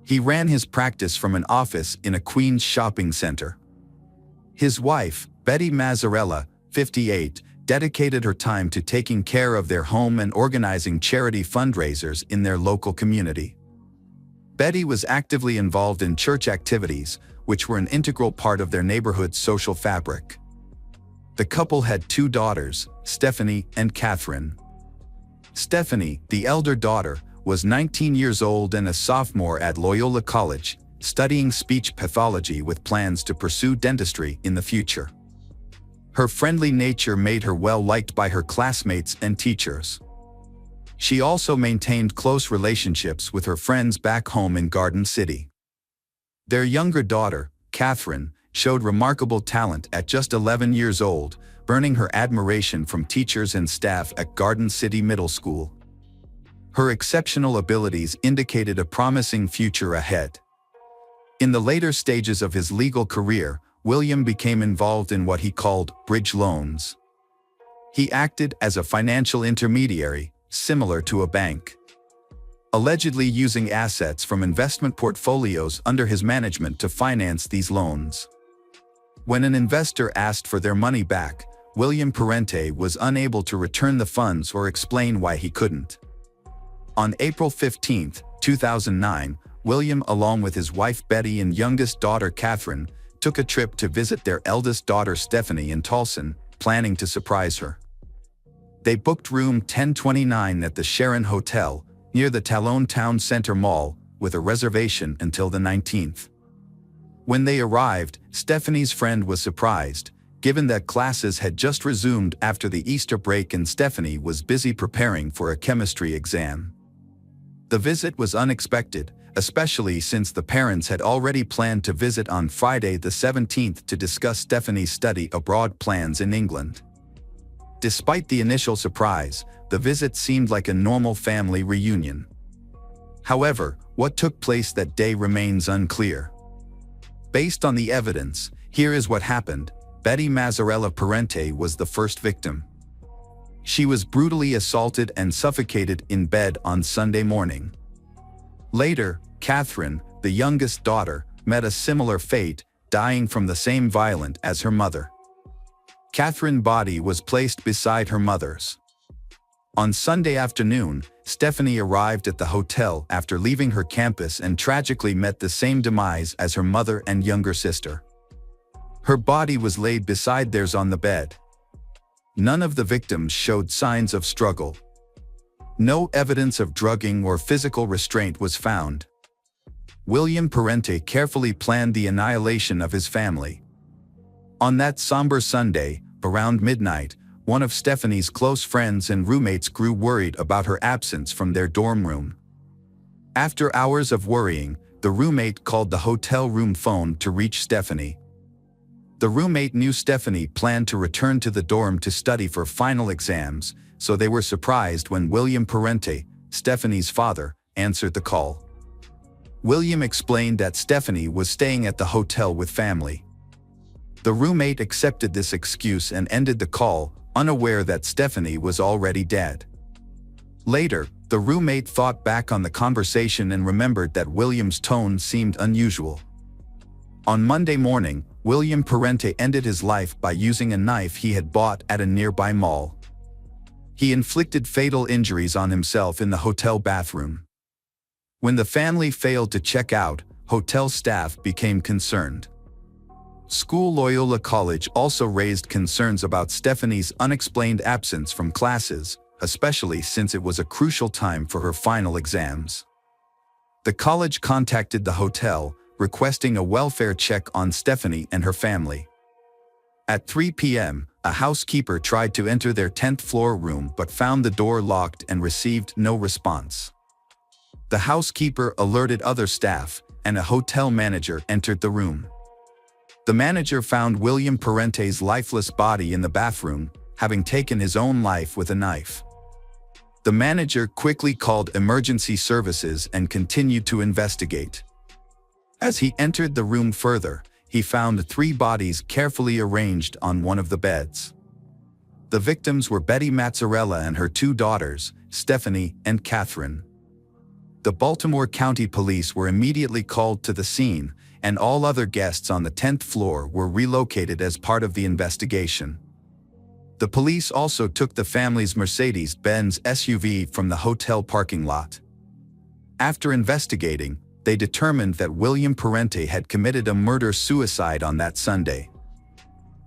[SPEAKER 1] He ran his practice from an office in a Queens shopping center. His wife, Betty Mazzarella, 58, dedicated her time to taking care of their home and organizing charity fundraisers in their local community. Betty was actively involved in church activities, which were an integral part of their neighborhood's social fabric. The couple had 2 daughters, Stephanie and Catherine. Stephanie, the elder daughter, was 19 years old and a sophomore at Loyola College, studying speech pathology with plans to pursue dentistry in the future. Her friendly nature made her well liked by her classmates and teachers. She also maintained close relationships with her friends back home in Garden City. Their younger daughter, Catherine, showed remarkable talent at just 11 years old, earning her admiration from teachers and staff at Garden City Middle School. Her exceptional abilities indicated a promising future ahead. In the later stages of his legal career, William became involved in what he called bridge loans. He acted as a financial intermediary, similar to a bank, allegedly using assets from investment portfolios under his management to finance these loans. When an investor asked for their money back, William Parente was unable to return the funds or explain why he couldn't. On April 15, 2009, William, along with his wife Betty and youngest daughter Catherine, took a trip to visit their eldest daughter Stephanie in Towson, planning to surprise her. They booked room 1029 at the Sharon Hotel, near the Talone Town Center Mall, with a reservation until the 19th. When they arrived, Stephanie's friend was surprised, given that classes had just resumed after the Easter break and Stephanie was busy preparing for a chemistry exam. The visit was unexpected, especially since the parents had already planned to visit on Friday the 17th to discuss Stephanie's study abroad plans in England. Despite the initial surprise, the visit seemed like a normal family reunion. However, what took place that day remains unclear. Based on the evidence, here is what happened. Betty Mazzarella Parente was the first victim. She was brutally assaulted and suffocated in bed on Sunday morning. Later, Catherine, the youngest daughter, met a similar fate, dying from the same violence as her mother. Catherine's body was placed beside her mother's. On Sunday afternoon, Stephanie arrived at the hotel after leaving her campus and tragically met the same demise as her mother and younger sister. Her body was laid beside theirs on the bed. None of the victims showed signs of struggle. No evidence of drugging or physical restraint was found. William Parente carefully planned the annihilation of his family. On that somber Sunday, around midnight, one of Stephanie's close friends and roommates grew worried about her absence from their dorm room. After hours of worrying, the roommate called the hotel room phone to reach Stephanie. The roommate knew Stephanie planned to return to the dorm to study for final exams, so they were surprised when William Parente, Stephanie's father, answered the call. William explained that Stephanie was staying at the hotel with family. The roommate accepted this excuse and ended the call, unaware that Stephanie was already dead. Later, the roommate thought back on the conversation and remembered that William's tone seemed unusual. On Monday morning, William Parente ended his life by using a knife he had bought at a nearby mall. He inflicted fatal injuries on himself in the hotel bathroom. When the family failed to check out, hotel staff became concerned. School Loyola College also raised concerns about Stephanie's unexplained absence from classes, especially since it was a crucial time for her final exams. The college contacted the hotel, requesting a welfare check on Stephanie and her family. At 3 p.m., a housekeeper tried to enter their 10th floor room but found the door locked and received no response. The housekeeper alerted other staff, and a hotel manager entered the room. The manager found William Parente's lifeless body in the bathroom, having taken his own life with a knife. The manager quickly called emergency services and continued to investigate. As he entered the room further, he found 3 bodies carefully arranged on one of the beds. The victims were Betty Mazzarella and her 2 daughters, Stephanie and Catherine. The Baltimore County Police were immediately called to the scene, and all other guests on the 10th floor were relocated as part of the investigation. The police also took the family's Mercedes-Benz SUV from the hotel parking lot. After investigating, they determined that William Parente had committed a murder-suicide on that Sunday.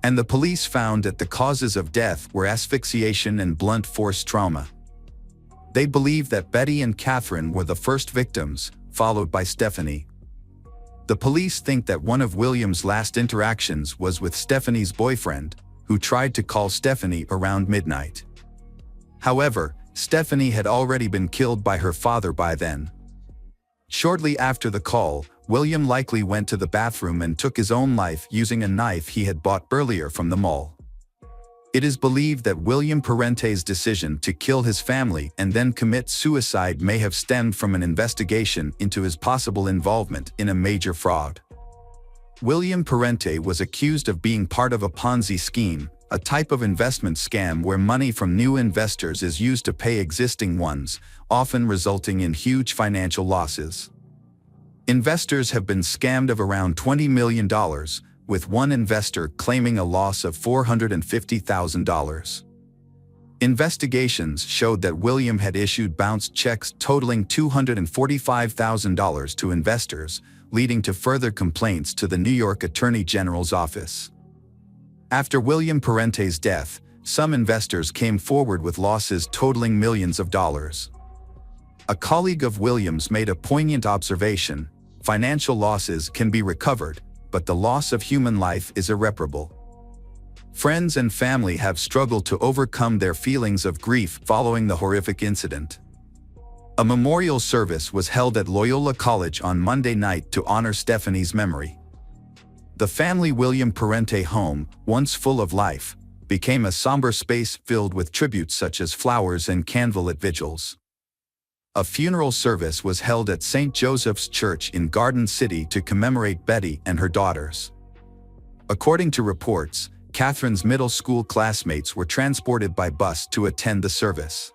[SPEAKER 1] And the police found that the causes of death were asphyxiation and blunt force trauma. They believe that Betty and Catherine were the first victims, followed by Stephanie. The police think that one of William's last interactions was with Stephanie's boyfriend, who tried to call Stephanie around midnight. However, Stephanie had already been killed by her father by then. Shortly after the call, William likely went to the bathroom and took his own life using a knife he had bought earlier from the mall. It is believed that William Parente's decision to kill his family and then commit suicide may have stemmed from an investigation into his possible involvement in a major fraud. William Parente was accused of being part of a Ponzi scheme, a type of investment scam where money from new investors is used to pay existing ones, often resulting in huge financial losses. Investors have been scammed of around $20 million, with one investor claiming a loss of $450,000. Investigations showed that William had issued bounced checks totaling $245,000 to investors, leading to further complaints to the New York Attorney General's office. After William Parente's death, some investors came forward with losses totaling millions of dollars. A colleague of William's made a poignant observation: financial losses can be recovered, but the loss of human life is irreparable. Friends and family have struggled to overcome their feelings of grief following the horrific incident. A memorial service was held at Loyola College on Monday night to honor Stephanie's memory. The family William Parente home, once full of life, became a somber space filled with tributes such as flowers and candlelit vigils. A funeral service was held at St. Joseph's Church in Garden City to commemorate Betty and her daughters. According to reports, Catherine's middle school classmates were transported by bus to attend the service.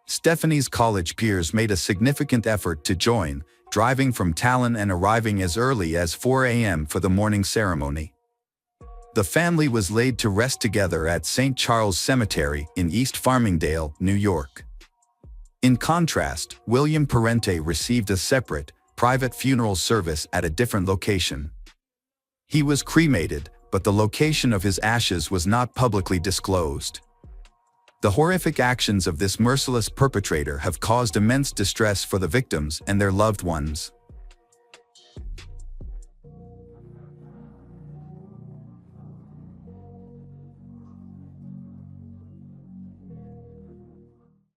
[SPEAKER 1] Stephanie's college peers made a significant effort to join, driving from Talon and arriving as early as 4 a.m. for the morning ceremony. The family was laid to rest together at St. Charles Cemetery in East Farmingdale, New York. In contrast, William Parente received a separate, private funeral service at a different location. He was cremated, but the location of his ashes was not publicly disclosed. The horrific actions of this merciless perpetrator have caused immense distress for the victims and their loved ones.